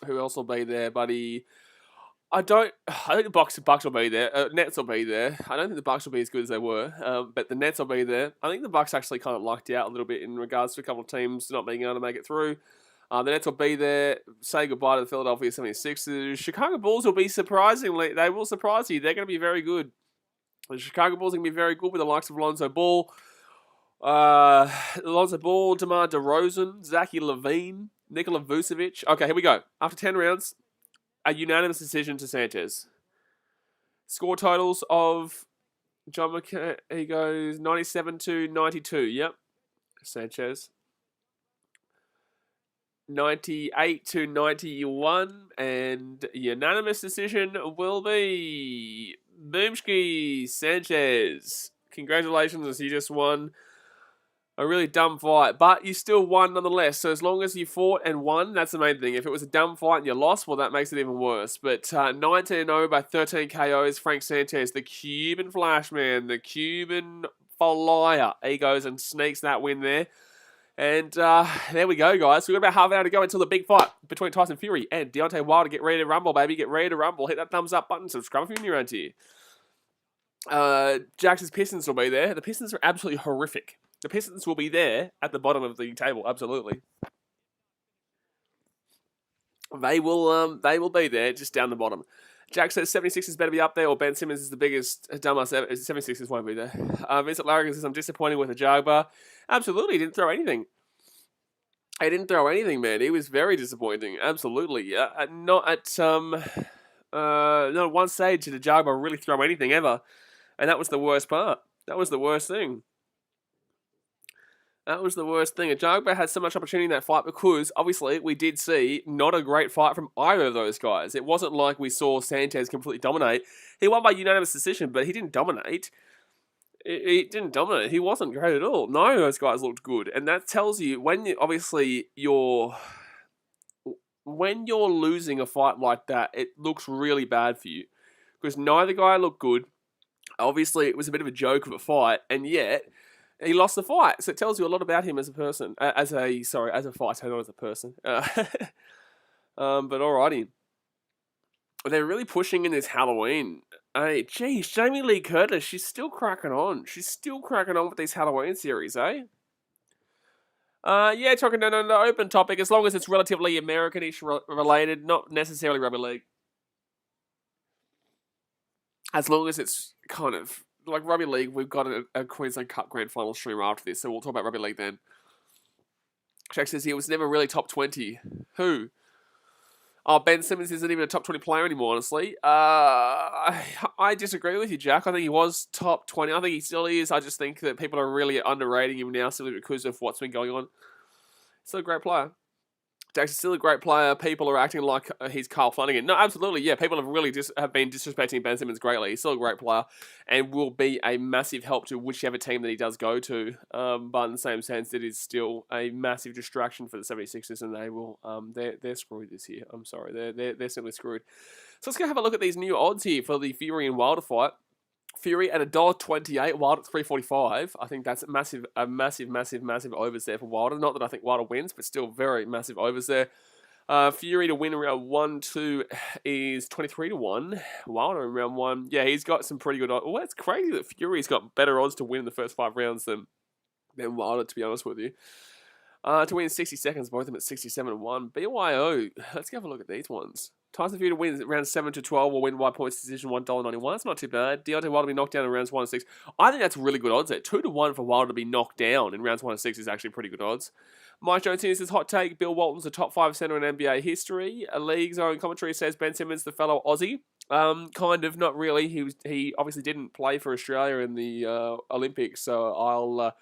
else will be there, buddy? I think the Bucks will be there. Nets will be there. I don't think the Bucks will be as good as they were, but the Nets will be there. I think the Bucks actually kind of lucked out a little bit in regards to a couple of teams not being able to make it through. The Nets will be there. Say goodbye to the Philadelphia 76ers. Chicago Bulls will be surprisingly. They will surprise you. They're going to be very good. The Chicago Bulls are going to be very good with the likes of Lonzo Ball, DeMar DeRozan, Zachary LaVine, Nikola Vucevic. Okay, here we go. After 10 rounds, a unanimous decision to Sanchez. Score totals of John McCain, he goes 97-92. Yep. Sanchez. 98-91. And unanimous decision will be Boomski Sanchez. Congratulations, you just won a really dumb fight, but you still won nonetheless. So as long as you fought and won, that's the main thing. If it was a dumb fight and you lost, well, that makes it even worse. But 19-0 by 13 KOs, Frank Sanchez, the Cuban Flashman, the Cuban Flyer. He goes and sneaks that win there. And there we go, guys. We've got about half an hour to go until the big fight between Tyson Fury and Deontay Wilder. Get ready to rumble, baby. Get ready to rumble. Hit that thumbs up button. Subscribe if you're new around here. Jackson's Pistons will be there. The Pistons are absolutely horrific. The Pistons will be there at the bottom of the table, absolutely. They will be there, just down the bottom. Jack says 76ers better be up there, or Ben Simmons is the biggest dumbass ever. 76ers won't be there. Vincent Larrigan says, I'm disappointed with the Jagba. Absolutely, he didn't throw anything. He didn't throw anything, man. He was very disappointing. Absolutely. Not at one stage did the Jagba really throw anything ever. And that was the worst part. That was the worst thing. That was the worst thing. Ajagba had so much opportunity in that fight because, obviously, we did see not a great fight from either of those guys. It wasn't like we saw Sanchez completely dominate. He won by unanimous decision, but he didn't dominate. He didn't dominate. He wasn't great at all. None of those guys looked good. And that tells you, when you're losing a fight like that, it looks really bad for you. Because neither guy looked good. Obviously, it was a bit of a joke of a fight, and yet he lost the fight. So it tells you a lot about him as a person, as a fighter, not as a person. But alrighty, they're really pushing in this Halloween. Hey, geez, Jamie Lee Curtis, she's still cracking on. She's still cracking on with these Halloween series, eh? Yeah, talking on an open topic, as long as it's relatively American-ish related, not necessarily rugby league. As long as it's kind of like rugby league, we've got a Queensland Cup Grand Final stream after this, so we'll talk about rugby league then. Jack says he was never really top 20. Who? Oh, Ben Simmons isn't even a top 20 player anymore, honestly. I disagree with you, Jack. I think he was top 20. I think he still is. I just think that people are really underrating him now simply because of what's been going on. Still a great player. Jack's still a great player. People are acting like he's Carl Flanagan. No, absolutely, yeah. People have really have been disrespecting Ben Simmons greatly. He's still a great player and will be a massive help to whichever team that he does go to. But in the same sense, it is still a massive distraction for the 76ers, and they will they're screwed this year. I'm sorry, they're simply screwed. So let's go have a look at these new odds here for the Fury and Wilder fight. Fury at $1.28, Wilder at $3.45. I think that's a massive overs there for Wilder. Not that I think Wilder wins, but still very massive overs there. Fury to win in round 1-2 is 23-1. Wilder in round 1, yeah, he's got some pretty good odds. Well, it's crazy that Fury's got better odds to win in the first 5 rounds than Wilder, to be honest with you. To win in 60 seconds, both of them at 67-1. BYO, let's have a look at these ones. Tyson Fury wins round 7-12 will win by points decision $1.91. That's not too bad. Deontay Wilder to be knocked down in rounds 1 and 6. I think that's really good odds there. 2-1 for Wilder to be knocked down in rounds 1 and 6 is actually pretty good odds. Mike Jones says hot take. Bill Walton's the top 5 center in NBA history. A league's own commentary says Ben Simmons, the fellow Aussie. Kind of, not really. He obviously didn't play for Australia in the Olympics, so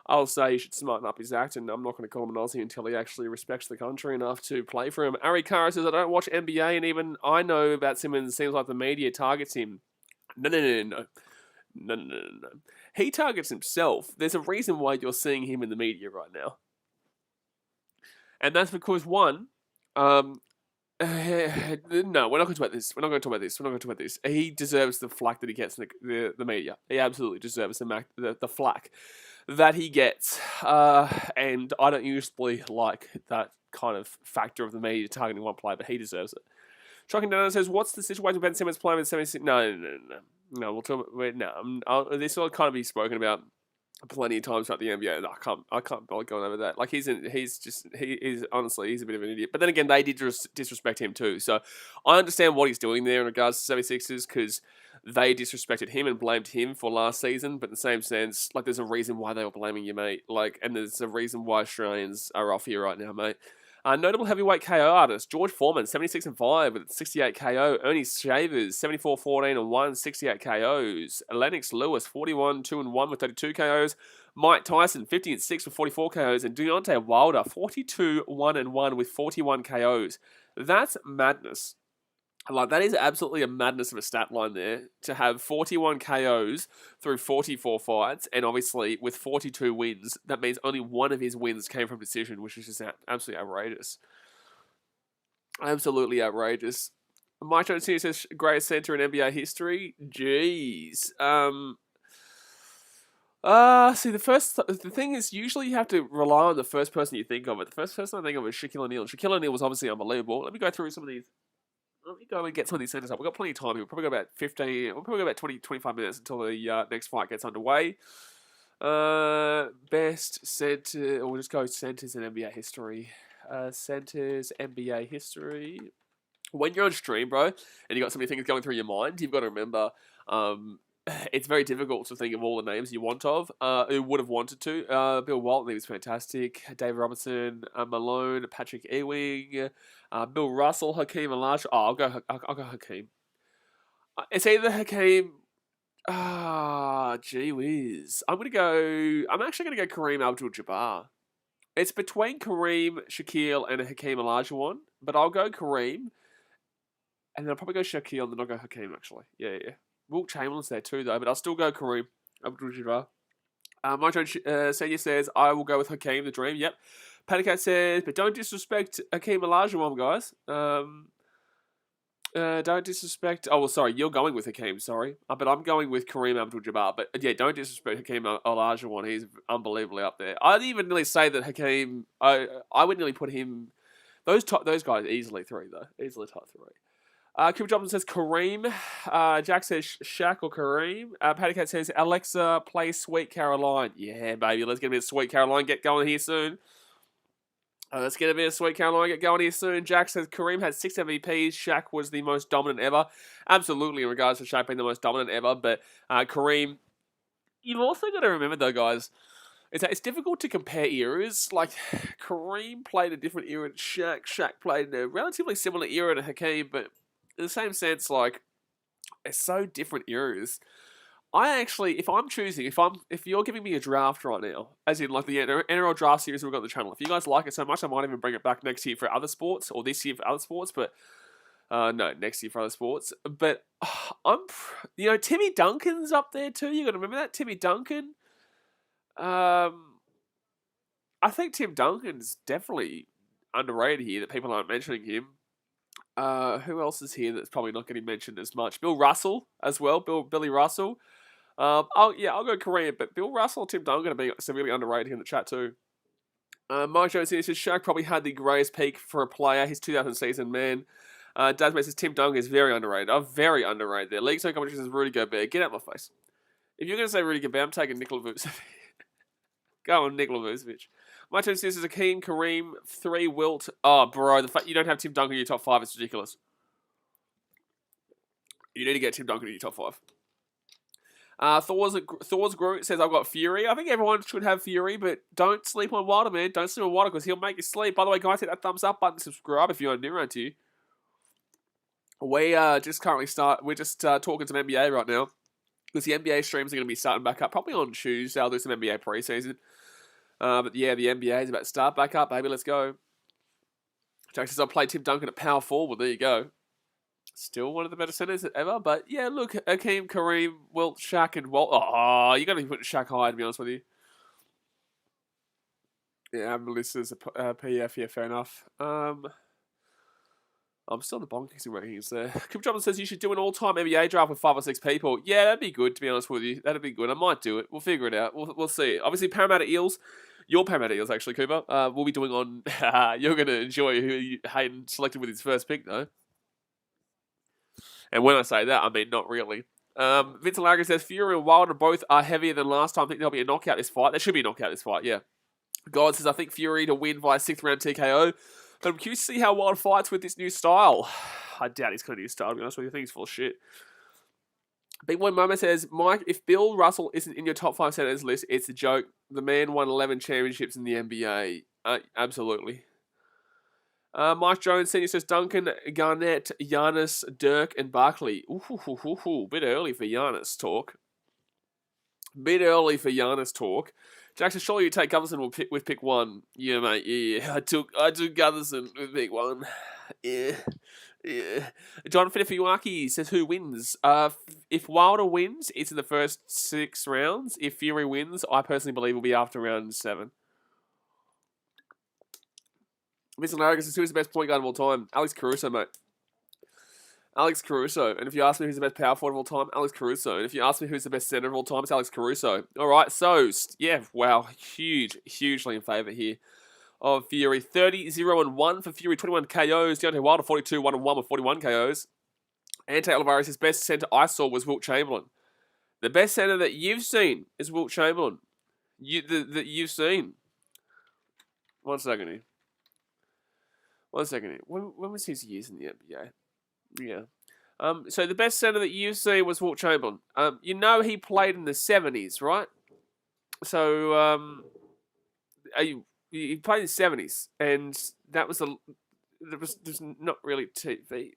I'll say he should smarten up his act, and I'm not going to call him an Aussie until he actually respects the country enough to play for him. Ari Kara says, I don't watch NBA, and even I know about Simmons. It seems like the media targets him. No. He targets himself. There's a reason why you're seeing him in the media right now. And that's because, one, no, we're not going to talk about this. He deserves the flack that he gets in the media. He absolutely deserves the flack that he gets. And I don't usually like that kind of factor of the media targeting one player, but he deserves it. Trucking Down says, what's the situation with Ben Simmons playing with 76? No, we'll talk about, this will kind of be spoken about plenty of times throughout the NBA, and I can't bother going over that. Like, honestly, he's a bit of an idiot. But then again, they did disrespect him too. So I understand what he's doing there in regards to 76ers, because they disrespected him and blamed him for last season. But in the same sense, like, there's a reason why they were blaming you, mate. Like, and there's a reason why Australians are off here right now, mate. Notable heavyweight KO artist, George Foreman, 76-5 with 68 KO. Ernie Shavers, 74-14-1, 68 KOs. Lennox Lewis, 41-2-1 with 32 KOs. Mike Tyson, 50-6 with 44 KOs. And Deontay Wilder, 42-1-1 with 41 KOs. That's madness. Like, that is absolutely a madness of a stat line there, to have 41 KOs through 44 fights, and obviously with 42 wins, that means only one of his wins came from decision, which is just absolutely outrageous. Absolutely outrageous. Mike Jones here says, greatest center in NBA history. Jeez. See, the thing is, usually you have to rely on the first person you think of. The first person I think of is Shaquille O'Neal. Shaquille O'Neal was obviously unbelievable. Let me go through some of these. Let me go and get some of these centers up. We've got plenty of time here. We'll probably go about 20, 25 minutes until the next fight gets underway. Best center, or we'll just go centers in NBA history. Centers, NBA history. When you're on stream, bro, and you got so many things going through your mind, you've got to remember, it's very difficult to think of all the names you want of, who would have wanted to. Bill Walton, he was fantastic. David Robinson, Malone, Patrick Ewing, Bill Russell, Hakeem Olajuwon. I'll go Hakeem. It's either Hakeem. Gee whiz. I'm actually gonna go Kareem Abdul-Jabbar. It's between Kareem, Shaquille, and Hakeem Olajuwon, but I'll go Kareem, and then I'll probably go Shaquille, and then I'll go Hakeem. Actually, yeah. Wilt Chamberlain's there too, though, but I'll still go Kareem Abdul-Jabbar. Mojo Senior says, I will go with Hakeem, the dream. Yep. Panicat says, but don't disrespect Hakeem Olajuwon, guys. Don't disrespect... Oh, well, sorry, you're going with Hakeem, sorry. But I'm going with Kareem Abdul-Jabbar. But, yeah, don't disrespect Hakeem Olajuwon. He's unbelievably up there. I'd even nearly say that Hakeem... I would nearly put him... Those guys easily three, though. Easily top three. Cooper Johnson says Kareem. Jack says Shaq or Kareem. Patty Cat says Alexa, play Sweet Caroline. Yeah, baby. Let's get a bit of Sweet Caroline. Get going here soon. Let's get a bit of Sweet Caroline. Get going here soon. Jack says Kareem had 6 MVPs. Shaq was the most dominant ever. Absolutely, in regards to Shaq being the most dominant ever. But Kareem, you've also got to remember, though, guys, it's difficult to compare eras. Like, Kareem played a different era to Shaq. Shaq played in a relatively similar era to Hakeem, but in the same sense, like, it's so different eras. I actually, if I'm choosing, if you're giving me a draft right now, as in like the NRL draft series we've got on the channel, if you guys like it so much, I might even bring it back next year for other sports, or this year for other sports, but no, next year for other sports. But Timmy Duncan's up there too. You got to remember that Timmy Duncan. I think Tim Duncan's definitely underrated here. That people aren't mentioning him. Who else is here that's probably not getting mentioned as much? Bill Russell as well. Billy Russell. I'll go Kareem, but Bill Russell and Tim Duncan are being severely underrated here in the chat too. Mike Jones says Shaq probably had the greatest peak for a player. His 2000 season, man. Dasmate says Tim Duncan is very underrated. I'm very underrated there. League Zone competition says Rudy Gobert. Get out of my face. If you're going to say Rudy Gobert, I'm taking Nikola Vucevic. Go on, Nikola Vucevic. My turn says Akeem, Kareem, 3, Wilt. Oh, bro, the fact you don't have Tim Duncan in your top 5 is ridiculous. You need to get Tim Duncan in your top 5. Thor's Groot says, I've got Fury. I think everyone should have Fury, but don't sleep on Wilder, man. Don't sleep on Wilder because he'll make you sleep. By the way, guys, hit that thumbs up button, subscribe if you're new around to you. We're just talking some NBA right now because the NBA streams are going to be starting back up probably on Tuesday. I'll do some NBA preseason. But yeah, the NBA is about to start back up, baby. Let's go. Jack says, I played Tim Duncan at power forward. There you go. Still one of the better centers ever. But yeah, look, Akeem, Kareem, Wilt, Shaq, and Walt. Oh, you got to put Shaq high, to be honest with you. Yeah, Melissa's a PF. Yeah, fair enough. I'm still in the bonkers rankings there. Kim Johnson says you should do an all-time NBA draft with 5 or 6 people. Yeah, that'd be good, to be honest with you. That'd be good. I might do it. We'll figure it out. We'll see. Obviously, Parramatta Eels. Your Parramatta Eels, actually, Cooper. We'll be doing on... you're going to enjoy who Hayden selected with his first pick, though. And when I say that, I mean not really. Vincent Largan says Fury and Wilder both are heavier than last time. I think there'll be a knockout this fight. There should be a knockout this fight, yeah. God says, I think Fury to win via 6th round TKO. But I'm curious to see how Wilder fights with this new style. I doubt he's got a new style, to be honest with you. I think he's full of shit. Big Boy Mama says, Mike, if Bill Russell isn't in your top 5 senators list, it's a joke. The man won 11 championships in the NBA. Absolutely. Mike Jones Senior says, Duncan, Garnett, Giannis, Dirk, and Barkley. Ooh, bit early for Giannis talk. Jackson, surely you take Gutherson with pick 1. Yeah, mate. Yeah, I took Gutherson with pick 1. Yeah. John Finifuyaki says, who wins? If Wilder wins, it's in the first 6 rounds. If Fury wins, I personally believe it'll be after round 7. Mr. Larry says, who's the best point guard of all time? Alex Caruso, mate. Alex Caruso. And if you ask me who's the best power forward of all time, Alex Caruso. And if you ask me who's the best center of all time, it's Alex Caruso. All right, so, yeah, wow, hugely in favour here of Fury. 30-0-1 for Fury, 21 KOs. Deontay Wilder, 42-1-1 with 41 KOs. Ante Olivares' best center I saw was Wilt Chamberlain. The best center that you've seen is Wilt Chamberlain. That you've seen. One second here. When was his years in the NBA? Yeah. So the best center that you've seen was Wilt Chamberlain. You know he played in the 70s, right? So, he played in the 70s, and that was there's not really TV.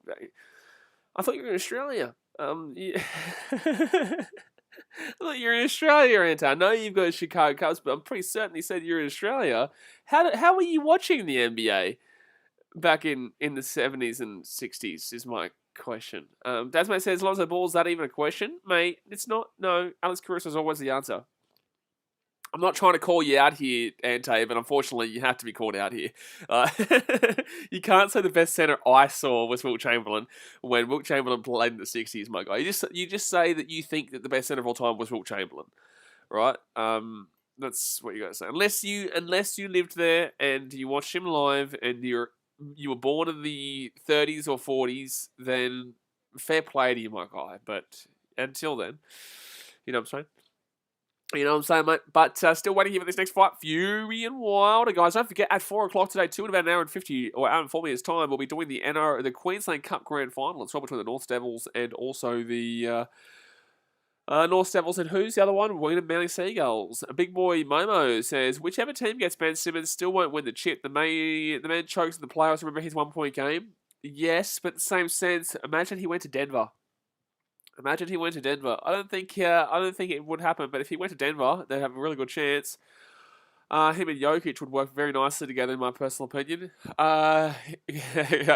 I thought you were in Australia. Yeah. I thought you were in Australia, Anta. I know you've got Chicago Cubs, but I'm pretty certain he said you're in Australia. How were you watching the NBA back in the 70s and 60s is my question. Dasmate says, Lonzo Ball, is that even a question? Mate, it's not. No, Alex Caruso is always the answer. I'm not trying to call you out here, Ante, but unfortunately you have to be called out here. You can't say the best center I saw was Wilt Chamberlain when Wilt Chamberlain played in the 60s, my guy. You just say that you think that the best center of all time was Wilt Chamberlain, right? That's what you got to say. Unless you lived there and you watched him live and you were born in the 30s or 40s, then fair play to you, my guy. But until then, you know what I'm saying? You know what I'm saying, mate? But still waiting here for this next fight. Fury and Wilder, guys. Don't forget, at 4 o'clock today, in about an hour and 50, or hour and 4 minutes time, we'll be doing the Queensland Cup Grand Final. It's right between the North Devils and also the North Devils. And who's the other one? William Manly Seagulls. Big Boy Momo says, whichever team gets Ben Simmons still won't win the chip. The man chokes in the playoffs. Remember his 1-point game? Yes, but in the same sense, imagine he went to Denver. I don't think it would happen, but if he went to Denver, they'd have a really good chance. Him and Jokic would work very nicely together, in my personal opinion. I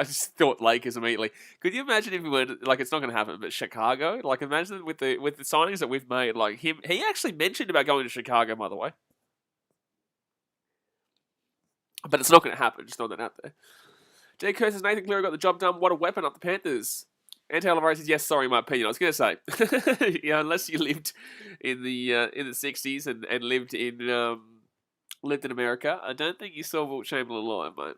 just thought Lakers immediately. Could you imagine if we went, like, it's not going to happen, but Chicago? Like, imagine with the signings that we've made, like, he actually mentioned about going to Chicago, by the way. But it's not going to happen, just throwing that out there. Jay Kerr says, Nathan Cleary got the job done. What a weapon up the Panthers. Ante Olivares says, yes, sorry, my opinion. I was going to say, yeah, unless you lived in the 60s and lived in America, I don't think you saw Wilt Chamberlain live, mate.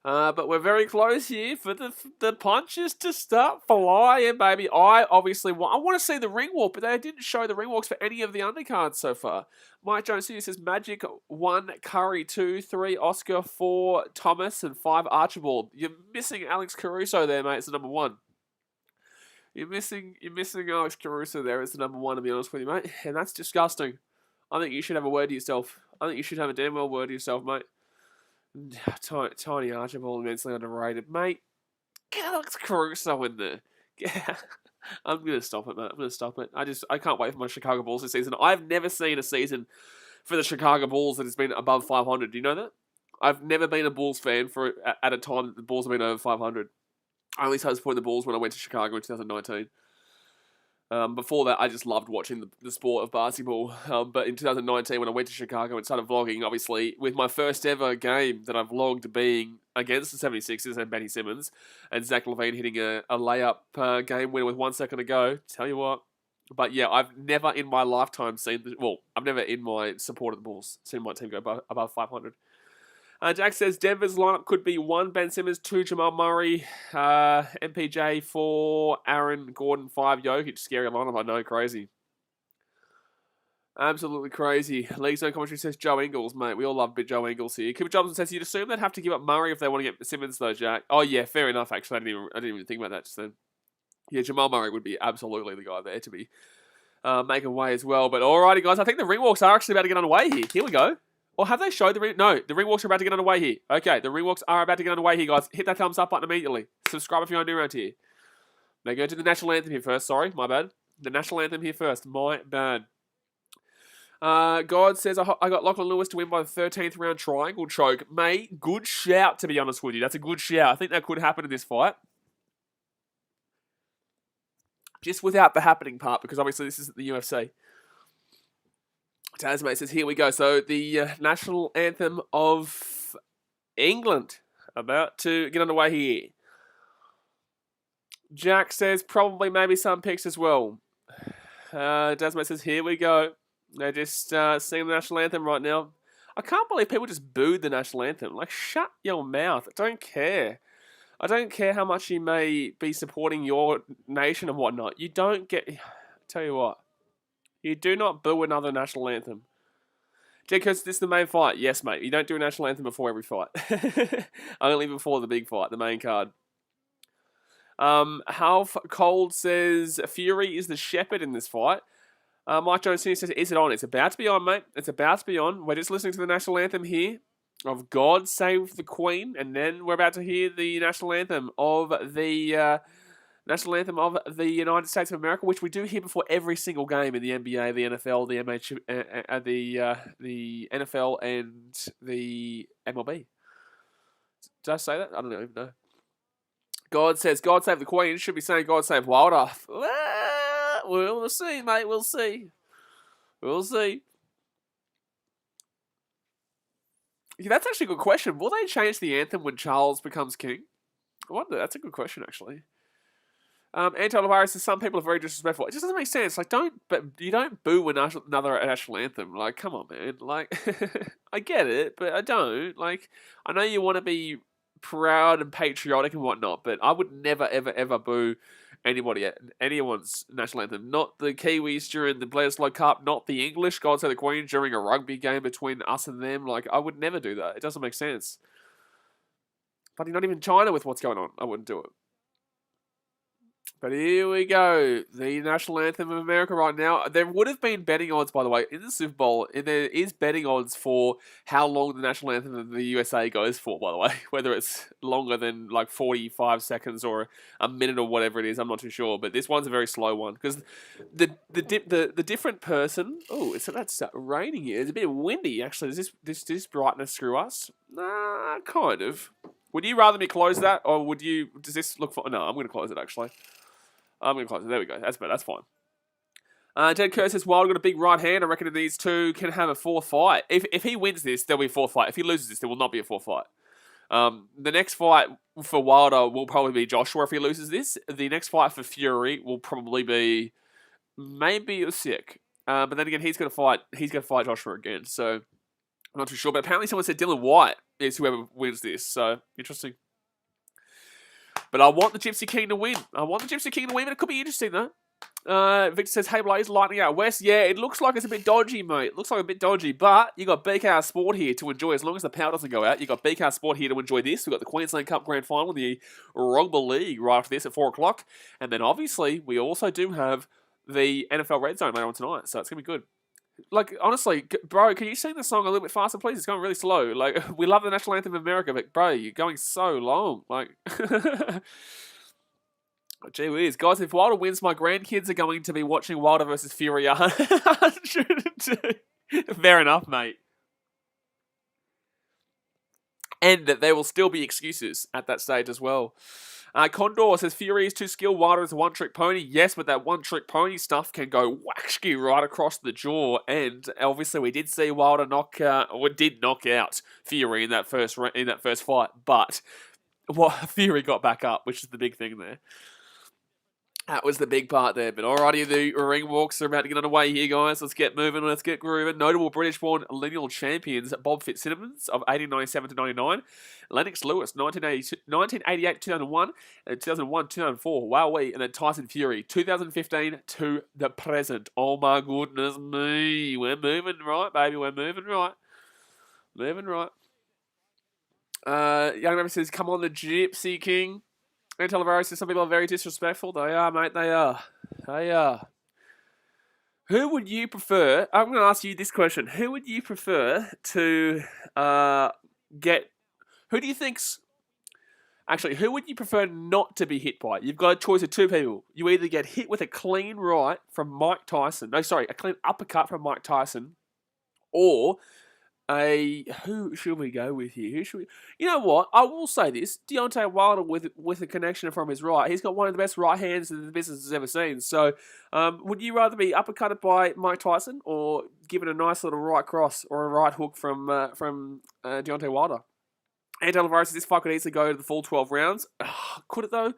But we're very close here for the punches to start flying, baby. I want to see the ring walk, but they didn't show the ring walks for any of the undercards so far. Mike Jones says Magic 1, Curry 2, 3, Oscar 4, Thomas, and 5, Archibald. You're missing Alex Caruso there, mate. It's the number 1. You're missing Alex Caruso there. It's the number 1, to be honest with you, mate. And that's disgusting. I think you should have a word to yourself. I think you should have a damn well word to yourself, mate. Tiny Archibald, immensely underrated, mate. Get Alex Caruso in there. Yeah. I'm gonna stop it, mate. I can't wait for my Chicago Bulls this season. I've never seen a season for the Chicago Bulls that has been above 500. Do you know that? I've never been a Bulls fan at a time that the Bulls have been over 500. I only started supporting the Bulls when I went to Chicago in 2019. Before that, I just loved watching the sport of basketball. But in 2019, when I went to Chicago and started vlogging, obviously, with my first ever game that I vlogged being against the 76ers and Benny Simmons, and Zach LaVine hitting a layup game winner with 1 second to go, tell you what. But yeah, I've never in my lifetime I've never in my support of the Bulls seen my team go above 500. Jack says Denver's lineup could be 1 Ben Simmons, 2 Jamal Murray, MPJ, 4 Aaron Gordon, 5 Jokic. Scary lineup, I know, crazy. Absolutely crazy. League Zone Commentary says Joe Ingles, mate. We all love bit Joe Ingles here. Cooper Johnson says you'd assume they'd have to give up Murray if they want to get Simmons though, Jack. Oh yeah, fair enough. Actually, I didn't even think about that just then. Yeah, Jamal Murray would be absolutely the guy there to be making way as well. But alrighty, guys, I think the ring walks are actually about to get underway here. Here we go. Or have they showed the ring? No, the ring walks are about to get underway here. Okay, the ring walks are about to get underway here, guys. Hit that thumbs up button immediately. Subscribe if you're new around here. They go to the national anthem here first. Sorry, my bad. The national anthem here first. My bad. God says, I got Lachlan Lewis to win by the 13th round triangle choke. Mate, good shout, to be honest with you. That's a good shout. I think that could happen in this fight. Just without the happening part, because obviously this isn't the UFC. Tasmate says, here we go. So the national anthem of England about to get underway here. Jack says, probably maybe some picks as well. Tasmate says, here we go. They're just singing the national anthem right now. I can't believe people just booed the national anthem. Like, shut your mouth. I don't care. I don't care how much you may be supporting your nation and whatnot. You don't get... Tell you what. You do not boo another national anthem. Because this is the main fight. Yes, mate. You don't do a national anthem before every fight. Only before the big fight, the main card. Half Cold says, Fury is the shepherd in this fight. Mike Jones says, is it on? It's about to be on, mate. It's about to be on. We're just listening to the national anthem here of God Save the Queen. And then we're about to hear the national anthem of the... National anthem of the United States of America, which we do hear before every single game in the NBA, the NFL, the the NFL, and the MLB. Did I say that? I don't even know. God says, God save the Queen. Should be saying God save Wilder. We'll see, mate. We'll see. We'll see. Yeah, that's actually a good question. Will they change the anthem when Charles becomes king? I wonder. That's a good question, actually. Untitled Chapter says some people are very disrespectful. It just doesn't make sense. Like, you don't boo another national anthem. Like, come on, man. Like, I get it, but I don't. Like, I know you want to be proud and patriotic and whatnot, but I would never, ever, ever boo anyone's national anthem. Not the Kiwis during the BKRmy Cup, not the English, God Save the Queen, during a rugby game between us and them. Like, I would never do that. It doesn't make sense. But not even China with what's going on, I wouldn't do it. But here we go. The national anthem of America right now. There would have been betting odds, by the way, in the Super Bowl. There is betting odds for how long the national anthem of the USA goes for, by the way. Whether it's longer than like 45 seconds or a minute or whatever it is, I'm not too sure. But this one's a very slow one. Because the different person... Oh, that's raining here. It's a bit windy, actually. Does this brightness screw us? Nah, kind of. Would you rather me close that? Or would you... Does this look... No, I'm going to close it, actually. I'm going to close it. There we go. That's better. That's fine. Ted Kerr says, Wilder got a big right hand. I reckon these two can have a fourth fight. If he wins this, there'll be a fourth fight. If he loses this, there will not be a fourth fight. The next fight for Wilder will probably be Joshua if he loses this. The next fight for Fury will probably be maybe Usyk. But then again, he's going to fight Joshua again. So I'm not too sure. But apparently someone said Dylan White is whoever wins this. So interesting. But I want the Gypsy King to win. But it could be interesting, though. Victor says, hey, Blaze, lightning out west. Yeah, it looks like it's a bit dodgy, mate. It looks like a bit dodgy. But you got BKR Sport here to enjoy. As long as the power doesn't go out, you got BKR Sport here to enjoy this. We've got the Queensland Cup Grand Final, the Rugby League right after this at 4 o'clock. And then, obviously, we also do have the NFL Red Zone later on tonight. So it's going to be good. Like, honestly, bro, can you sing the song a little bit faster, please? It's going really slow. Like, we love the national anthem of America, but, bro, you're going so long. Like, gee whiz. Guys, if Wilder wins, my grandkids are going to be watching Wilder versus Fury 102. Fair enough, mate. And that there will still be excuses at that stage as well. Condor says Fury is too skilled. Wilder is a one-trick pony. Yes, but that one-trick pony stuff can go whacky right across the jaw. And obviously, we did see Wilder knock out Fury in that first fight. But Fury got back up, which is the big thing there. That was the big part there. But alrighty, the ring walks are about to get underway here, guys. Let's get moving. Let's get grooving. Notable British-born lineal champions, Bob Fitzsimmons of 1897 to 99. Lennox Lewis, 1988 to 2001. And 2001 2004. Wowee. And then Tyson Fury, 2015 to the present. Oh my goodness me. We're moving right, baby. We're moving right. Moving right. Young Rabbit says, come on, the Gypsy King. And Televirus says some people are very disrespectful. They are, mate. They are. They are. Who would you prefer? I'm going to ask you this question. Who would you prefer to get? Who do you think's? Actually, who would you prefer not to be hit by? You've got a choice of two people. You either get hit with a clean right from Mike Tyson. No, sorry, a clean uppercut from Mike Tyson, or who should we go with here? Who should we? You know what? I will say this: Deontay Wilder with a connection from his right. He's got one of the best right hands that the business has ever seen. So, would you rather be uppercutted by Mike Tyson or given a nice little right cross or a right hook from Deontay Wilder? And Alvarez, this fight could easily go to the full 12 rounds. Could it though?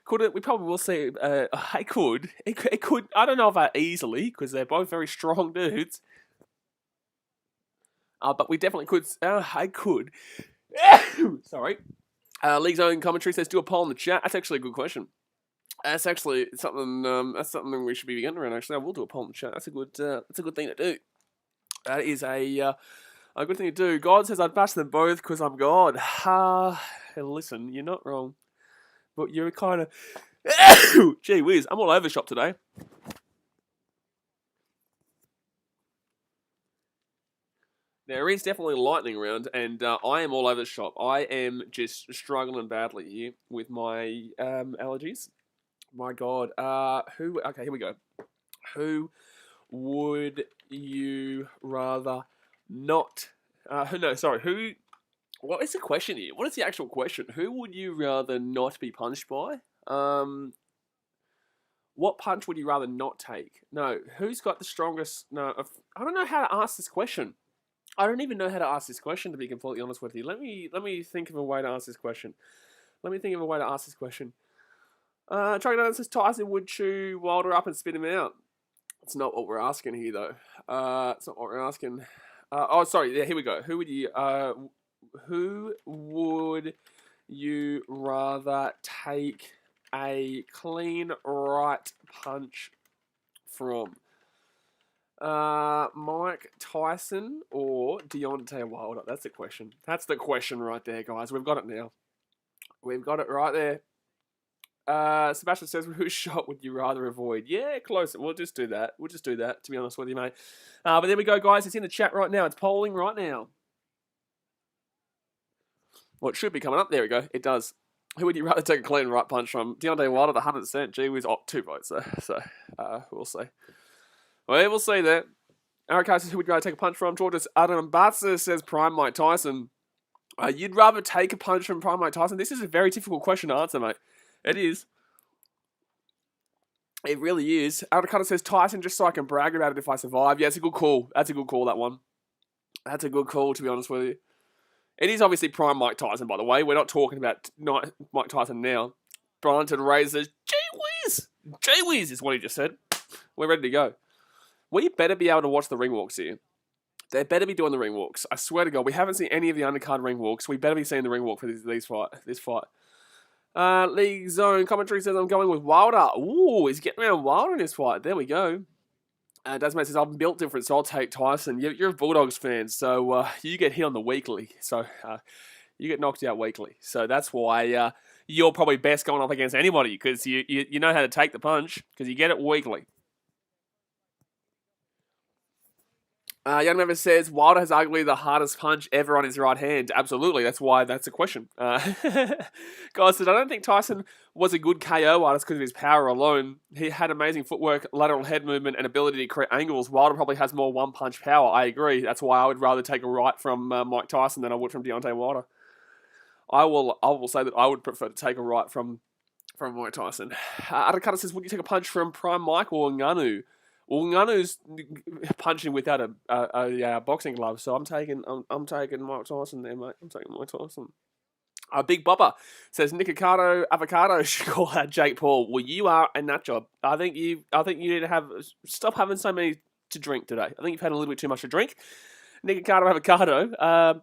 Could it? We probably will see. It could. It could. I don't know about easily because they're both very strong dudes. But we definitely could. I could. Sorry. League's own commentary says, do a poll in the chat. That's actually a good question. That's actually something. That's something we should be getting around. Actually, I will do a poll in the chat. That's a good thing to do. That is a good thing to do. God says I'd bash them both because I'm God. Listen, you're not wrong, but you're kind of. Gee whiz, I'm all over the shop today. There is definitely lightning around, and I am all over the shop. I am just struggling badly here with my allergies. My God. Okay, here we go. Who would you rather not... Who... What is the question here? What is the actual question? Who would you rather not be punched by? What punch would you rather not take? No, who's got the strongest... No, I don't know how to ask this question. I don't even know how to ask this question, to be completely honest with you. Let me think of a way to ask this question. Trucker says Tyson would chew Wilder up and spit him out. It's not what we're asking here, though. It's not what we're asking. Sorry. Yeah, here we go. Who would you rather take a clean right punch from? Mike Tyson or Deontay Wilder? That's the question. That's the question right there, guys. We've got it now. We've got it right there. Sebastian says, whose shot would you rather avoid? Yeah, close. We'll just do that. To be honest with you, mate. But there we go, guys. It's in the chat right now. It's polling right now. Well, it should be coming up. There we go. It does. Who would you rather take a clean right punch from? Deontay Wilder, the 100%. Gee whiz. 2 votes, so we'll see. Well, we'll see there. Eric says, who would you rather take a punch from? Georges Adam Batsa says, Prime Mike Tyson. You'd rather take a punch from Prime Mike Tyson? This is a very difficult question to answer, mate. It is. It really is. Alcantara says, Tyson, just so I can brag about it if I survive. Yeah, it's a good call. That's a good call, that one. That's a good call, to be honest with you. It is obviously Prime Mike Tyson, by the way. We're not talking about Mike Tyson now. Bryanton Razor, gee whiz is what he just said. We're ready to go. We better be able to watch the ring walks here. They better be doing the ring walks. I swear to God, we haven't seen any of the undercard ring walks. We better be seeing the ring walk for this fight. League Zone commentary says I'm going with Wilder. Ooh, he's getting around Wilder in this fight. There we go. Desmond says I'm built different, so I'll take Tyson. You're a Bulldogs fan, so you get hit on the weekly. So you get knocked out weekly. So that's why you're probably best going up against anybody because you know how to take the punch because you get it weekly. Young Member says, Wilder has arguably the hardest punch ever on his right hand. Absolutely, that's why that's a question. Guys said, I don't think Tyson was a good KO artist because of his power alone. He had amazing footwork, lateral head movement, and ability to create angles. Wilder probably has more one-punch power. I agree. That's why I would rather take a right from Mike Tyson than I would from Deontay Wilder. I will say that I would prefer to take a right from Mike Tyson. Adakata says, would you take a punch from Prime Mike or Ngannou? Well, Ngannou's punching without a boxing glove, so I'm taking Mike Tyson there, mate. I'm taking Mike Tyson. Big Bubba says Nick Avocado should call out Jake Paul. Well, you are a nut job. I think you need to stop having so many to drink today. I think you've had a little bit too much to drink. Nick Avocado,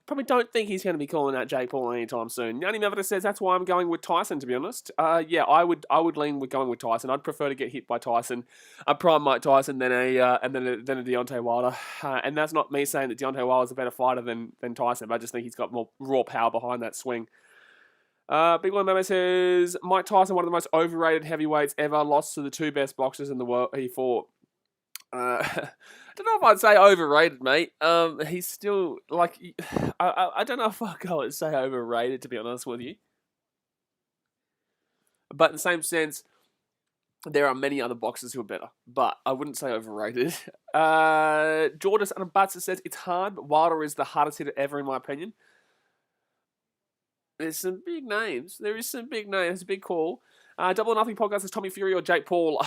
probably don't think he's going to be calling out Jake Paul anytime soon. Yanni Mavita says that's why I'm going with Tyson, to be honest. Yeah, I would lean with going with Tyson. I'd prefer to get hit by Tyson, a prime Mike Tyson, than a Deontay Wilder. And that's not me saying that Deontay Wilder's a better fighter than Tyson, but I just think he's got more raw power behind that swing. Big One Memo says Mike Tyson, one of the most overrated heavyweights ever, lost to the two best boxers in the world he fought. I don't know if I'd say overrated, mate. He's still, like, I don't know if I'd go and say overrated, to be honest with you. But in the same sense, there are many other boxers who are better. But I wouldn't say overrated. Jordas Anabatsa says, it's hard, but Wilder is the hardest hitter ever, in my opinion. There's some big names. There is some big names. It's a big call. Double or Nothing podcast is Tommy Fury or Jake Paul.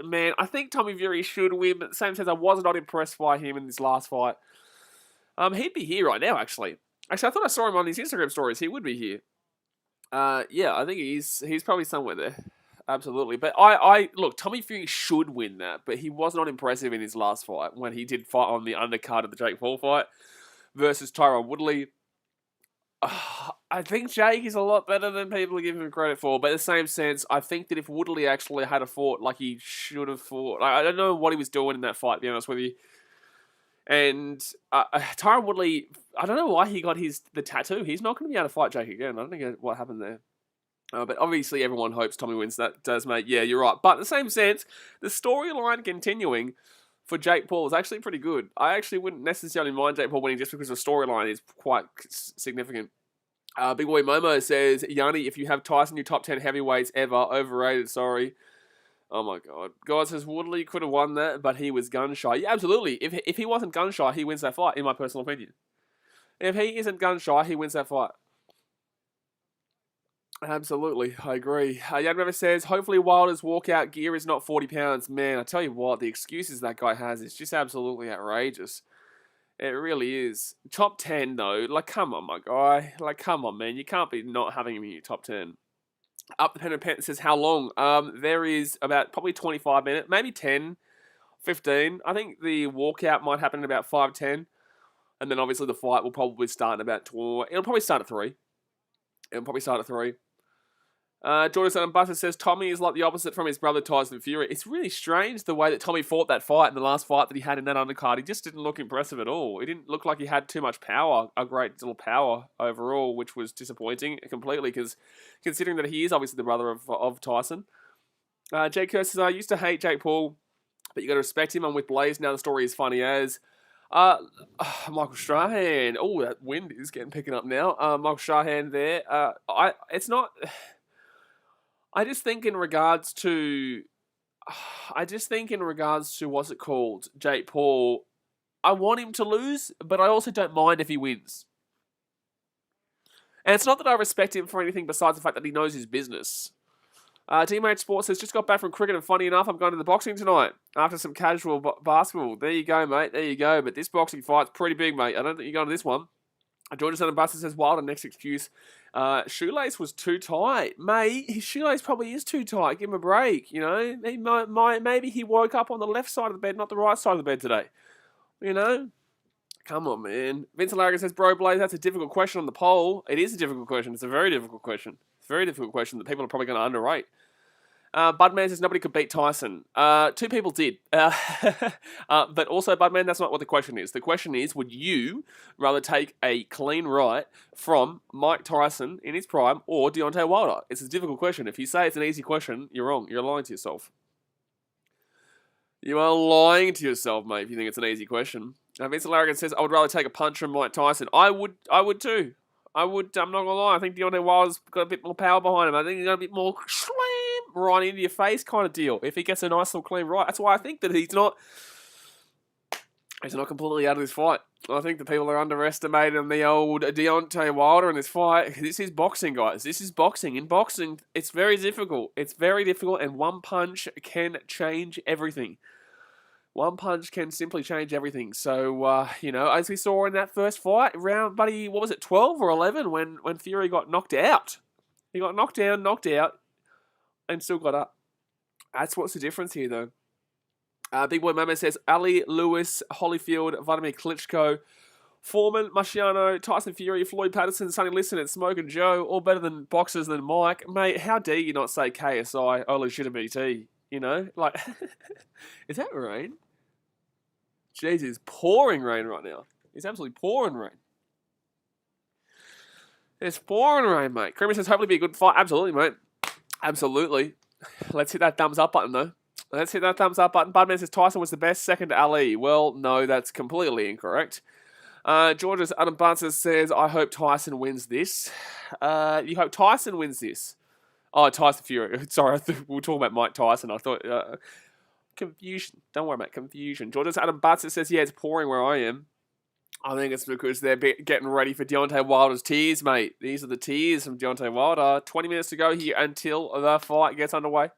Man, I think Tommy Fury should win, but at the same time, I was not impressed by him in this last fight. He'd be here right now, actually. Actually, I thought I saw him on his Instagram stories. He would be here. Yeah, I think he's probably somewhere there. Absolutely. But look, Tommy Fury should win that, but he was not impressive in his last fight when he did fight on the undercard of the Jake Paul fight versus Tyron Woodley. I think Jake is a lot better than people give him credit for, but in the same sense, I think that if Woodley actually had a fought like he should have fought, I don't know what he was doing in that fight, to be honest with you. And Tyron Woodley, I don't know why he got the tattoo. He's not going to be able to fight Jake again. I don't know what happened there. But obviously everyone hopes Tommy wins. That does, mate. Yeah, you're right. But in the same sense, the storyline continuing for Jake Paul is actually pretty good. I actually wouldn't necessarily mind Jake Paul winning just because the storyline is quite significant. Big Boy Momo says, Yanni, if you have Tyson, your top 10 heavyweights ever, overrated, sorry. Oh my God. God says, Woodley could have won that, but he was gun-shy. Yeah, absolutely. If he wasn't gun-shy, he wins that fight, in my personal opinion. If he isn't gun-shy, he wins that fight. Absolutely, I agree. Young River says, hopefully Wilder's walkout gear is not 40 pounds. Man, I tell you what, the excuses that guy has is just absolutely outrageous. It really is. Top 10, though. Like, come on, my guy. Like, come on, man. You can't be not having him in your top 10. Up the Pen and Pen says, how long? There is about probably 25 minutes, maybe 10, 15. I think the walkout might happen in about 5:10. And then obviously the fight will probably start in about 12. It'll probably start at 3. Jordan Buster says Tommy is like the opposite from his brother Tyson Fury. It's really strange the way that Tommy fought that fight in the last fight that he had in that undercard. He just didn't look impressive at all. He didn't look like he had too much power, a great deal of power overall, which was disappointing completely because considering that he is obviously the brother of Tyson. Jake Kerr says, I used to hate Jake Paul, but you got to respect him. I'm with Blaze. Now the story is funny as. Michael Strahan. Oh, that wind is picking up now. Michael Strahan there. I just think in regards to what's it called, Jake Paul, I want him to lose, but I also don't mind if he wins. And it's not that I respect him for anything besides the fact that he knows his business. Teammate Sports says, just got back from cricket and funny enough, I'm going to the boxing tonight after some casual basketball. There you go, mate. There you go. But this boxing fight's pretty big, mate. I don't think you're going to this one. Georgia Son Buster says, Wilder, next excuse. Shoelace was too tight. Mate, his shoelace probably is too tight. Give him a break, you know. Maybe he woke up on the left side of the bed, not the right side of the bed today. You know? Come on, man. Vincent Larrigan says, Bro Blaze, that's a difficult question on the poll. It is a difficult question. It's a very difficult question. It's a very difficult question that people are probably going to underrate. Budman says nobody could beat Tyson. 2 people did. But also, Budman, that's not what the question is. The question is, would you rather take a clean right from Mike Tyson in his prime or Deontay Wilder? It's a difficult question. If you say it's an easy question, you're wrong. You're lying to yourself. You are lying to yourself, mate, if you think it's an easy question. Vincent Larrigan says, I would rather take a punch from Mike Tyson. I would too. I'm not going to lie. I think Deontay Wilder's got a bit more power behind him. I think he's got a bit more slam right into your face kind of deal. If he gets a nice little clean right. That's why I think that he's not completely out of this fight. I think the people are underestimating the old Deontay Wilder in this fight. This is boxing, guys. This is boxing. In boxing, it's very difficult. It's very difficult, and one punch can change everything. One punch can simply change everything. So, as we saw in that first fight, round, buddy, what was it, 12 or 11, when Fury got knocked out? He got knocked down, knocked out, and still got up. That's what's the difference here, though. Big Boy Mama says, Ali, Lewis, Holyfield, Vladimir Klitschko, Foreman, Marciano, Tyson Fury, Floyd Patterson, Sonny Liston, and Smoke and Joe, all better than boxers than Mike. Mate, how dare you not say KSI, Ole Shittabit? Is that rain? Jeez, it's pouring rain right now. It's absolutely pouring rain. It's pouring rain, mate. Creamy says, hopefully be a good fight. Absolutely, mate. Absolutely. Let's hit that thumbs up button, though. Let's hit that thumbs up button. Budman says Tyson was the best, second to Ali. Well, no, that's completely incorrect. George's Adam Bunces says, I hope Tyson wins this. You hope Tyson wins this? Oh, Tyson Fury. Sorry, we were talking about Mike Tyson. I thought... confusion. Don't worry about confusion. George's Adam Bunces says, yeah, it's pouring where I am. I think it's because they're getting ready for Deontay Wilder's tears, mate. These are the tears from Deontay Wilder. 20 minutes to go here until the fight gets underway.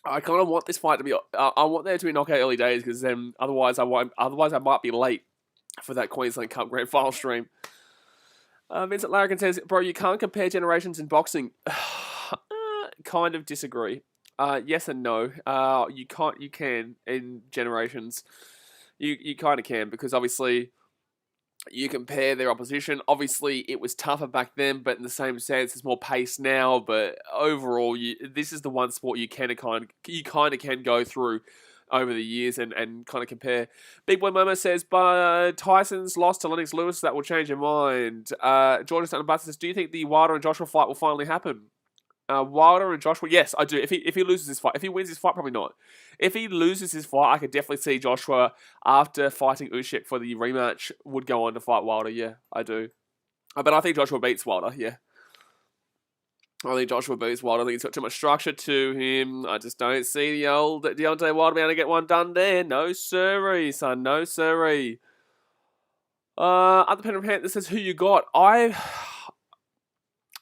I kind of want this fight to be... I want there to be knockout early days, because then otherwise I might be late for that Queensland Cup Grand Final stream. Vincent Larrigan says, bro, you can't compare generations in boxing. Kind of disagree. Yes and no. You can in generations. You kind of can, because obviously you compare their opposition. Obviously, it was tougher back then, but in the same sense, it's more pace now. But overall, this is the one sport you kind of can go through over the years and kind of compare. Big Boy Momo says, but Tyson's lost to Lennox Lewis, that will change your mind. George Sutton says, do you think the Wilder and Joshua fight will finally happen? Wilder and Joshua, yes, I do. If he loses this fight, if he wins this fight, probably not. If he loses this fight, I could definitely see Joshua, after fighting Usyk for the rematch, would go on to fight Wilder. Yeah, I do. But I think Joshua beats Wilder. Yeah, I think Joshua beats Wilder. I think he's got too much structure to him. I just don't see the old Deontay Wilder being able to get one done there. No siree, son. No siree. Independent Panther says, who you got?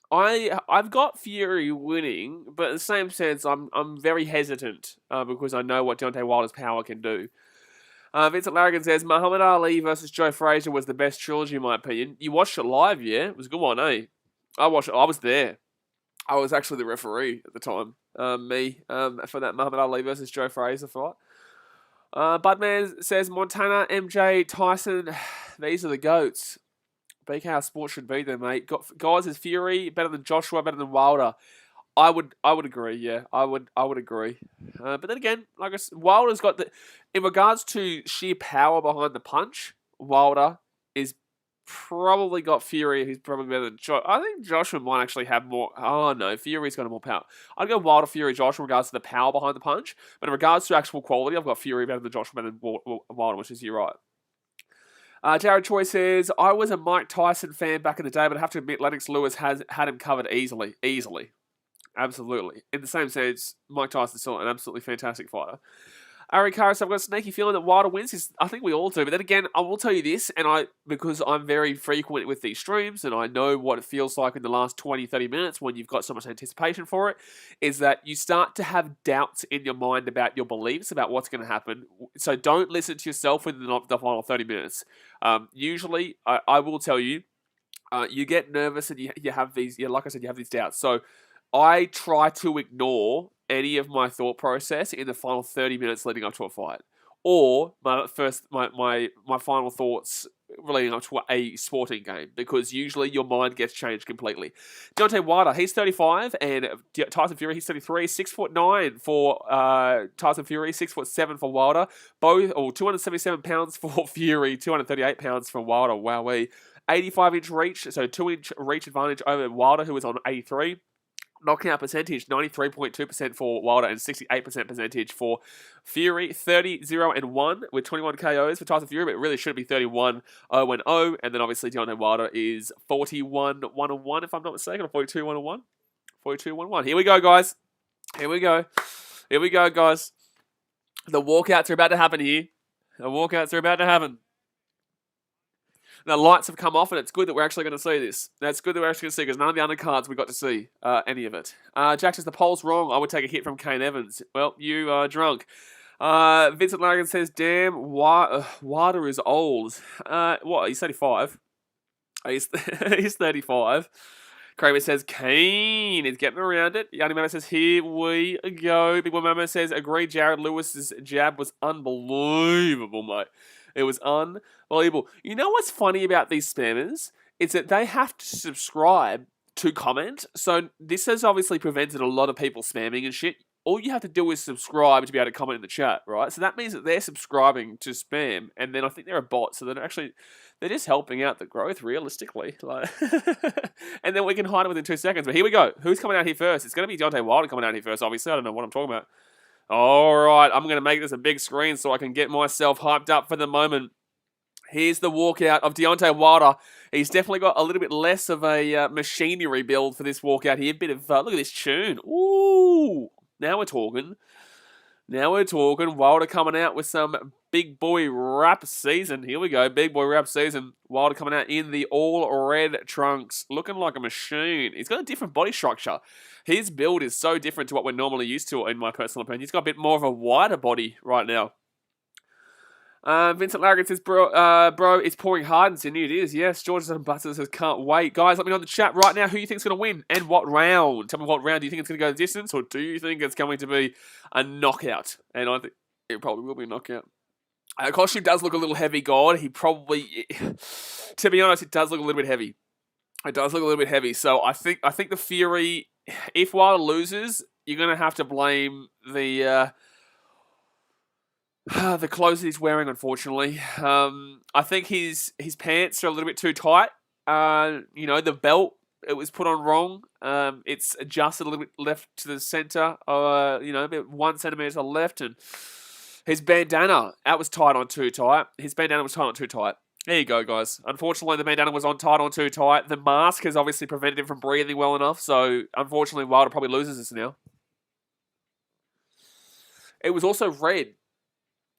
I've got Fury winning, but in the same sense, I'm very hesitant because I know what Deontay Wilder's power can do. Vincent Larrigan says, Muhammad Ali versus Joe Frazier was the best trilogy in my opinion. You watched it live, yeah? It was a good one, eh? I watched it. I was there. I was actually the referee at the time. For that Muhammad Ali versus Joe Frazier fight. Budman says, Montana, MJ, Tyson, these are the GOATs. BKR Sports should be there, mate. Guys, is Fury better than Joshua, better than Wilder? I would agree, yeah. I would agree. But then again, like I said, Wilder's got the... In regards to sheer power behind the punch, Wilder is probably got Fury, who's probably better than Joshua. I think Joshua might actually have more... Oh, no, Fury's got more power. I'd go Wilder, Fury, Joshua in regards to the power behind the punch. But in regards to actual quality, I've got Fury better than Joshua, better than Wilder, which is, you're right. Jared Choi says, I was a Mike Tyson fan back in the day, but I have to admit Lennox Lewis has had him covered easily. Absolutely. In the same sense, Mike Tyson's still an absolutely fantastic fighter. Ari Karis, I've got a sneaky feeling that Wilder wins. I think we all do. But then again, I will tell you this, and because I'm very frequent with these streams, and I know what it feels like in the last 20, 30 minutes when you've got so much anticipation for it, is that you start to have doubts in your mind about your beliefs, about what's going to happen. So don't listen to yourself within the final 30 minutes. Usually, I will tell you, you get nervous and you have these, like I said, you have these doubts. So I try to ignore any of my thought process in the final 30 minutes leading up to a fight, or my final thoughts leading up to a sporting game, because usually your mind gets changed completely. Deontay Wilder, he's 35, and Tyson Fury, he's 33. 6'9" for Tyson Fury, 6'7" for Wilder. Both, or 277 pounds for Fury, 238 pounds for Wilder. Wowee. 85-inch reach, so 2-inch reach advantage over Wilder, who was on 83. Knockout percentage, 93.2% for Wilder and 68% percentage for Fury. 30-0-1 with 21 KOs for Tyson Fury, but it really should be 31-0-0. And then obviously Deontay Wilder is 41-1-1, if I'm not mistaken, or 42-1-1. 42-1-1. Here we go, guys. Here we go. Here we go, guys. The walkouts are about to happen here. The walkouts are about to happen. The lights have come off, and it's good that we're actually going to see this. That's good that we're actually going to see, because none of the undercards we got to see any of it. Jack says, the poll's wrong. I would take a hit from Kane Evans. Well, you are drunk. Vincent Largan says, damn, Wilder is old. What, he's 35? He's 35. Kramer says, Kane is getting around it. Yanni Mama says, here we go. Big Boy Mama says, agree, Jared Lewis's jab was unbelievable, mate. It was unbelievable. You know what's funny about these spammers? It's that they have to subscribe to comment. So this has obviously prevented a lot of people spamming and shit. All you have to do is subscribe to be able to comment in the chat, right? So that means that they're subscribing to spam, and then I think they're a bot, so they're just helping out the growth realistically. Like, and then we can hide it within 2 seconds. But here we go. Who's coming out here first? It's going to be Deontay Wilder coming out here first, obviously. I don't know what I'm talking about. All right, I'm going to make this a big screen so I can get myself hyped up for the moment. Here's the walkout of Deontay Wilder. He's definitely got a little bit less of a machinery build for this walkout here. A bit of, look at this tune. Ooh, now we're talking. Now we're talking. Wilder coming out with some big boy rap season. Here we go, big boy rap season. Wilder coming out in the all red trunks, looking like a machine. He's got a different body structure. His build is so different to what we're normally used to, in my personal opinion. He's got a bit more of a wider body right now. Vincent Larrigan says, bro, it's pouring hard in Sydney. It is, yes. George Buster says, can't wait. Guys, let me know in the chat right now who you think is going to win and what round. Tell me what round. Do you think it's going to go the distance, or do you think it's going to be a knockout? And I think it probably will be a knockout. Costume does look a little heavy, God. He probably, to be honest, it does look a little bit heavy. It does look a little bit heavy. So I think the Fury, if Wilder loses, you're going to have to blame the clothes that he's wearing, unfortunately. I think his pants are a little bit too tight. The belt, it was put on wrong. It's adjusted a little bit left to the center, about 1 centimeter to the left, and his bandana, that was tied on too tight. His bandana was tied on too tight. There you go, guys. Unfortunately, the bandana was tied on too tight. The mask has obviously prevented him from breathing well enough, so unfortunately, Wilder probably loses this now. It was also red.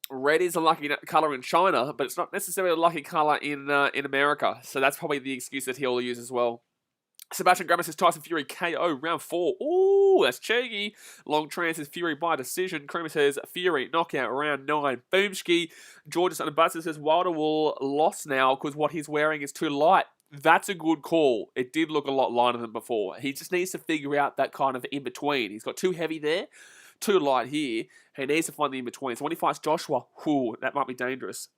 Red is a lucky colour in China, but it's not necessarily a lucky colour in America. So that's probably the excuse that he'll use as well. Sebastian Grammer says Tyson Fury KO round 4. Ooh, that's cheeky. Long Tran says Fury by decision. Kramer says Fury knockout round 9. Boomski. George Buster says Wilder will lost now because what he's wearing is too light. That's a good call. It did look a lot lighter than before. He just needs to figure out that kind of in between. He's got too heavy there, too light here. He needs to find the in-between. So when he fights Joshua, that might be dangerous.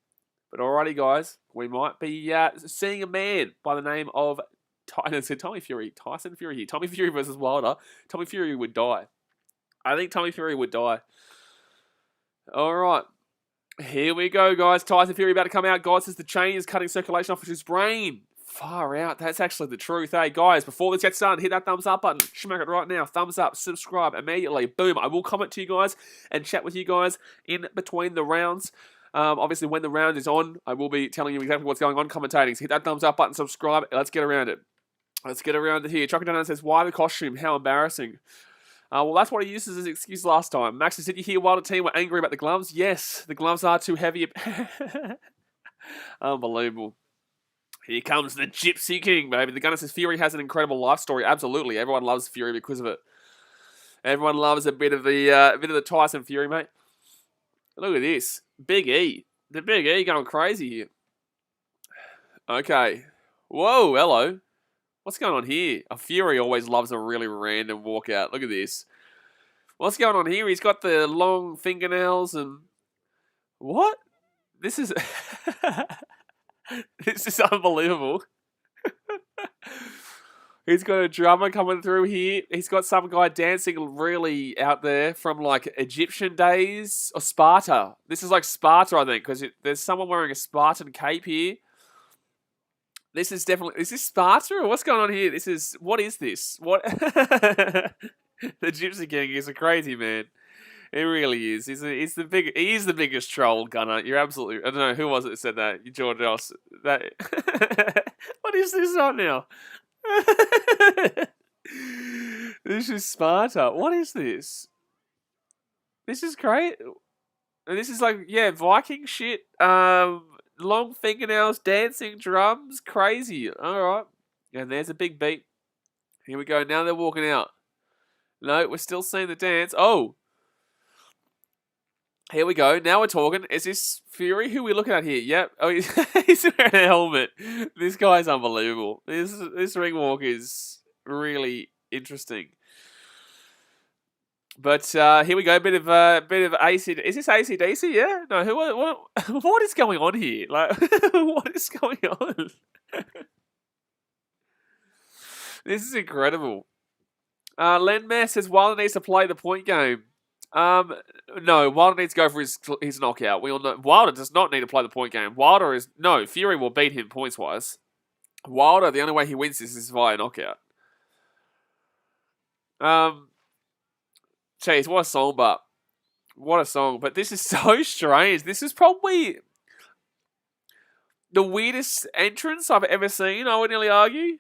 But alrighty, guys, we might be seeing a man by the name of Tommy Fury. Tyson Fury here. Tommy Fury versus Wilder. Tommy Fury would die. I think Tommy Fury would die. Alright. Here we go, guys. Tyson Fury about to come out. God says the chain is cutting circulation off his brain. Far out. That's actually the truth. Hey, guys, before this gets started, hit that thumbs up button. Smack it right now. Thumbs up. Subscribe immediately. Boom. I will comment to you guys and chat with you guys in between the rounds. Obviously, when the round is on, I will be telling you exactly what's going on, commentating. So hit that thumbs up button, subscribe. Let's get around it. Let's get around it here. Chocolate Donut says, why the costume? How embarrassing. Well, that's what he used as his excuse last time. Max says, did you hear Wilder team were angry about the gloves? Yes, the gloves are too heavy. Unbelievable. Here comes the Gypsy King, baby. The Gunner says Fury has an incredible life story. Absolutely, everyone loves Fury because of it. Everyone loves a bit of the Tyson Fury, mate. Look at this, Big E. The Big E going crazy here. Okay. Whoa, hello. What's going on here? A Fury always loves a really random walkout. Look at this. What's going on here? He's got the long fingernails and what? This is. This is unbelievable. He's got a drummer coming through here. He's got some guy dancing really out there from like Egyptian days or Sparta. This is like Sparta, I think, because there's someone wearing a Spartan cape here. This is definitely... Is this Sparta or what's going on here? What is this? What? The Gypsy King is a crazy man. It really is. He is the biggest troll, Gunner. You're absolutely... I don't know, who was it that said that? George Ross. That... What is this right now? This is Sparta. What is this? This is great. This is like, yeah, Viking shit. Long fingernails, dancing drums, crazy. All right. And there's a big beat. Here we go. Now they're walking out. No, we're still seeing the dance. Oh. Here we go. Now we're talking. Is this Fury? Who are we looking at here? Yep. Oh, he's wearing a helmet. This guy's unbelievable. This ring walk is really interesting. But here we go. Bit of AC. Is this AC/DC? Yeah. No. What is going on here? Like, what is going on? This is incredible. Len Mess says Wilder needs to play the point game. No, Wilder needs to go for his knockout. We all know Wilder does not need to play the point game. Fury will beat him points wise. Wilder, the only way he wins this is via knockout. Jeez, what a song, but what a song. But this is so strange. This is probably the weirdest entrance I've ever seen, I would nearly argue.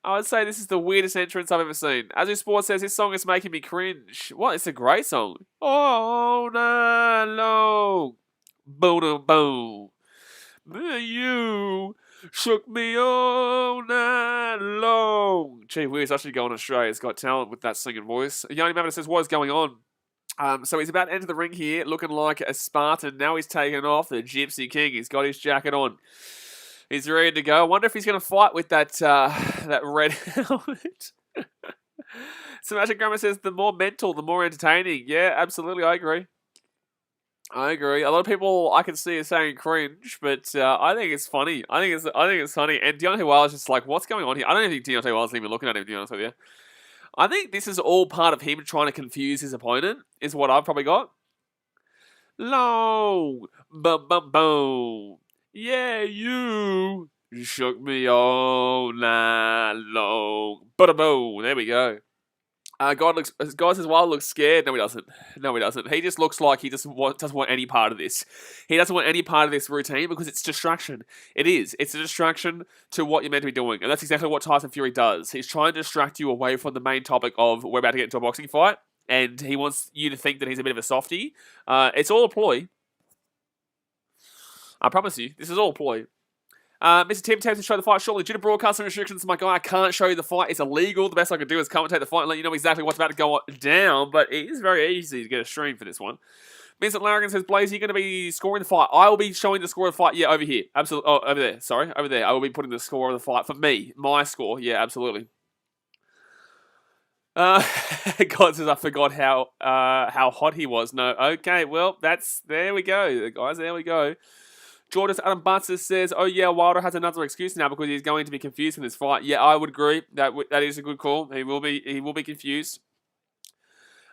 I would say this is the weirdest entrance I've ever seen. As your Sport says, this song is making me cringe. What? It's a great song. Oh, no, no. Boom, boom. You shook me all night long. Gee whiz, I should go on Australia's Got Talent with that singing voice. Yanni Mammoth says, what is going on? So he's about to enter the ring here, looking like a Spartan. Now he's taken off the Gypsy King. He's got his jacket on. He's ready to go. I wonder if he's going to fight with that red helmet. So Magic Grammar says, the more mental, the more entertaining. Yeah, absolutely, I agree. A lot of people I can see are saying cringe, but I think it's funny. I think it's funny. And Deontay Wilder's just like, what's going on here? I don't even think Deontay Wilder's even looking at him, to be honest with you. I think this is all part of him trying to confuse his opponent, is what I've probably got. Long, bum bum boom. Yeah, you shook me all night long. Bada-boom. There we go. God says Wilder looks scared. No, he doesn't. No, he doesn't. He just looks like he doesn't want any part of this. He doesn't want any part of this routine because it's distraction. It is. It's a distraction to what you're meant to be doing. And that's exactly what Tyson Fury does. He's trying to distract you away from the main topic of we're about to get into a boxing fight. And he wants you to think that he's a bit of a softie. It's all a ploy. I promise you. This is all a ploy. Mr. Tim attempts to show the fight shortly. Due to broadcasting restrictions, my guy, I can't show you the fight. It's illegal. The best I could do is commentate the fight and let you know exactly what's about to go down. But it is very easy to get a stream for this one. Vincent Larrigan says, Blaze, you're going to be scoring the fight. I will be showing the score of the fight. Yeah, over here. Absolutely. Oh, over there. Sorry. Over there. I will be putting the score of the fight for me. My score. Yeah, absolutely. God says, I forgot how hot he was. No. Okay, well, there we go, guys. There we go. Jordan Adam Butzer says, oh yeah, Wilder has another excuse now because he's going to be confused in this fight. Yeah, I would agree. That is a good call. He will be confused.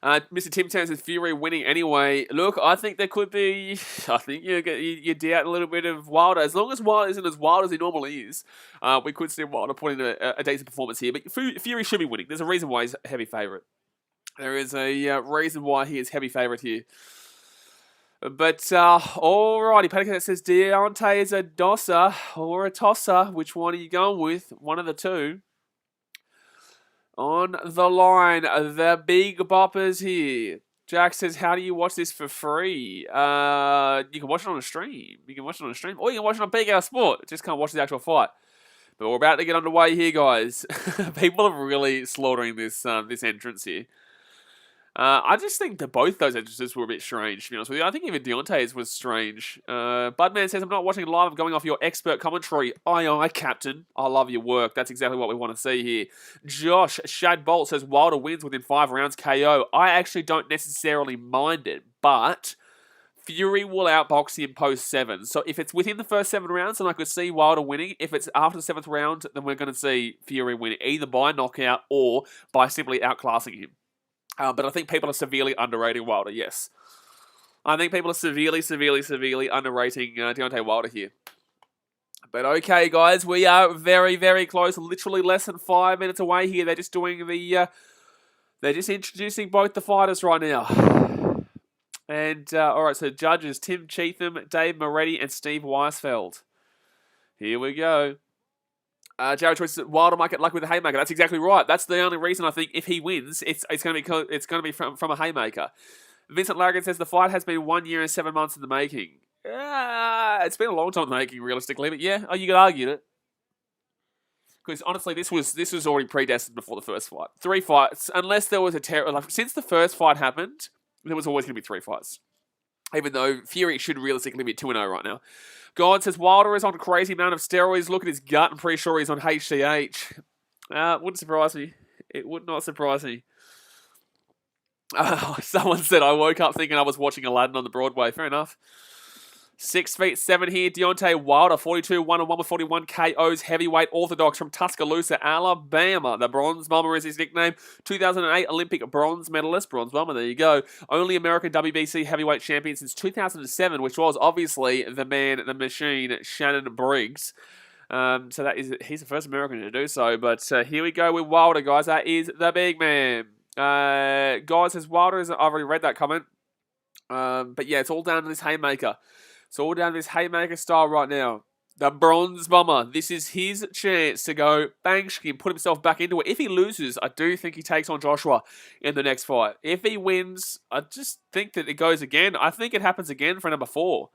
Mr. Tim Tam says Fury winning anyway. Look, I think there could be... I think you doubt a little bit of Wilder. As long as Wilder isn't as wild as he normally is, we could see Wilder put in a decent performance here. But Fury should be winning. There's a reason why he's a heavy favourite. There is a reason why he is heavy favourite here. But, alrighty, Panic says Deontay is a dosser or a tosser. Which one are you going with? One of the two. On the line, the big boppers here. Jack says, how do you watch this for free? You can watch it on a stream. Or you can watch it on BKR Sport. Just can't watch the actual fight. But we're about to get underway here, guys. People are really slaughtering this entrance here. I just think that both those entrances were a bit strange, to be honest with you. I think even Deontay's was strange. Budman says, I'm not watching it live. I'm going off your expert commentary. Aye, Captain. I love your work. That's exactly what we want to see here. Josh Shad Bolt says, Wilder wins within 5 rounds KO. I actually don't necessarily mind it, but Fury will outbox him post 7. So if it's within the first 7 rounds, then I could see Wilder winning. If it's after the 7th round, then we're going to see Fury win either by knockout or by simply outclassing him. But I think people are severely underrating Wilder, yes. I think people are severely underrating Deontay Wilder here. But okay, guys, we are very, very close. Literally less than 5 minutes away here. They're just doing the... they're just introducing both the fighters right now. And, all right, so judges, Tim Cheatham, Dave Moretti, and Steve Weisfeld. Here we go. Jared Choice says Wilder might get lucky with a haymaker. That's exactly right. That's the only reason I think if he wins, it's going to be from a haymaker. Vincent Larrigan says the fight has been 1 year and 7 months in the making. It's been a long time in the making, realistically, but yeah, you could argue it. Because honestly, this was already predestined before the first fight. 3 fights, unless there was since the first fight happened, there was always going to be 3 fights. Even though Fury should realistically be 2-0 right now. God says Wilder is on a crazy amount of steroids. Look at his gut. I'm pretty sure he's on HGH. Wouldn't surprise me. It would not surprise me. Someone said I woke up thinking I was watching Aladdin on the Broadway. Fair enough. 6'7" here. Deontay Wilder, 42, 1-1 with 41 KOs. Heavyweight orthodox from Tuscaloosa, Alabama. The Bronze Bomber is his nickname. 2008 Olympic bronze medalist. Bronze Bomber, there you go. Only American WBC heavyweight champion since 2007, which was obviously the man, the machine, Shannon Briggs. So he's the first American to do so. But here we go with Wilder, guys. That is the big man. Guys says Wilder is. I've already read that comment. But yeah, it's all down to this haymaker. It's all down to this haymaker style right now. The Bronze Bomber. This is his chance to go bang, put himself back into it. If he loses, I do think he takes on Joshua in the next fight. If he wins, I just think that it goes again. I think it happens again for number 4.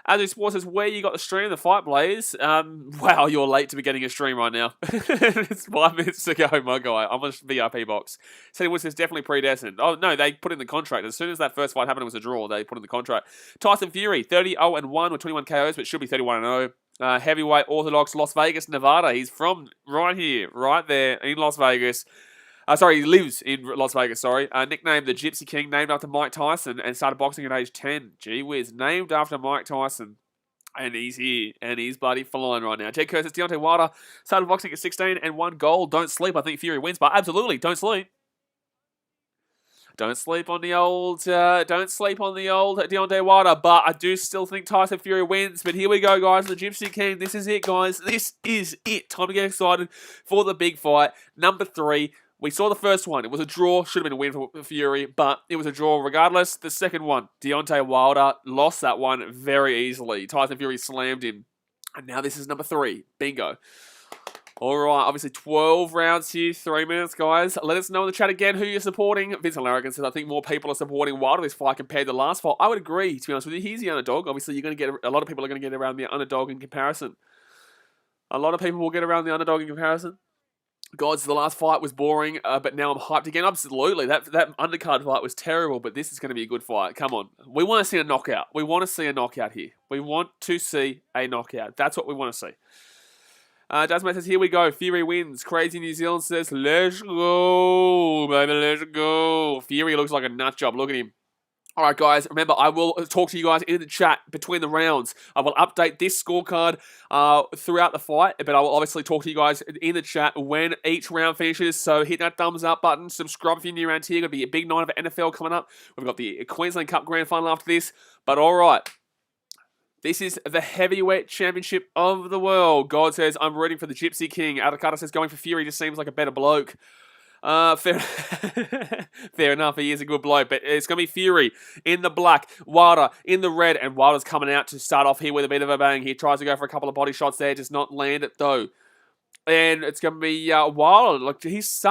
Andrew Sports says, where you got the stream, the fight, Blaze? Wow, you're late to be getting a stream right now. It's 5 minutes to go, my guy. I'm on a VIP box. Ceddy Wood says, definitely predestined. Oh, no, they put in the contract. As soon as that first fight happened, it was a draw. They put in the contract. Tyson Fury, 30-0-1 with 21 KOs, but should be 31-0. Heavyweight orthodox, Las Vegas, Nevada. He's from right here, right there in Las Vegas. He lives in Las Vegas, nicknamed the Gypsy King, named after Mike Tyson, and started boxing at age 10. Gee whiz, named after Mike Tyson. And he's here, and he's bloody flying right now. Jake Kerr says, Deontay Wilder started boxing at 16 and 1 gold. Don't sleep. I think Fury wins, but absolutely, don't sleep. Don't sleep on the old Deontay Wilder, but I do still think Tyson Fury wins. But here we go, guys. The Gypsy King. This is it, guys. This is it. Time to get excited for the big fight. Number 3. We saw the first one. It was a draw. Should have been a win for Fury, but it was a draw regardless. The second one, Deontay Wilder lost that one very easily. Tyson Fury slammed him. And now this is number 3. Bingo. All right, obviously 12 rounds here, 3 minutes, guys. Let us know in the chat again who you're supporting. Vincent Larrigan says, I think more people are supporting Wilder this fight compared to the last fight. I would agree, to be honest with you. He's the underdog. Obviously, you're going to get a lot of people are going to get around the underdog in comparison. A lot of people will get around the underdog in comparison. Gods, the last fight was boring, but now I'm hyped again. Absolutely. That undercard fight was terrible, but this is going to be a good fight. Come on. We want to see a knockout. We want to see a knockout here. We want to see a knockout. That's what we want to see. Jasmine says, here we go. Fury wins. Crazy New Zealand says, let's go, baby, let's go. Fury looks like a nut job. Look at him. All right, guys, remember, I will talk to you guys in the chat between the rounds. I will update this scorecard throughout the fight, but I will obviously talk to you guys in the chat when each round finishes. So hit that thumbs up button, subscribe if you're new around here. Going to be a big night of NFL coming up. We've got the Queensland Cup Grand Final after this. But all right, this is the heavyweight championship of the world. God says, I'm rooting for the Gypsy King. Adakata says, going for Fury just seems like a better bloke. Fair enough, he is a good bloke, but it's going to be Fury in the black, Wilder in the red, and Wilder's coming out to start off here with a bit of a bang. He tries to go for a couple of body shots there, just not land it though. And it's going to be Wilder. Look, he's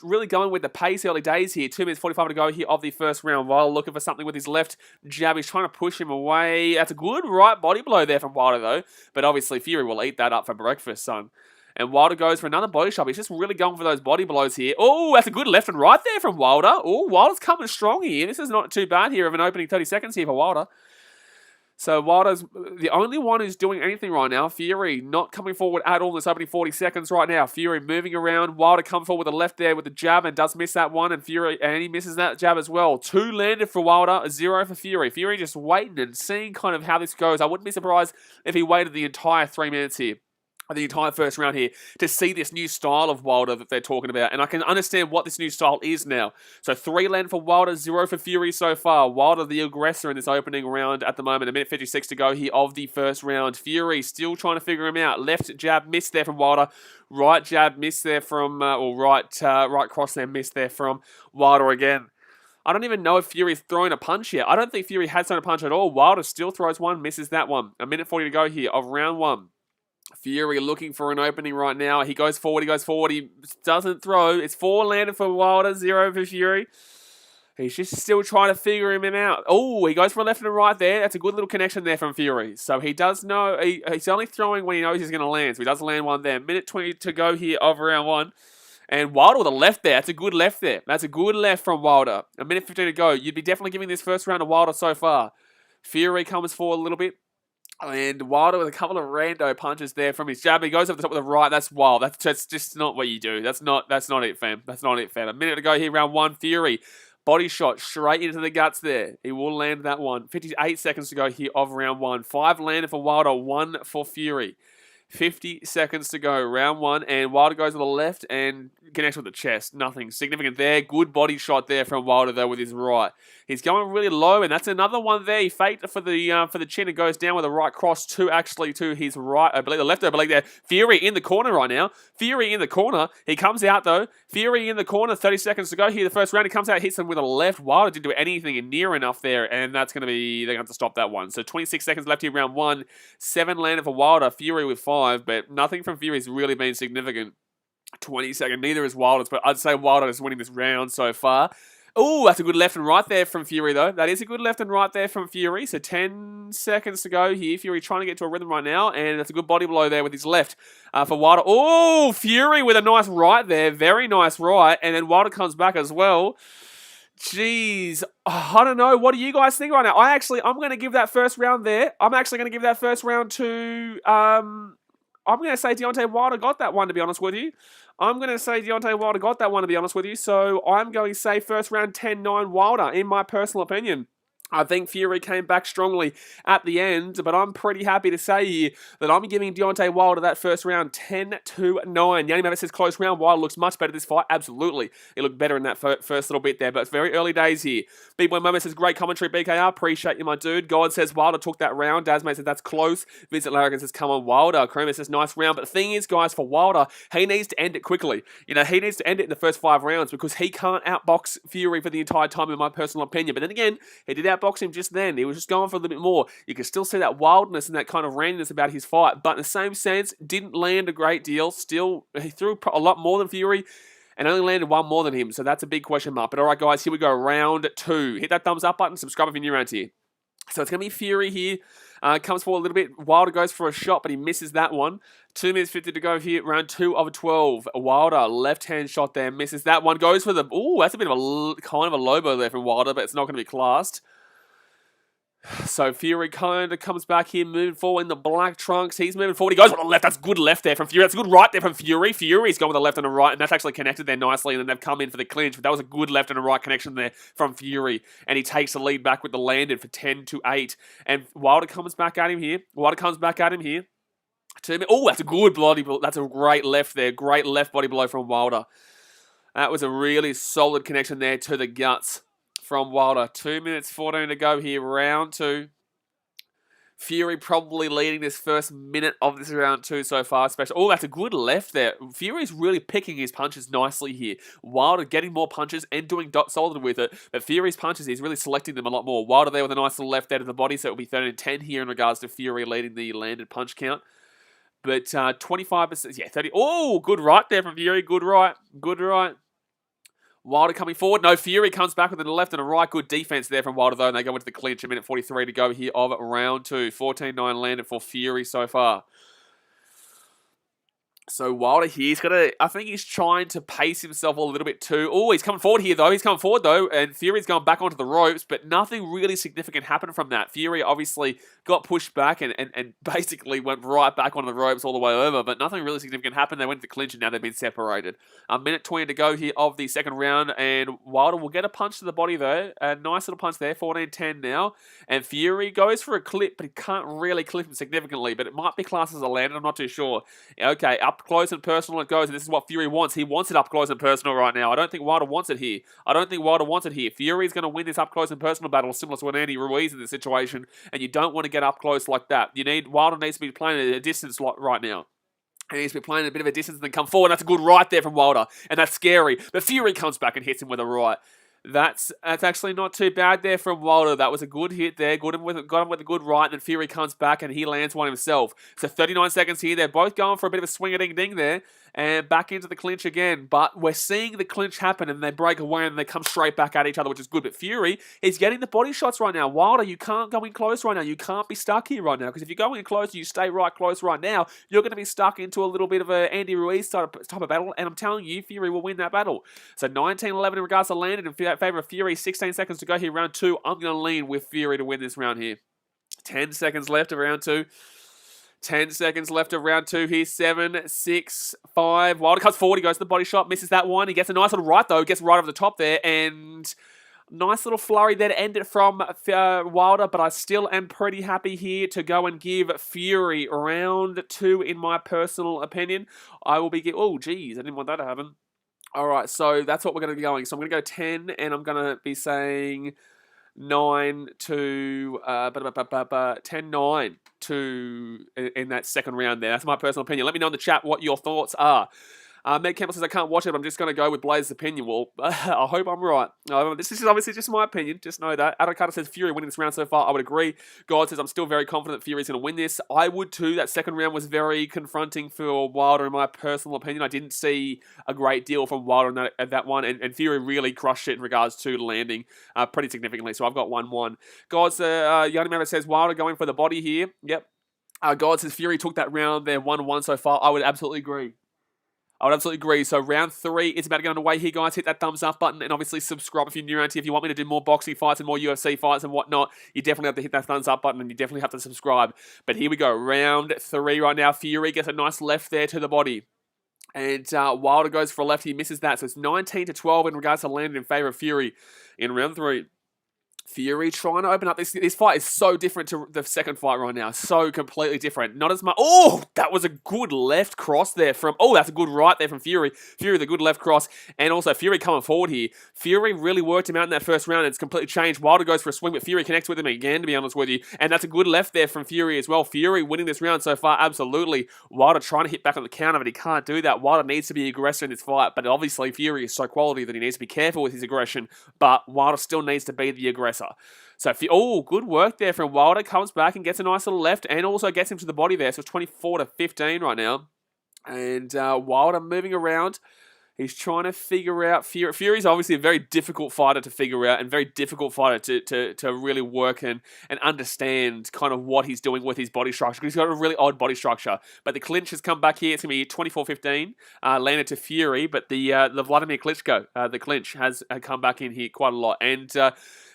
really going with the pace early days here. 2 minutes 45 to go here of the first round. Wilder looking for something with his left jab. He's trying to push him away. That's a good right body blow there from Wilder though, but obviously Fury will eat that up for breakfast, son. And Wilder goes for another body shot. He's just really going for those body blows here. Oh, that's a good left and right there from Wilder. Oh, Wilder's coming strong here. This is not too bad here of an opening 30 seconds here for Wilder. So Wilder's the only one who's doing anything right now. Fury not coming forward at all in this opening 40 seconds right now. Fury moving around. Wilder come forward with the left there with the jab and does miss that one. And he misses that jab as well. 2 landed for Wilder, 0 for Fury. Fury just waiting and seeing kind of how this goes. I wouldn't be surprised if he waited the entire 3 minutes here. the entire first round here to see this new style of Wilder that they're talking about. And I can understand what this new style is now. So 3 land for Wilder, 0 for Fury so far. Wilder the aggressor in this opening round at the moment. 1:56 to go here of the first round. Fury still trying to figure him out. Left jab missed there from Wilder. Right jab missed there from, right cross there missed there from Wilder again. I don't even know if Fury's thrown a punch yet. I don't think Fury has thrown a punch at all. Wilder still throws one, misses that one. 1:40 to go here of round 1. Fury looking for an opening right now. He goes forward, he doesn't throw. It's 4 landed for Wilder, 0 for Fury. He's just still trying to figure him out. Oh, he goes for a left and a right there. That's a good little connection there from Fury. So he does know, he's only throwing when he knows he's going to land. So he does land one there. 1:20 to go here of round 1. And Wilder with a left there. That's a good left there. That's a good left from Wilder. 1:15 to go. You'd be definitely giving this first round to Wilder so far. Fury comes forward a little bit. And Wilder with a couple of rando punches there from his jab. He goes over the top with the right. That's wild. That's just not what you do. That's not it, fam. That's not it, fam. 1 minute to go here, round 1. Fury. Body shot straight into the guts there. He will land that one. 58 seconds to go here of round 1. 5 landed for Wilder, 1 for Fury. 50 seconds to go. Round 1. And Wilder goes to the left and connects with the chest. Nothing significant there. Good body shot there from Wilder, though, with his right. He's going really low, and that's another one there. He faked for the chin and goes down with a right cross to his right. I believe the left oblique there. Fury in the corner right now. Fury in the corner. He comes out, though. Fury in the corner. 30 seconds to go here. The first round, he comes out, hits him with a left. Wilder didn't do anything near enough there, and that's going to be, they're going to have to stop that one. So 26 seconds left here, round 1. 7 landed for Wilder. Fury with 5, but nothing from Fury's really been significant. 20 seconds, neither is Wilder's, but I'd say Wilder is winning this round so far. Oh, that's a good left and right there from Fury, though. That is a good left and right there from Fury. So 10 seconds to go here. Fury trying to get to a rhythm right now, and that's a good body blow there with his left for Wilder. Oh, Fury with a nice right there. Very nice right, and then Wilder comes back as well. Jeez, I don't know. What do you guys think right now? I'm going to give that first round there. I'm actually going to give that first round to... I'm going to say Deontay Wilder got that one, to be honest with you. So I'm going to say first round 10-9 Wilder, in my personal opinion. I think Fury came back strongly at the end, but I'm pretty happy to say here that I'm giving Deontay Wilder that first round 10-9. Yanni Mavis says close round. Wilder looks much better this fight. Absolutely. He looked better in that first little bit there, but it's very early days here. Big Boy Moment says great commentary, BKR. Appreciate you, my dude. God says Wilder took that round. Dasmate says that's close. Vincent Larrigan says come on, Wilder. Kramer says nice round. But the thing is, guys, for Wilder, he needs to end it quickly. He needs to end it in the first 5 rounds because he can't outbox Fury for the entire time, in my personal opinion. But then again, he did outbox him just then. He was just going for a little bit more. You can still see that wildness and that kind of randomness about his fight, but in the same sense, didn't land a great deal. Still, he threw a lot more than Fury and only landed 1 more than him, so that's a big question mark. But all right, guys, here we go. Round 2. Hit that thumbs up button. Subscribe if you're new around here. So it's going to be Fury here. Comes forward a little bit. Wilder goes for a shot, but he misses that one. 2 minutes 50 to go here. Round 2 of 12. Wilder, left-hand shot there. Misses that one. Goes for the... Ooh, that's a bit of a kind of a low blow there from Wilder, but it's not going to be classed. So Fury kind of comes back here, moving forward in the black trunks. He's moving forward. He goes with the left. That's good left there from Fury. That's good right there from Fury. Fury's going with the left and the right, and that's actually connected there nicely, and then they've come in for the clinch. But that was a good left and a right connection there from Fury, and he takes the lead back with the landed for 10-8. And Wilder comes back at him here. 2 minutes. Oh, that's a good body blow. That's a great left there. Great left body blow from Wilder. That was a really solid connection there to the guts from Wilder. 2 minutes 14 to go here, round 2. Fury probably leading this first minute of this round 2 so far, especially. Oh, that's a good left there. Fury's really picking his punches nicely here. Wilder getting more punches and doing solid with it, but Fury's punches, he's really selecting them a lot more. Wilder there with a nice little left there to the body, so it'll be 13-10 here in regards to Fury leading the landed punch count. But 25%, yeah, 30. Oh, good right there from Fury. Good right. Wilder coming forward. No, Fury comes back with a left and a right. Good defense there from Wilder, though, and they go into the clinch. 1:43 to go here of round 2. 14-9 landed for Fury so far. So Wilder here, I think he's trying to pace himself a little bit too. Oh, he's coming forward here though. And Fury's going back onto the ropes, but nothing really significant happened from that. Fury obviously got pushed back and basically went right back onto the ropes all the way over, but nothing really significant happened. They went to the clinch and now they've been separated. A minute 20 to go here of the second round, and Wilder will get a punch to the body though. A nice little punch there, 14-10 now. And Fury goes for a clip, but he can't really clip him significantly, but it might be classed as a landed, I'm not too sure. Okay, up close and personal it goes, and this is what Fury wants. He wants it up close and personal right now. I don't think Wilder wants it here. Fury's going to win this up close and personal battle, similar to an Andy Ruiz in this situation, and you don't want to get up close like that. Wilder needs to be playing at a distance right now. And he's been playing a bit of a distance and then come forward. That's a good right there from Wilder, and that's scary. But Fury comes back and hits him with a right. That's actually not too bad there from Wilder. That was a good hit there. Got him with a good right, and then Fury comes back and he lands one himself. So 39 seconds here. They're both going for a bit of a swing-a-ding-ding there. And back into the clinch again. But we're seeing the clinch happen and they break away and they come straight back at each other, which is good. But Fury is getting the body shots right now. Wilder, you can't go in close right now. You can't be stuck here right now. Because if you go in close, you stay right close right now, you're going to be stuck into a little bit of a Andy Ruiz type of battle. And I'm telling you, Fury will win that battle. So 19-11 in regards to landed in favour of Fury. 16 seconds to go here, round 2. I'm going to lean with Fury to win this round here. 10 seconds left of round 2. 10 seconds left of round 2 here. 7, 6, 5. Wilder cuts forward. He goes to the body shot. Misses that one. He gets a nice little right, though. Gets right over the top there. And nice little flurry there to end it from Wilder. But I still am pretty happy here to go and give Fury round 2, in my personal opinion. I will be... Oh, geez. I didn't want that to happen. All right, so that's what we're going to be going. So I'm going to go 10, and I'm going to be saying 9 to 10-9 to in that second round there. That's my personal opinion. Let me know in the chat what your thoughts are. Meg Campbell says, I can't watch it, but I'm just going to go with Blaze's opinion. Well, I hope I'm right. This is obviously just my opinion. Just know that. Adam Carter says, Fury winning this round so far. I would agree. God says, I'm still very confident that Fury's going to win this. I would too. That second round was very confronting for Wilder, in my personal opinion. I didn't see a great deal from Wilder in that one, and Fury really crushed it in regards to landing pretty significantly. So I've got 1-1. God Yanni Maverick says, Wilder going for the body here. Yep. God says, Fury took that round there 1-1 so far. I would absolutely agree. So round 3, it's about to get underway here, guys. Hit that thumbs up button and obviously subscribe if you're new around here. If you want me to do more boxing fights and more UFC fights and whatnot, you definitely have to hit that thumbs up button and you definitely have to subscribe. But here we go. Round 3 right now. Fury gets a nice left there to the body. And Wilder goes for a left. He misses that. So it's 19-12 in regards to landing in favour of Fury in round 3. Fury trying to open up. This fight is so different to the second fight right now. So completely different. Not as much. Oh, that was a good left cross there from... Oh, that's a good right there from Fury. Fury with a good left cross. And also Fury coming forward here. Fury really worked him out in that first round. And it's completely changed. Wilder goes for a swing, but Fury connects with him again, to be honest with you. And that's a good left there from Fury as well. Fury winning this round so far, absolutely. Wilder trying to hit back on the counter, but he can't do that. Wilder needs to be aggressive in this fight. But obviously Fury is so quality that he needs to be careful with his aggression. But Wilder still needs to be the aggressor. So, good work there from Wilder. Comes back and gets a nice little left and also gets him to the body there. So, it's 24-15 right now. And Wilder moving around. He's trying to figure out... Fury's obviously a very difficult fighter to figure out and very difficult fighter to really work and understand kind of what he's doing with his body structure. Because he's got a really odd body structure. But the clinch has come back here. It's going to be 24-15. Landed to Fury. But the Vladimir Klitschko, the clinch, has come back in here quite a lot. And...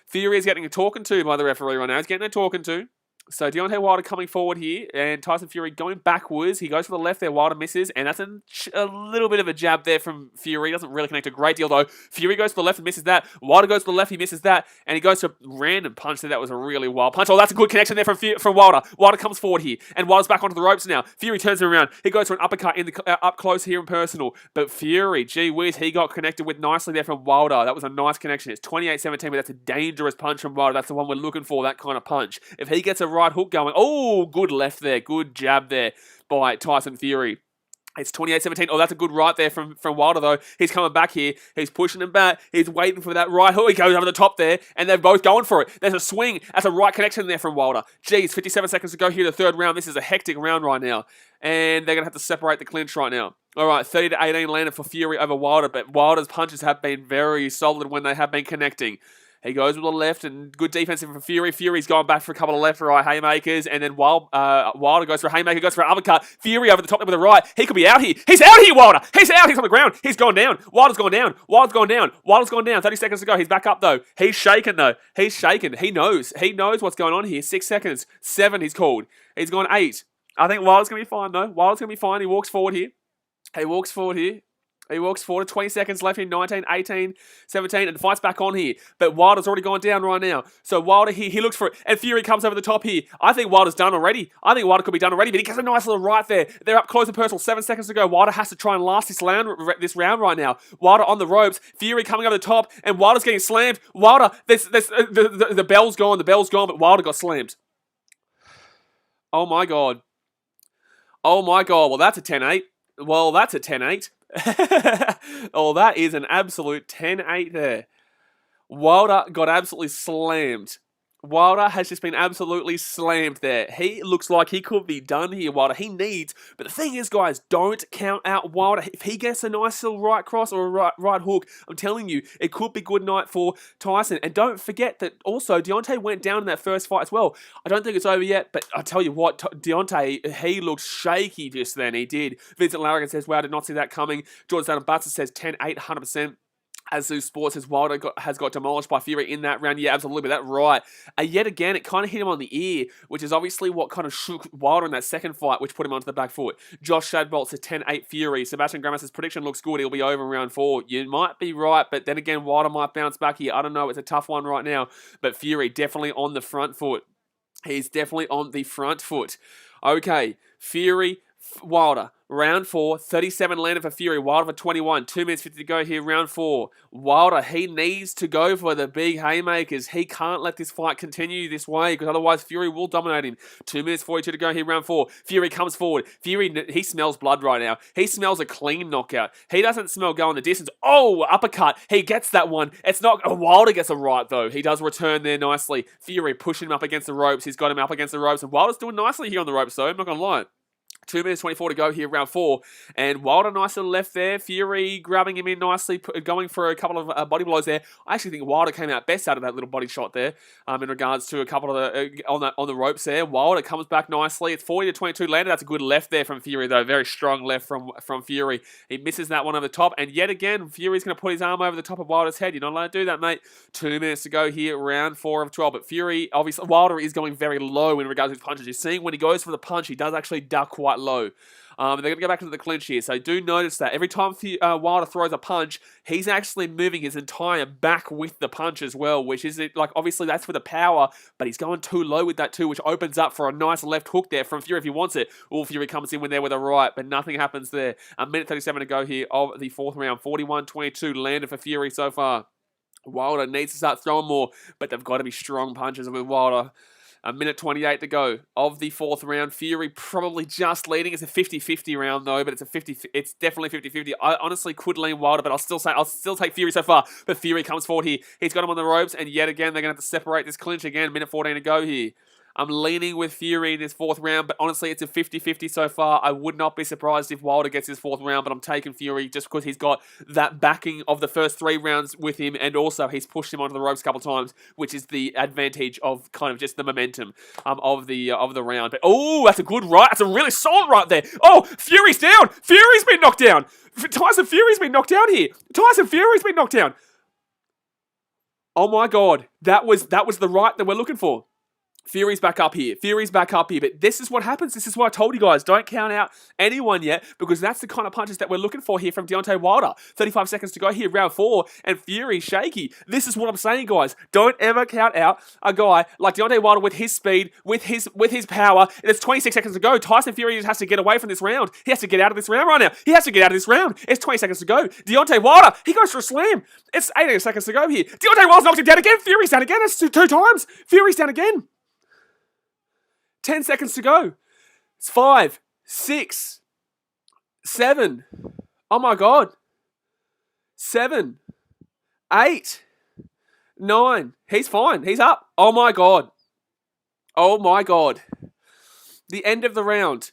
Fury is getting a talking to by the referee right now. He's getting a talking to. So Deontay Wilder coming forward here, and Tyson Fury going backwards. He goes for the left there. Wilder misses, and that's a little bit of a jab there from Fury. Doesn't really connect a great deal, though. Fury goes to the left and misses that. Wilder goes to the left, he misses that, and he goes to a random punch there. That was a really wild punch. Oh, that's a good connection there from Wilder. Wilder comes forward here, and Wilder's back onto the ropes now. Fury turns him around. He goes for an uppercut in the up close here in personal, but Fury, gee whiz, he got connected with nicely there from Wilder. That was a nice connection. It's 28-17, but that's a dangerous punch from Wilder. That's the one we're looking for, that kind of punch. If he gets a right hook going, oh, good left there. Good jab there by Tyson Fury. It's 28-17. Oh, that's a good right there from Wilder, though. He's coming back here. He's pushing him back. He's waiting for that right hook. He goes over the top there, and they're both going for it. There's a swing. That's a right connection there from Wilder. Geez, 57 seconds to go here, the third round. This is a hectic round right now, and they're going to have to separate the clinch right now. All right, 30-18 landed for Fury over Wilder, but Wilder's punches have been very solid when they have been connecting. He goes with the left and good defense from Fury. Fury's going back for a couple of left right haymakers, and then Wilder goes for a haymaker, goes for an uppercut. Fury over the top with the right. He could be out here. He's out here, Wilder. He's out. He's on the ground. He's gone down. Wilder's gone down. Wilder's gone down. Wilder's gone down. 30 seconds to go. He's back up though. He's shaking though. He's shaking. He knows. He knows what's going on here. 6 seconds. 7 he's called. He's gone 8. I think Wilder's going to be fine though. Wilder's going to be fine. He walks forward here. He walks forward, 20 seconds left in 19, 18, 17, and the fight's back on here. But Wilder's already gone down right now. So Wilder here, he looks for it, and Fury comes over the top here. I think Wilder's done already. I think Wilder could be done already, but he gets a nice little right there. They're up close and personal, 7 seconds to go. Wilder has to try and last this round right now. Wilder on the ropes, Fury coming over the top, and Wilder's getting slammed. Wilder, the bell's gone, but Wilder got slammed. Oh my God. Well, that's a 10-8. Oh, that is an absolute 10-8 there. Wilder got absolutely slammed. Wilder has just been absolutely slammed there. He looks like he could be done here, Wilder. He needs, but the thing is, guys, don't count out Wilder. If he gets a nice little right cross or a right hook, I'm telling you, it could be good night for Tyson. And don't forget that also Deontay went down in that first fight as well. I don't think it's over yet, but I tell you what, Deontay, he looked shaky just then. He did. Vincent Larrigan says, wow, I did not see that coming. Jordan Butler says 10-8, 100%. As Zeus Sports says, Wilder has got demolished by Fury in that round. Yeah, absolutely, but that's right. Yet again, it kind of hit him on the ear, which is obviously what kind of shook Wilder in that second fight, which put him onto the back foot. Josh Shadbolt says 10-8 Fury. Sebastian Grama says prediction looks good. He'll be over in round 4. You might be right, but then again, Wilder might bounce back here. I don't know. It's a tough one right now, but Fury definitely on the front foot. He's definitely on the front foot. Okay, Fury, Wilder. Round 4, 37 landed for Fury. Wilder for 21. 2 minutes 50 to go here, round 4. Wilder, he needs to go for the big haymakers. He can't let this fight continue this way because otherwise Fury will dominate him. 2 minutes 42 to go here, round 4. Fury comes forward. Fury, he smells blood right now. He smells a clean knockout. He doesn't smell going the distance. Oh, uppercut. He gets that one. It's not... Wilder gets a right, though. He does return there nicely. Fury pushing him up against the ropes. He's got him up against the ropes. And Wilder's doing nicely here on the ropes, though. I'm not going to lie. 2 minutes 24 to go here, round 4. And Wilder nice little left there. Fury grabbing him in nicely, going for a couple of body blows there. I actually think Wilder came out best out of that little body shot there in regards to a couple of the on the ropes there. Wilder comes back nicely. It's 40 to 22 landed. That's a good left there from Fury, though. Very strong left from Fury. He misses that one over the top. And yet again, Fury's going to put his arm over the top of Wilder's head. You're not allowed to do that, mate. 2 minutes to go here, round 4 of 12. But Fury, obviously, Wilder is going very low in regards to his punches. You're seeing when he goes for the punch, he does actually duck quite low. They're going to go back into the clinch here. So do notice that every time Wilder throws a punch, he's actually moving his entire back with the punch as well, which is, like, obviously that's for the power, but he's going too low with that too, which opens up for a nice left hook there from Fury if he wants it. Fury comes in there with a right, but nothing happens there. A minute 37 to go here of the 4th round. 41-22 landed for Fury so far. Wilder needs to start throwing more, but they've got to be strong punches with Wilder. A minute 28 to go of the 4th round. Fury probably just leading. It's a 50-50 round though, but it's definitely 50-50. I honestly could lean Wilder, but I'll still take Fury so far. But Fury comes forward here. He's got him on the ropes, and yet again they're going to have to separate this clinch again. Minute 14 to go here. I'm leaning with Fury in this 4th round, but honestly, it's a 50-50 so far. I would not be surprised if Wilder gets his 4th round, but I'm taking Fury just because he's got that backing of the first 3 rounds with him, and also he's pushed him onto the ropes a couple of times, which is the advantage of kind of just the momentum of the round. But oh, that's a good right. That's a really solid right there. Oh, Fury's down. Fury's been knocked down. Tyson Fury's been knocked down here. Tyson Fury's been knocked down. Oh my God, that was the right that we're looking for. Fury's back up here. But this is what happens. This is why I told you guys, don't count out anyone yet, because that's the kind of punches that we're looking for here from Deontay Wilder. 35 seconds to go here, round 4, and Fury shaky. This is what I'm saying, guys. Don't ever count out a guy like Deontay Wilder with his speed, with his power. There's 26 seconds to go. Tyson Fury just has to get away from this round. He has to get out of this round right now. It's 20 seconds to go. Deontay Wilder, he goes for a slam. It's 18 seconds to go here. Deontay Wilder's knocked him down again. Fury's down again. That's two times. Fury's down again. 10 seconds to go. It's 5, 6, 7. Oh my God. 7, 8, 9. He's fine. He's up. Oh my God. The end of the round.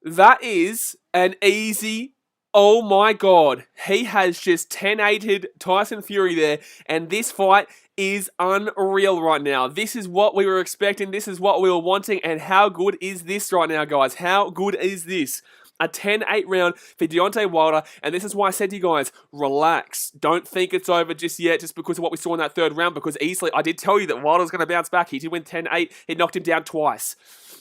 That is an easy Oh my God. He has just 10-8'd Tyson Fury there, and this fight is unreal right now. This is what we were expecting. This is what we were wanting, and how good is this right now, guys? How good is this? A 10-8 round for Deontay Wilder, and this is why I said to you guys, relax. Don't think it's over just yet, just because of what we saw in that third round, because easily, I did tell you that Wilder's going to bounce back. He did win 10-8. He knocked him down twice.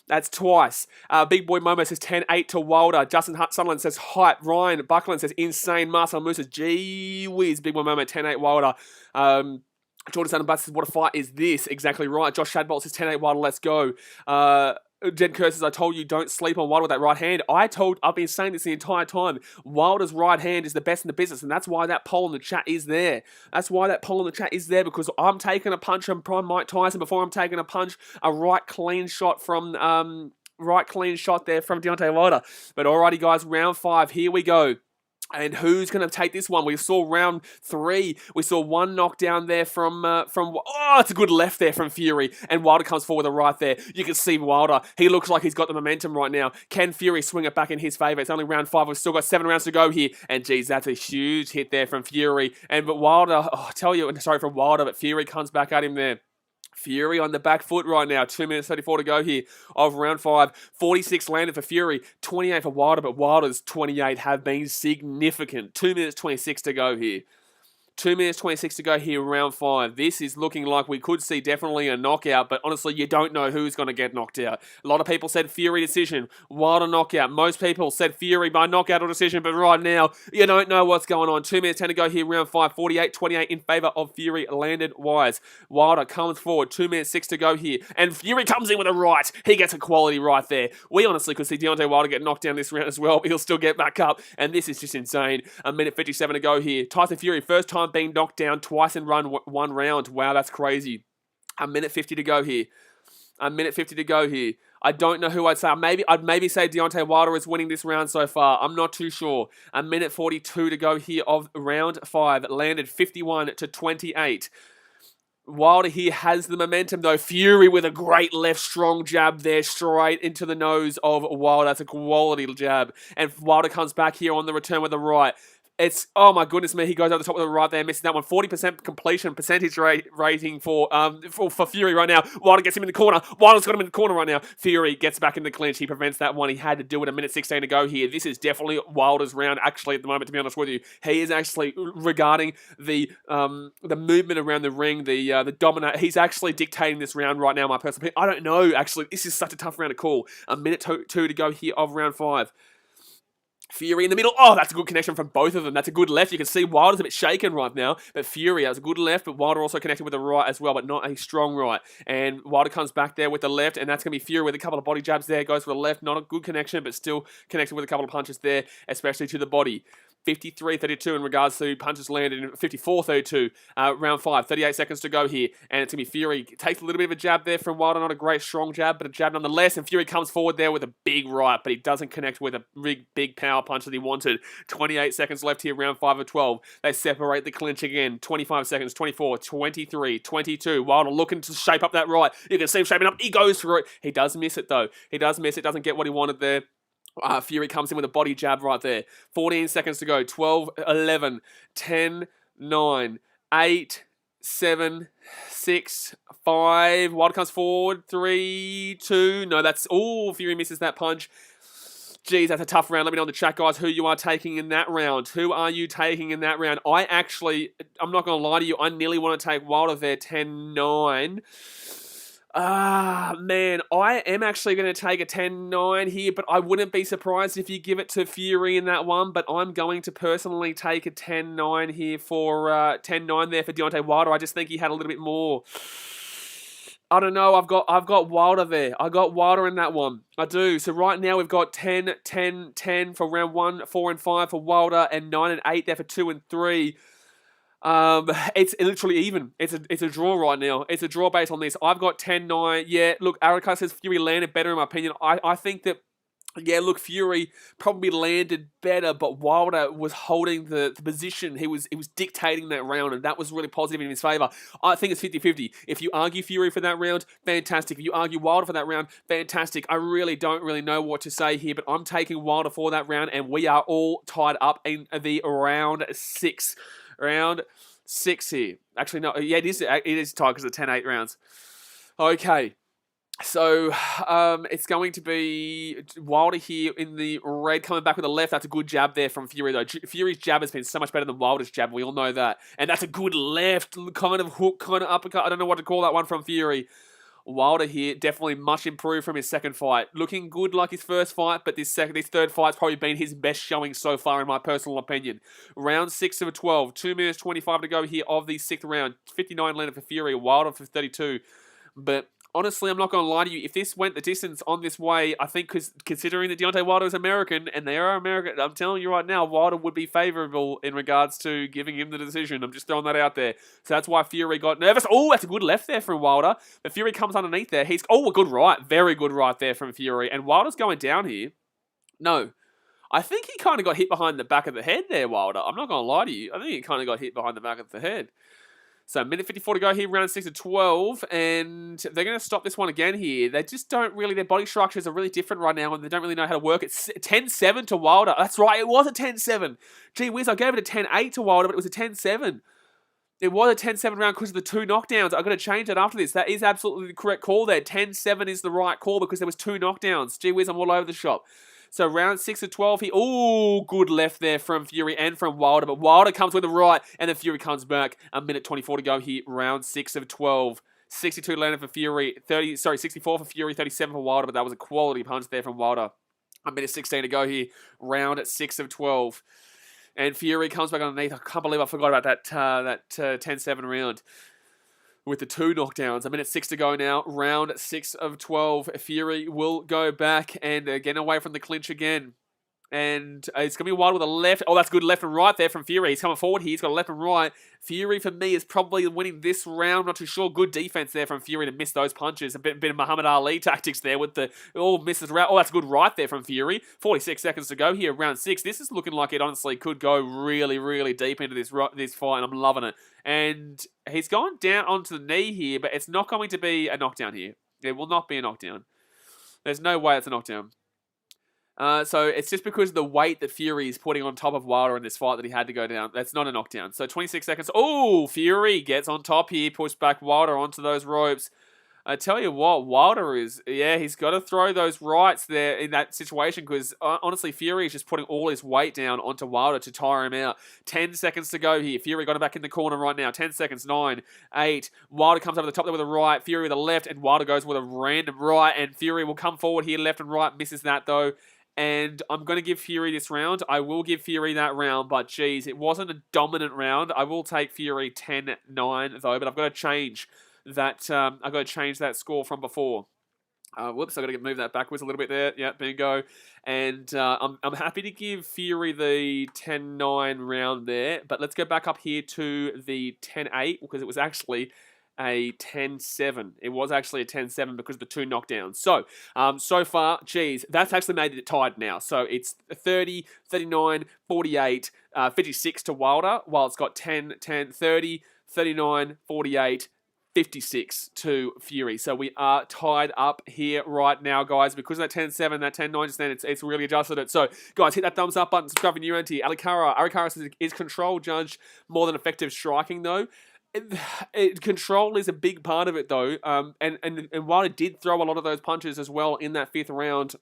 That's twice. Big Boy Momo says 10-8 to Wilder. Justin Sunderland says hype. Ryan Buckland says insane. Marcel Moose says gee whiz. Big Boy Momo 10-8 Wilder. Jordan Sutton says, what a fight is this? Exactly right. Josh Shadbolt says 10-8 Wilder, let's go. Jen Kerr says, I told you don't sleep on Wilder with that right hand. I've been saying this the entire time. Wilder's right hand is the best in the business, and that's why that poll in the chat is there. That's why that poll in the chat is there, because I'm taking a punch from Prime Mike Tyson before I'm taking a punch, a right clean shot from there from Deontay Wilder. But alrighty guys, round 5, here we go. And who's going to take this one? We saw round 3. We saw one knockdown there from it's a good left there from Fury. And Wilder comes forward with a right there. You can see Wilder. He looks like he's got the momentum right now. Can Fury swing it back in his favour? It's only round 5. We've still got 7 rounds to go here. And geez, that's a huge hit there from Fury. But Wilder, from Wilder, but Fury comes back at him there. Fury on the back foot right now. 2 minutes 34 to go here of round 5. 46 landed for Fury, 28 for Wilder, but Wilder's 28 have been significant. 2 minutes 26 to go here. 2 minutes 26 to go here, round 5. This is looking like we could see definitely a knockout, but honestly, you don't know who's going to get knocked out. A lot of people said Fury decision, Wilder knockout. Most people said Fury by knockout or decision, but right now, you don't know what's going on. 2 minutes 10 to go here, round 5. 48-28 in favour of Fury, landed wise. Wilder comes forward, 2 minutes 6 to go here, and Fury comes in with a right. He gets a quality right there. We honestly could see Deontay Wilder get knocked down this round as well, but he'll still get back up, and this is just insane. A minute 57 to go here. Tyson Fury, first time being knocked down twice in one round. Wow, that's crazy. A minute 50 to go here. A minute 50 to go here. I don't know who I'd say. I'd maybe say Deontay Wilder is winning this round so far. I'm not too sure. A minute 42 to go here of round 5. It landed 51-28. Wilder here has the momentum though. Fury with a great left strong jab there straight into the nose of Wilder. That's a quality jab. And Wilder comes back here on the return with the right. It's, oh my goodness me, he goes over the top with the right there, missing that one. 40% completion percentage rating for Fury right now. Wilder gets him in the corner. Wilder's got him in the corner right now. Fury gets back in the clinch. He prevents that one. He had to do it. A minute 16 to go here. This is definitely Wilder's round, actually, at the moment, to be honest with you. He is actually, regarding the movement around the ring, the dominate, he's actually dictating this round right now, my personal opinion. I don't know, actually. This is such a tough round to call. A minute 2 to go here of round 5. Fury in the middle. Oh, that's a good connection from both of them. That's a good left. You can see Wilder's a bit shaken right now, but Fury has a good left, but Wilder also connected with the right as well, but not a strong right. And Wilder comes back there with the left, and that's going to be Fury with a couple of body jabs there. Goes for the left. Not a good connection, but still connected with a couple of punches there, especially to the body. 53-32 in regards to punches landed, in 54-32, round 5, 38 seconds to go here, and it's going to be Fury. Takes a little bit of a jab there from Wilder, not a great strong jab, but a jab nonetheless, and Fury comes forward there with a big right, but he doesn't connect with a big power punch that he wanted. 28 seconds left here, round 5 of 12. They separate the clinch again. 25 seconds, 24, 23, 22. Wilder looking to shape up that right. You can see him shaping up. He goes for it. He does miss it, though. He does miss it, doesn't get what he wanted there. Fury comes in with a body jab right there. 14 seconds to go. 12, 11, 10, 9, 8, 7, 6, 5. Wilder comes forward. 3, 2. No, that's... Oh, Fury misses that punch. Geez, that's a tough round. Let me know in the chat, guys, who you are taking in that round. Who are you taking in that round? I'm not going to lie to you, I nearly want to take Wilder there, 10-9. Man, I am actually going to take a 10-9 here, but I wouldn't be surprised if you give it to Fury in that one, but I'm going to personally take a 10-9 here for, 10-9 there for Deontay Wilder. I just think he had a little bit more... I don't know, I've got Wilder there. I got Wilder in that one. I do. So right now we've got 10, 10, 10 for round 1, 4 and 5 for Wilder, and 9 and 8 there for 2 and 3. It's literally even. It's a draw right now. It's a draw based on this. I've got 10-9. Yeah, look, Araka says Fury landed better in my opinion. I think that Yeah, look, Fury probably landed better, but Wilder was holding the position. He was dictating that round, and that was really positive in his favour. I think it's 50-50. If you argue Fury for that round, fantastic. If you argue Wilder for that round, fantastic. I really don't know what to say here, but I'm taking Wilder for that round, and we are all tied up in the round 6. Round 6 here. Actually, no, yeah, it is tied because of 10-8 rounds. Okay. So, it's going to be Wilder here in the red, coming back with a left. That's a good jab there from Fury, though. Fury's jab has been so much better than Wilder's jab. We all know that. And that's a good left, kind of hook, kind of uppercut. I don't know what to call that one from Fury. Wilder here, definitely much improved from his second fight. Looking good like his first fight, but this third fight's probably been his best showing so far, in my personal opinion. Round 6 of 12. 2 minutes 25 to go here of the 6th round. 59 landed for Fury, Wilder for 32. But honestly, I'm not going to lie to you. If this went the distance on this way, I think, considering that Deontay Wilder is American, and they are American, I'm telling you right now, Wilder would be favourable in regards to giving him the decision. I'm just throwing that out there. So that's why Fury got nervous. Oh, that's a good left there from Wilder. But Fury comes underneath there. A good right. Very good right there from Fury. And Wilder's going down here. No. I think he kind of got hit behind the back of the head there, Wilder. I'm not going to lie to you. I think he kind of got hit behind the back of the head. So, minute 54 to go here, round 6 of 12, and they're going to stop this one again here. They just don't really, their body structures are really different right now, and they don't really know how to work. It's 10-7 to Wilder. That's right, it was a 10-7. Gee whiz, I gave it a 10-8 to Wilder, but it was a 10-7. It was a 10-7 round because of the 2 knockdowns. I've got to change that after this. That is absolutely the correct call there. 10-7 is the right call because there was 2 knockdowns. Gee whiz, I'm all over the shop. So round 6 of 12 here. Oh, good left there from Fury and from Wilder. But Wilder comes with the right, and then Fury comes back. A minute 24 to go here. Round 6 of 12. 62 landed for Fury. 64 for Fury. 37 for Wilder. But that was a quality punch there from Wilder. A minute 16 to go here. Round 6 of 12. And Fury comes back underneath. I can't believe I forgot about that 10-7 round. With the 2 knockdowns. A minute 6 to go now. Round 6 of 12. Fury will go back and get away from the clinch again. And it's going to be Wilder with a left. Oh, that's good left and right there from Fury. He's coming forward here. He's got a left and right. Fury, for me, is probably winning this round. Not too sure. Good defense there from Fury to miss those punches. A bit of Muhammad Ali tactics there with the misses around. Oh, that's good right there from Fury. 46 seconds to go here. Round 6. This is looking like it honestly could go really, really deep into this fight, and I'm loving it. And he's gone down onto the knee here, but it's not going to be a knockdown here. It will not be a knockdown. There's no way it's a knockdown. So it's just because of the weight that Fury is putting on top of Wilder in this fight that he had to go down. That's not a knockdown. So 26 seconds. Oh, Fury gets on top here, pushed back Wilder onto those ropes. I tell you what, Wilder he's got to throw those rights there in that situation because honestly, Fury is just putting all his weight down onto Wilder to tire him out. 10 seconds to go here. Fury got him back in the corner right now. 10 seconds, 9, 8. Wilder comes over the top there with a right. Fury with a left, and Wilder goes with a random right, and Fury will come forward here, left and right. Misses that though. And I'm going to give Fury this round. I will give Fury that round, but geez, it wasn't a dominant round. I will take Fury 10-9 though, but I've got to change that. I've got to change that score from before. Whoops, I've got to move that backwards a little bit there. Yeah, bingo. And I'm happy to give Fury the 10-9 round there, but let's go back up here to the 10-8 because it was actually a 10-7. It was actually a 10-7 because of the 2 knockdowns. So, so far, geez, that's actually made it tied now. So it's 30, 39, 48, 56 to Wilder, while it's got 10, 10, 30, 39, 48, 56 to Fury. So we are tied up here right now, guys. Because of that 10-7, that 10-9 just then, it's really adjusted it. So, guys, hit that thumbs up button, subscribe if you're new to Arikara says, is control judged more than effective striking, though? Control is a big part of it, though. And Wilder did throw a lot of those punches as well in that 5th round.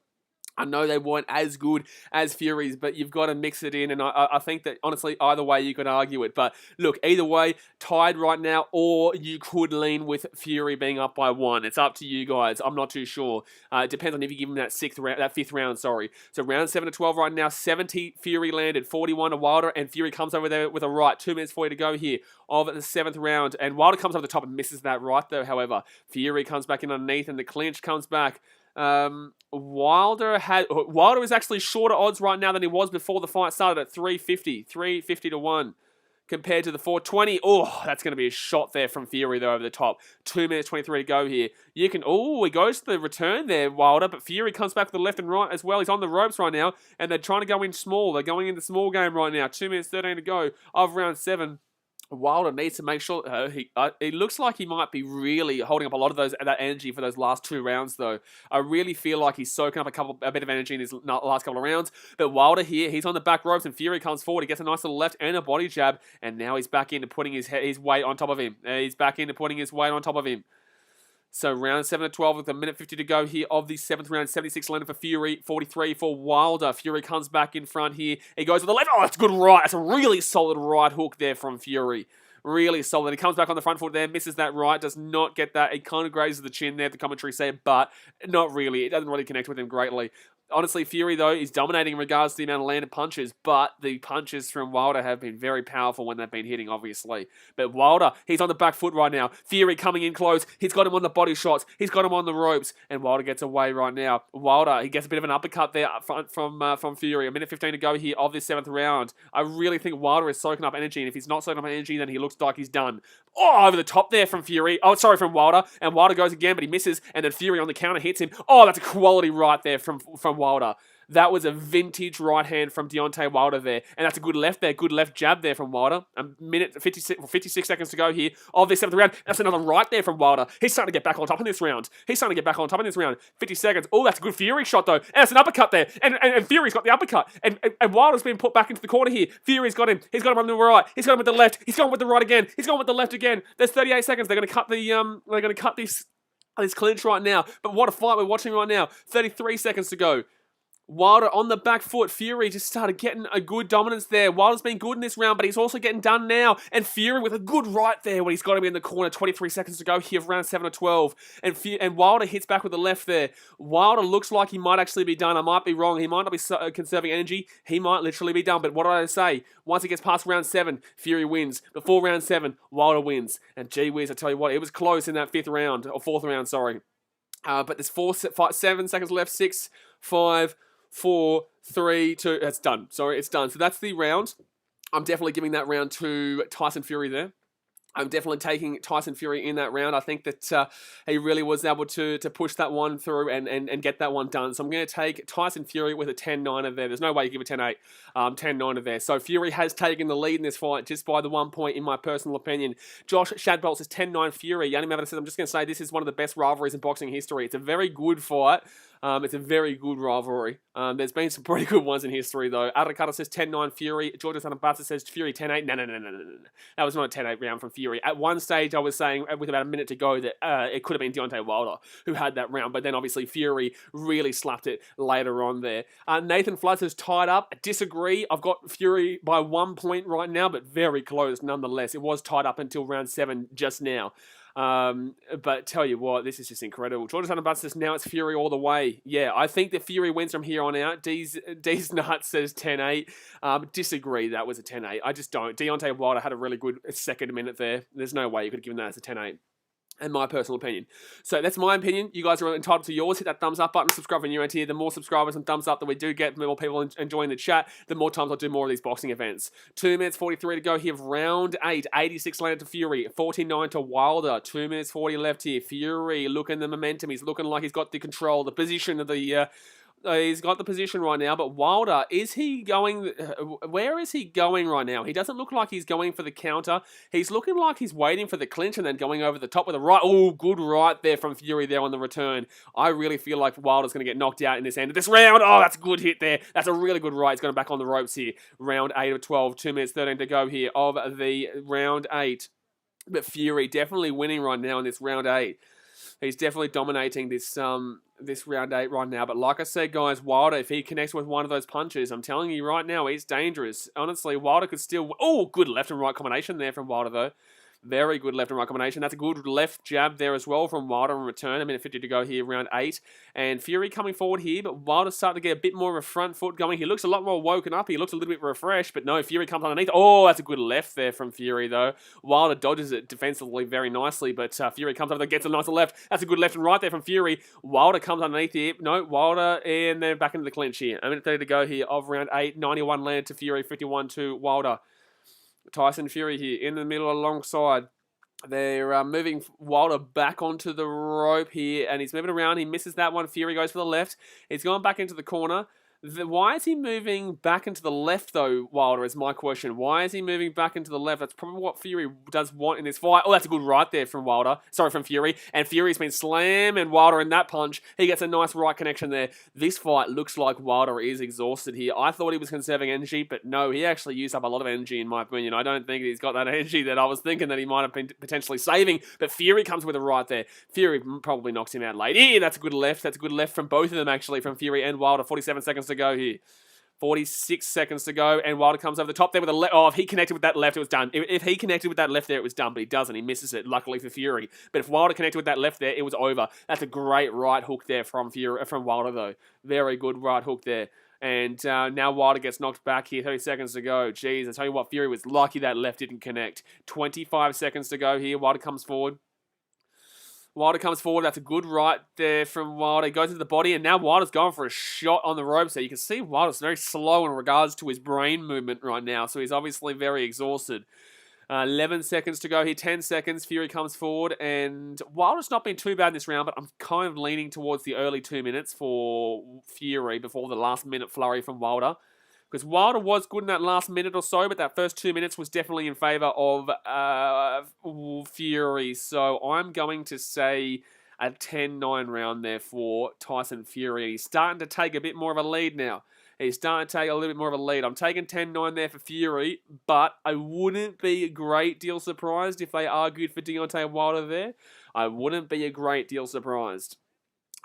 I know they weren't as good as Fury's, but you've got to mix it in, and I think that, honestly, either way, you could argue it. But, look, either way, tied right now, or you could lean with Fury being up by 1. It's up to you guys. I'm not too sure. It depends on if you give him that 5th round, sorry. So, round 7 to 12 right now, 70 Fury landed, 41 to Wilder, and Fury comes over there with a right. 2 minutes for you to go here of the 7th round, and Wilder comes over the top and misses that right, though, however. Fury comes back in underneath, and the clinch comes back. Wilder is actually shorter odds right now than he was before the fight started at 350 to 1. compared to the 4:20. Oh, that's going to be a shot there from Fury, though, over the top. 2 minutes 23 to go here. You can... Oh, he goes to the return there, Wilder, but Fury comes back to the left and right as well. He's on the ropes right now, and they're trying to go in small. They're going in the small game right now. 2 minutes 13 to go of round 7. Wilder needs to make sure it looks like he might be really holding up a lot of that energy for those last 2 rounds, though. I really feel like he's soaking up a bit of energy in his last couple of rounds. But Wilder here, he's on the back ropes, and Fury comes forward. He gets a nice little left and a body jab, and now he's back into putting his weight on top of him. He's back into putting his weight on top of him. So round 7 to 12 with a minute 50 to go here of the 7th round. 76 landed for Fury, 43 for Wilder. Fury comes back in front here. He goes with the left. Oh, that's a good right. That's a really solid right hook there from Fury. Really solid. He comes back on the front foot there, misses that right, does not get that. He kind of grazes the chin there, the commentary said, but not really. It doesn't really connect with him greatly. Honestly, Fury, though, is dominating in regards to the amount of landed punches, but the punches from Wilder have been very powerful when they've been hitting, obviously. But Wilder, he's on the back foot right now. Fury coming in close. He's got him on the body shots. He's got him on the ropes, and Wilder gets away right now. Wilder, he gets a bit of an uppercut there from Fury. A minute 15 to go here of this 7th round. I really think Wilder is soaking up energy, and if he's not soaking up energy, then he looks like he's done. Oh, over the top there from Fury. Oh, sorry, from Wilder. And Wilder goes again, but he misses, and then Fury on the counter hits him. Oh, that's a quality right there from Wilder. That was a vintage right hand from Deontay Wilder there. And that's a good left there. Good left jab there from Wilder. A minute, 56 seconds to go here of this 7th round. That's another right there from Wilder. He's starting to get back on top in this round. 50 seconds. Oh, that's a good Fury shot, though. And that's an uppercut there. And Fury's got the uppercut. And Wilder's been put back into the corner here. Fury's got him. He's got him on the right. He's got him with the left. He's going with the right again. He's going with the left again. There's 38 seconds. They're going to cut this clinch right now. But what a fight we're watching right now. 33 seconds to go. Wilder on the back foot. Fury just started getting a good dominance there. Wilder's been good in this round, but he's also getting done now. And Fury with a good right there when he's got him in the corner. 23 seconds to go here of round 7 to 12. And Wilder hits back with the left there. Wilder looks like he might actually be done. I might be wrong. He might not be conserving energy. He might literally be done. But what did I say? Once he gets past round 7, Fury wins. Before round 7, Wilder wins. And gee whiz, I tell you what, it was close in that 5th round. Or 4th round, sorry. But there's 7 seconds left. 6, 5... 4, 3, 2, it's done. Sorry, it's done. So that's the round. I'm definitely giving that round to Tyson Fury there. I'm definitely taking Tyson Fury in that round. I think that he really was able to push that one through and get that one done. So I'm going to take Tyson Fury with a 10-9 there. There's no way you give a 10-8, 10-9 there. So Fury has taken the lead in this fight just by the 1 point, in my personal opinion. Josh Shadbolt says 10-9 Fury. Yanni Maverick says, I'm just going to say this is one of the best rivalries in boxing history. It's a very good fight. It's a very good rivalry. There's been some pretty good ones in history, though. Adakata says 10-9 Fury. Georgia Sanabata says Fury 10-8. No. That was not a 10-8 round from Fury. At one stage, I was saying, with about a minute to go, that it could have been Deontay Wilder who had that round. But then, obviously, Fury really slapped it later on there. Nathan Flood says tied up. I disagree. I've got Fury by 1 point right now, but very close nonetheless. It was tied up until round 7 just now. But tell you what, this is just incredible. Jordan Sanabata says now it's Fury all the way. Yeah, I think that Fury wins from here on out. D's Nuts says 10-8. Disagree, that was a 10-8. I just don't. Deontay Wilder had a really good second minute there. There's no way you could have given that as a 10-8. In my personal opinion. So that's my opinion. You guys are entitled to yours. Hit that thumbs up button. Subscribe when you're around here. The more subscribers and thumbs up that we do get, the more people enjoying the chat, the more times I'll do more of these boxing events. 2 minutes 43 to go here of round 8. 86 landed to Fury. 49 to Wilder. 2 minutes 40 left here. Fury looking the momentum. He's looking like he's got the control, the position of the... he's got the position right now, but Wilder, is he going... where is he going right now? He doesn't look like he's going for the counter. He's looking like he's waiting for the clinch and then going over the top with a right. Oh, good right there from Fury there on the return. I really feel like Wilder's going to get knocked out in this end of this round. Oh, that's a good hit there. That's a really good right. He's going back on the ropes here. Round 8 of 12. 2 minutes 13 to go here of the round 8. But Fury definitely winning right now in this round 8. He's definitely dominating this round 8 right now. But like I said, guys, Wilder, if he connects with one of those punches, I'm telling you right now, he's dangerous. Honestly, Wilder could still... Oh, good left and right combination there from Wilder, though. Very good left and right combination. That's a good left jab there as well from Wilder in return. A minute 50 to go here, round 8. And Fury coming forward here, but Wilder's starting to get a bit more of a front foot going. He looks a lot more woken up. He looks a little bit refreshed, but no, Fury comes underneath. Oh, that's a good left there from Fury, though. Wilder dodges it defensively very nicely, but Fury comes over, gets a nice left. That's a good left and right there from Fury. Wilder comes underneath here. No, Wilder, and then back into the clinch here. A minute 30 to go here of round 8. 91 landed to Fury, 51 to Wilder. Tyson Fury here in the middle alongside. They're moving Wilder back onto the rope here, and he's moving around. He misses that one. Fury goes for the left. He's gone back into the corner. Why is he moving back into the left, though, Wilder, is my question. Why is he moving back into the left? That's probably what Fury does want in this fight. Oh, that's a good right there from Wilder. Sorry, from Fury. And Fury's been slamming Wilder in that punch. He gets a nice right connection there. This fight looks like Wilder is exhausted here. I thought he was conserving energy, but no, he actually used up a lot of energy, in my opinion. I don't think he's got that energy that I was thinking that he might have been potentially saving, but Fury comes with a right there. Fury probably knocks him out late. Yeah, that's a good left. That's a good left from both of them, actually, from Fury and Wilder. 47 seconds to go here. 46 seconds to go, and Wilder comes over the top there with a left. Oh, if he connected with that left, it was done. If he connected with that left there, it was done, but he doesn't. He misses it, luckily for Fury. But if Wilder connected with that left there, it was over. That's a great right hook there from Wilder, though. Very good right hook there. And now Wilder gets knocked back here. 30 seconds to go. Jeez, I tell you what, Fury was lucky that left didn't connect. 25 seconds to go here. Wilder comes forward. That's a good right there from Wilder. He goes into the body, and now Wilder's going for a shot on the ropes there. You can see Wilder's very slow in regards to his brain movement right now, so he's obviously very exhausted. 11 seconds to go here, 10 seconds. Fury comes forward, and Wilder's not been too bad in this round, but I'm kind of leaning towards the early 2 minutes for Fury before the last minute flurry from Wilder. Because Wilder was good in that last minute or so, but that first 2 minutes was definitely in favour of Fury. So I'm going to say a 10-9 round there for Tyson Fury. He's starting to take a bit more of a lead now. I'm taking 10-9 there for Fury, but I wouldn't be a great deal surprised if they argued for Deontay Wilder there. I wouldn't be a great deal surprised.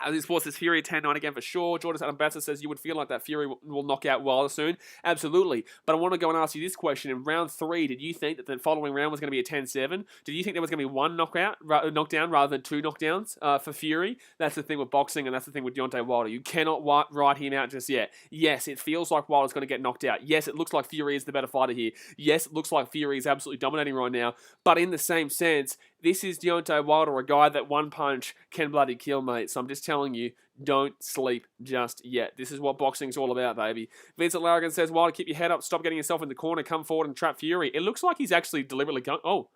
This Sports says Fury 10-9 again for sure. Jordan Adam Bassett says you would feel like that Fury will knock out Wilder soon. Absolutely. But I want to go and ask you this question. In round 3, did you think that the following round was going to be a 10-7? Did you think there was going to be one knockdown rather than 2 knockdowns for Fury? That's the thing with boxing, and that's the thing with Deontay Wilder. You cannot write him out just yet. Yes, it feels like Wilder's going to get knocked out. Yes, it looks like Fury is the better fighter here. Yes, it looks like Fury is absolutely dominating right now. But in the same sense, this is Deontay Wilder, a guy that one punch can bloody kill, mate. So I'm just telling you, don't sleep just yet. This is what boxing's all about, baby. Vincent Larrigan says, Wilder, keep your head up. Stop getting yourself in the corner. Come forward and trap Fury. It looks like he's actually deliberately going... Oh,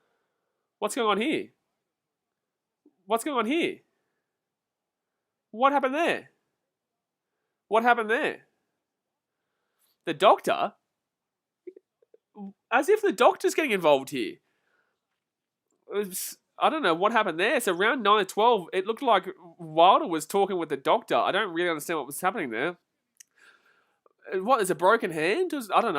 what's going on here? What happened there? The doctor? As if the doctor's getting involved here. I don't know what happened there. So round 9-12, it looked like Wilder was talking with the doctor. I don't really understand what was happening there. What, is a broken hand? I don't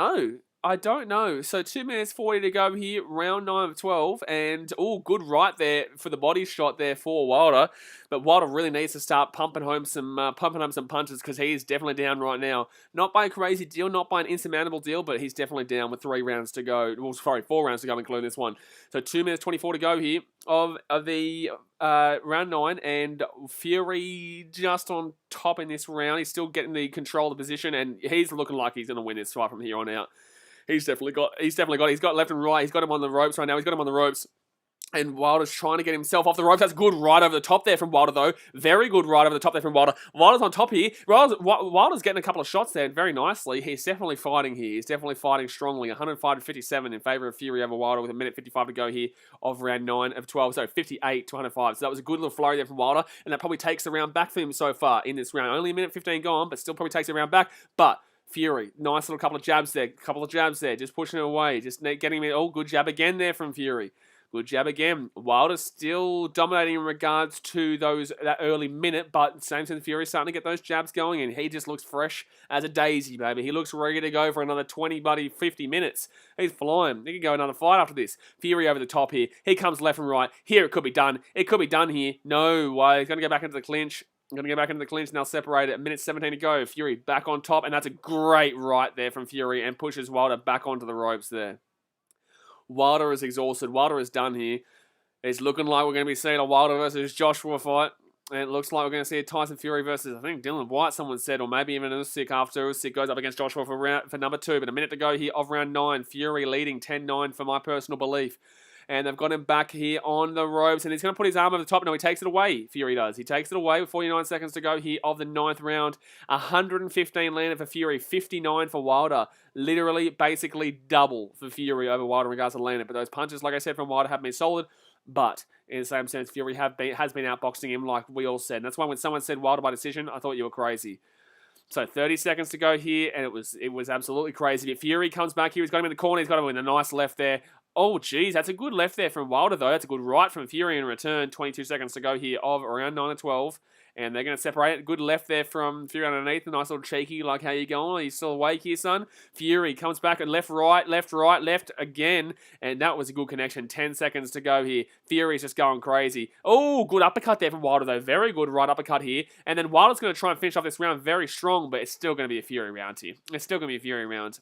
know. So 2 minutes 40 to go here, round 9 of 12, and good right there for the body shot there for Wilder. But Wilder really needs to start pumping home some punches because he is definitely down right now. Not by a crazy deal, not by an insurmountable deal, but he's definitely down with 4 rounds to go, including this one. So 2 minutes 24 to go here of the round 9, and Fury just on top in this round. He's still getting the control of the position, and he's looking like he's going to win this fight from here on out. He's definitely got it. He's got left and right. He's got him on the ropes right now. And Wilder's trying to get himself off the ropes. That's good right over the top there from Wilder, though. Very good right over the top there from Wilder. Wilder's on top here. Wilder's getting a couple of shots there very nicely. He's definitely fighting here. He's definitely fighting strongly. 105-57 in favour of Fury over Wilder with 1:55 to go here of round 9 of 12. So 58-105. So that was a good little flurry there from Wilder. And that probably takes the round back for him so far in this round. Only 1:15 gone, but still probably takes the round back. But Fury, nice little couple of jabs there. Just pushing it away. Just getting him. Oh, good jab again there from Fury. Good jab again. Wilder's still dominating in regards to that early minute, but same thing, Fury's starting to get those jabs going, and he just looks fresh as a daisy, baby. He looks ready to go for another 50 minutes. He's flying. He can go another fight after this. Fury over the top here. He comes left and right. Here it could be done. It could be done here. No way. He's going to go back into the clinch. And they'll separate it. 1:17 to go. Fury back on top, and that's a great right there from Fury, and pushes Wilder back onto the ropes there. Wilder is exhausted. Wilder is done here. It's looking like we're going to be seeing a Wilder versus Joshua fight. And it looks like we're going to see a Tyson Fury versus, I think, Dylan White, someone said, or maybe even Usyk after. Usyk goes up against Joshua for number 2. But a minute to go here of round 9. Fury leading 10-9 for my personal belief. And they've got him back here on the ropes, and he's going to put his arm over the top. No, he takes it away. Fury does. He takes it away with 49 seconds to go here of the 9th round. 115 landed for Fury, 59 for Wilder. Literally, basically double for Fury over Wilder in regards to landed. But those punches, like I said, from Wilder have been solid. But in the same sense, Fury has been outboxing him like we all said. And that's why when someone said Wilder by decision, I thought you were crazy. So 30 seconds to go here, and it was absolutely crazy. But Fury comes back here. He's got him in the corner. He's got him with a nice left there. Oh, geez, that's a good left there from Wilder, though. That's a good right from Fury in return. 22 seconds to go here of around 9 or 12. And they're going to separate it. Good left there from Fury underneath. A nice little cheeky, like, how you going? Are you still awake here, son? Fury comes back and left, right, left again. And that was a good connection. 10 seconds to go here. Fury's just going crazy. Oh, good uppercut there from Wilder, though. Very good right uppercut here. And then Wilder's going to try and finish off this round very strong, but it's still going to be a Fury round here. It's still going to be a Fury round.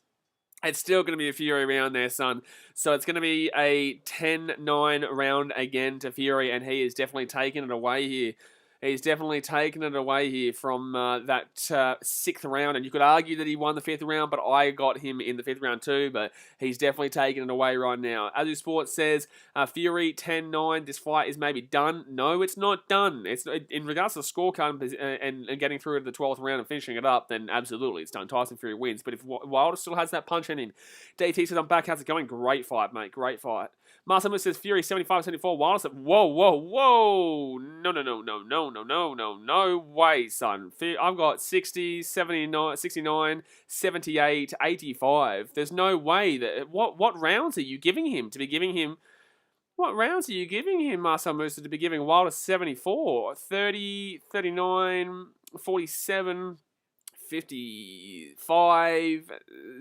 It's still going to be a Fury round there, son. So it's going to be a 10-9 round again to Fury, and he is definitely taking it away here. He's definitely taken it away here from that 6th round. And you could argue that he won the 5th round, but I got him in the 5th round too. But he's definitely taking it away right now. Azu Sports says, Fury 10-9, this fight is maybe done. No, it's not done. It's in regards to the scorecard and getting through to the 12th round and finishing it up, then absolutely it's done. Tyson Fury wins. But if Wilder still has that punch in him, DT says, I'm back. How's it going? Great fight, mate. Great fight. Marcelo says Fury 75-74. Wilder said, whoa. No way, son. I've got 60, 79, 69, 78, 85. There's no way that... What rounds are you giving him to be giving him... What rounds are you giving him, Marcel Musa, to be giving Wilder 74? 30, 39, 47... 55,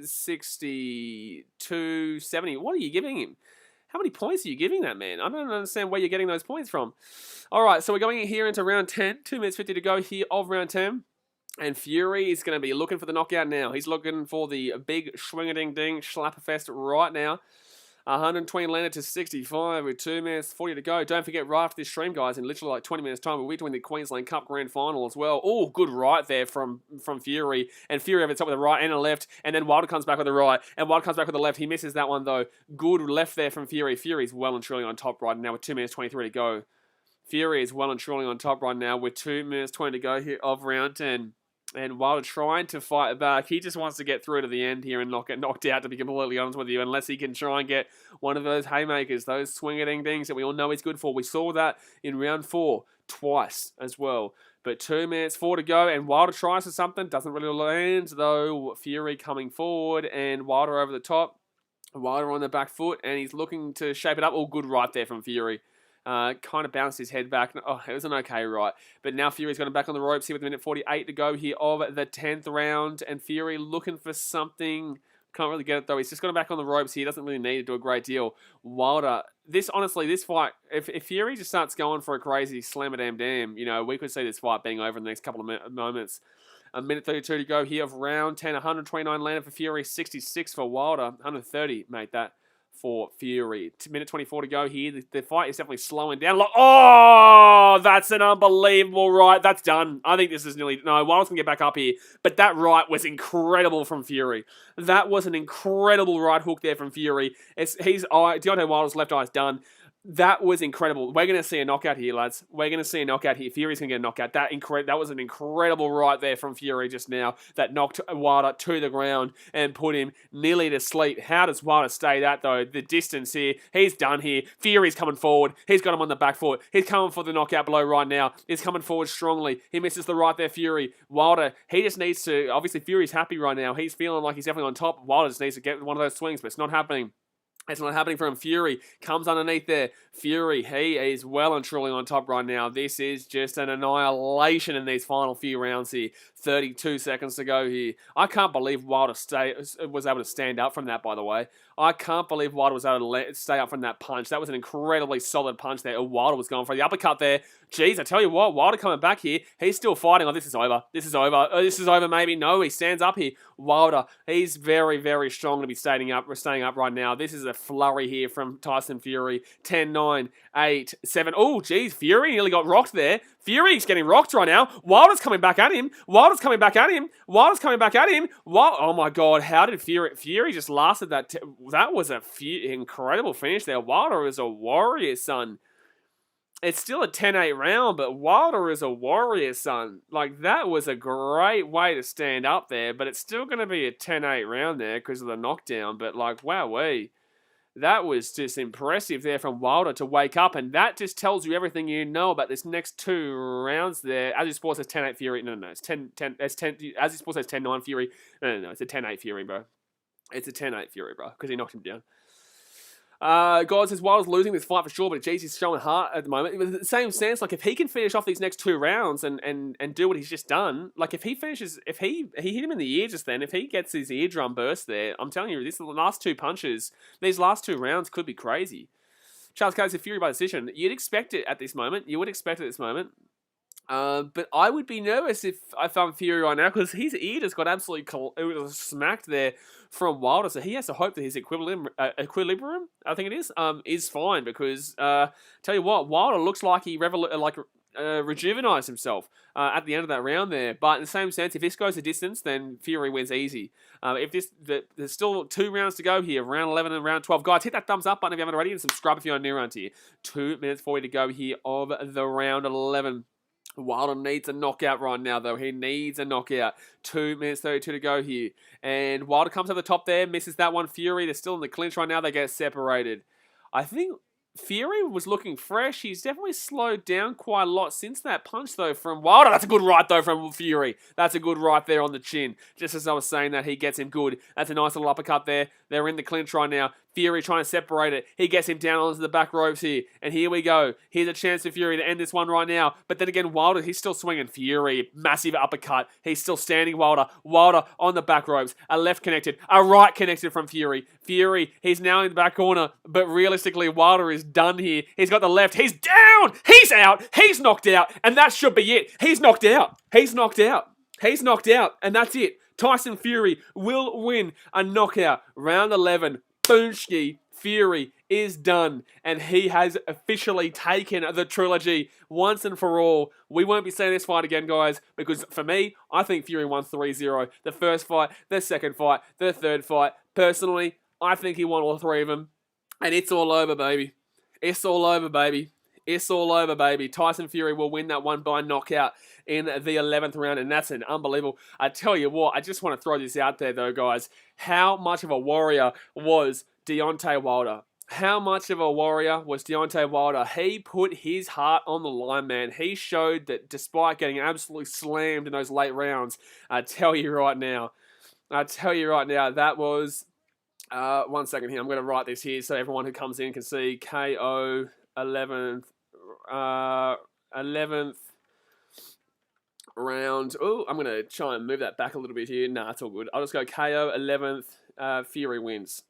62, 70. What are you giving him? How many points are you giving that man? I don't understand where you're getting those points from. All right, so we're going here into round 10. 2 minutes 50 to go here of round 10. And Fury is going to be looking for the knockout now. He's looking for the big swing-a-ding-ding slapperfest right now. 120 landed to 65 with 2 minutes 40 to go. Don't forget, right after this stream, guys, in literally like 20 minutes time, we'll be doing the Queensland Cup Grand Final as well. Oh, good right there from Fury. And Fury over the top with a right and a left. And then Wilder comes back with a right. And Wilder comes back with a left. He misses that one, though. Good left there from Fury. Fury's well and truly on top right now with 2 minutes 23 to go. Fury is well and truly on top right now with 2 minutes 20 to go here of round 10. And Wilder trying to fight back. He just wants to get through to the end here and not get knocked out, to be completely honest with you, unless he can try and get one of those haymakers, those swing-a-ding-dings that we all know he's good for. We saw that in round 4 twice as well. But 2 minutes 4 to go, and Wilder tries for something. Doesn't really land, though. Fury coming forward, and Wilder over the top. Wilder on the back foot, and he's looking to shape it up. All good right there from Fury. Kind of bounced his head back. Oh, it was an okay right. But now Fury's got him back on the ropes here with a minute 48 to go here of the 10th round. And Fury looking for something. Can't really get it though. He's just got him back on the ropes here. He doesn't really need to do a great deal. Wilder, this fight, if Fury just starts going for a crazy slam-a-damn-damn, you know, we could see this fight being over in the next couple of moments. A minute 32 to go here of round 10. 129 landed for Fury, 66 for Wilder. 130 made that for Fury. Minute 24 to go here. The fight is definitely slowing down. Oh, that's an unbelievable right. That's done. I think this is nearly... No, Wilder's going to get back up here. But that right was incredible from Fury. That was an incredible right hook there from Fury. Deontay Wilder's left eye is done. That was incredible. We're going to see a knockout here, lads. We're going to see a knockout here. Fury's going to get a knockout. That was an incredible right there from Fury just now. That knocked Wilder to the ground and put him nearly to sleep. How does Wilder stay that, though? The distance here. He's done here. Fury's coming forward. He's got him on the back foot. He's coming for the knockout blow right now. He's coming forward strongly. He misses the right there, Fury. Wilder, he just needs to... Obviously, Fury's happy right now. He's feeling like he's definitely on top. Wilder just needs to get one of those swings, but it's not happening. It's not happening for him. Fury comes underneath there. Fury, he is well and truly on top right now. This is just an annihilation in these final few rounds here. 32 seconds to go here. I can't believe Wilder was able to stand up from that, by the way. I can't believe Wilder was able to stay up from that punch. That was an incredibly solid punch there. Wilder was going for the uppercut there. Jeez, I tell you what, Wilder coming back here. He's still fighting. Oh, this is over. This is over. Oh, this is over maybe. No, he stands up here. Wilder, he's very, very strong to be staying up right now. This is a flurry here from Tyson Fury. 10, 9, 8, 7. Oh, geez, Fury nearly got rocked there. Fury's getting rocked right now. Wilder's coming back at him. Wilder's coming back at him. Wilder's coming back at him. Oh my God, how did Fury just lasted that? That was a incredible finish there. Wilder is a warrior, son. It's still a 10-8 round, but Wilder is a warrior, son. Like, that was a great way to stand up there, but it's still going to be a 10-8 round there because of the knockdown. But, like, wowee. That was just impressive there from Wilder to wake up, and that just tells you everything you know about this next 2 rounds there. As Sports says 10-8 Fury. No, it's 10-10. It's 10. As Sports says 10-9 Fury. No, it's a 10-8 Fury, bro. It's a 10-8 Fury, bro, because he knocked him down. God says Wilder's losing this fight for sure, but geez, he's showing heart at the moment. In the same sense, like, if he can finish off these next 2 rounds and do what he's just done, like, if he finishes, if he hit him in the ear just then, if he gets his eardrum burst there, I'm telling you, the last 2 punches, these last 2 rounds could be crazy. Charles Carter said Fury by decision. You'd expect it at this moment. You would expect it at this moment. But I would be nervous if I found Fury right now because his ear just got absolutely smacked there from Wilder. So he has to hope that his equilibrium, I think it is fine because tell you what, Wilder looks like he rejuvenized himself at the end of that round there. But in the same sense, if this goes the distance, then Fury wins easy. There's still 2 rounds to go here, round 11 and round 12. Guys, hit that thumbs up button if you haven't already and subscribe if you're new around here. 2 minutes for you to go here of the round 11. Wilder needs a knockout right now, though. He needs a knockout. 2 minutes 32 to go here. And Wilder comes to the top there, misses that one. Fury, they're still in the clinch right now. They get separated. I think Fury was looking fresh. He's definitely slowed down quite a lot since that punch, though, from Wilder. That's a good right, though, from Fury. That's a good right there on the chin. Just as I was saying that, he gets him good. That's a nice little uppercut there. They're in the clinch right now. Fury trying to separate it. He gets him down onto the back ropes here. And here we go. Here's a chance for Fury to end this one right now. But then again, Wilder, he's still swinging. Fury, massive uppercut. He's still standing, Wilder. Wilder on the back ropes. A left connected. A right connected from Fury. Fury, he's now in the back corner. But realistically, Wilder is done here. He's got the left. He's down. He's out. He's knocked out. And that should be it. He's knocked out. He's knocked out. He's knocked out. And that's it. Tyson Fury will win a knockout. Round 11. Boomski, Fury is done, and he has officially taken the trilogy once and for all. We won't be seeing this fight again, guys, because for me, I think Fury won 3-0. The first fight, the second fight, the third fight. Personally, I think he won all 3 of them, and it's all over, baby. It's all over, baby. It's all over, baby. Tyson Fury will win that one by knockout in the 11th round, and that's an unbelievable. I tell you what, I just want to throw this out there, though, guys. How much of a warrior was Deontay Wilder? How much of a warrior was Deontay Wilder? He put his heart on the line, man. He showed that despite getting absolutely slammed in those late rounds, I tell you right now, that was... 1 second here. I'm going to write this here so everyone who comes in can see. KO 11th round. Oh, I'm going to try and move that back a little bit here. Nah, it's all good. I'll just go KO 11th. Fury wins.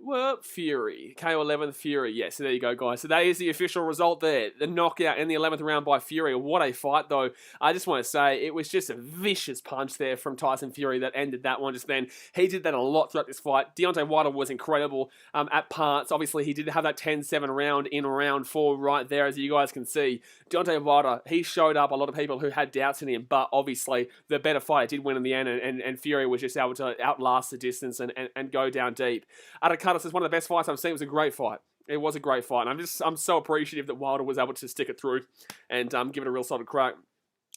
Well, Fury. KO 11th, Fury. Yeah, so there you go, guys. So that is the official result there. The knockout in the 11th round by Fury. What a fight, though. I just want to say, it was just a vicious punch there from Tyson Fury that ended that one just then. He did that a lot throughout this fight. Deontay Wilder was incredible at parts. Obviously, he did have that 10-7 round in round 4 right there, as you guys can see. Deontay Wilder, he showed up a lot of people who had doubts in him, but obviously, the better fighter did win in the end, and Fury was just able to outlast the distance and go down deep. This is one of the best fights I've seen. It was a great fight. It was a great fight. And I'm so appreciative that Wilder was able to stick it through and give it a real solid crack.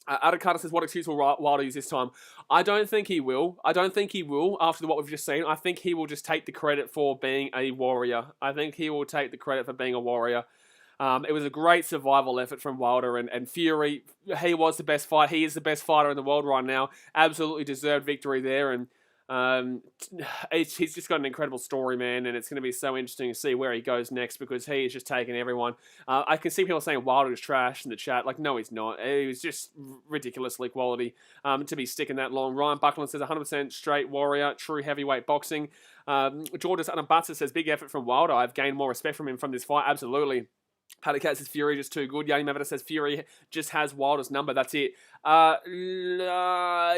Adakata says, what excuse will Wilder use this time? I don't think he will. After what we've just seen. I think he will just take the credit for being a warrior. It was a great survival effort from Wilder and Fury. He was the best fighter. He is the best fighter in the world right now. Absolutely deserved victory there. And he's just got an incredible story, man, and it's going to be so interesting to see where he goes next because he is just taking everyone. I can see people saying Wilder is trash in the chat. Like, no, he's not. He was just ridiculously quality to be sticking that long. Ryan Buckland says 100% straight warrior, true heavyweight boxing. Georges Anabatsa says big effort from Wilder. I've gained more respect from him from this fight. Absolutely. Patacat says Fury just too good. Yanni Mavita says Fury just has Wilder's number. That's it.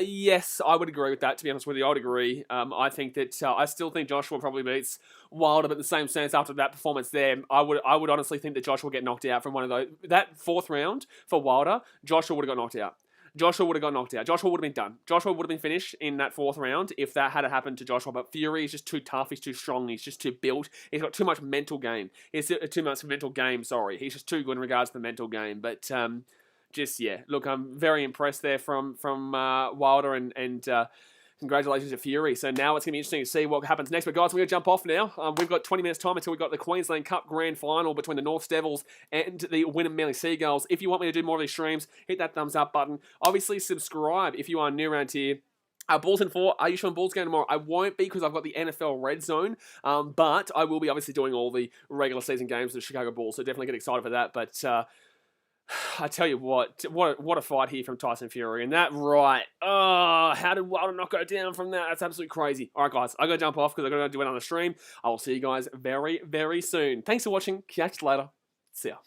Yes, I would agree with that. To be honest with you, I would agree. I think that I still think Joshua probably beats Wilder, but in the same sense, after that performance there, I would honestly think that Joshua will get knocked out from one of those. That fourth round for Wilder, Joshua would have got knocked out. Joshua would have got knocked out. Joshua would have been done. Joshua would have been finished in that fourth round if that had happened to Joshua. But Fury is just too tough. He's too strong. He's just too built. He's got too much mental game. He's too much mental game. Sorry, he's just too good in regards to the mental game. But just yeah, look, I'm very impressed there from Wilder and congratulations to Fury. So now it's going to be interesting to see what happens next. But guys, we're going to jump off now. We've got 20 minutes time until we've got the Queensland Cup Grand Final between the North Devils and the Wynnum Manly Seagulls. If you want me to do more of these streams, hit that thumbs up button. Obviously, subscribe if you are new around here. Bulls in 4. Are you showing Bulls game tomorrow? I won't be because I've got the NFL Red Zone, but I will be obviously doing all the regular season games of the Chicago Bulls, so definitely get excited for that. But I tell you what a fight here from Tyson Fury. And that right. Oh, how did Wilder not go down from that? That's absolutely crazy. All right, guys, I got to jump off because I got to do it on the stream. I will see you guys very, very soon. Thanks for watching. Catch you later. See ya.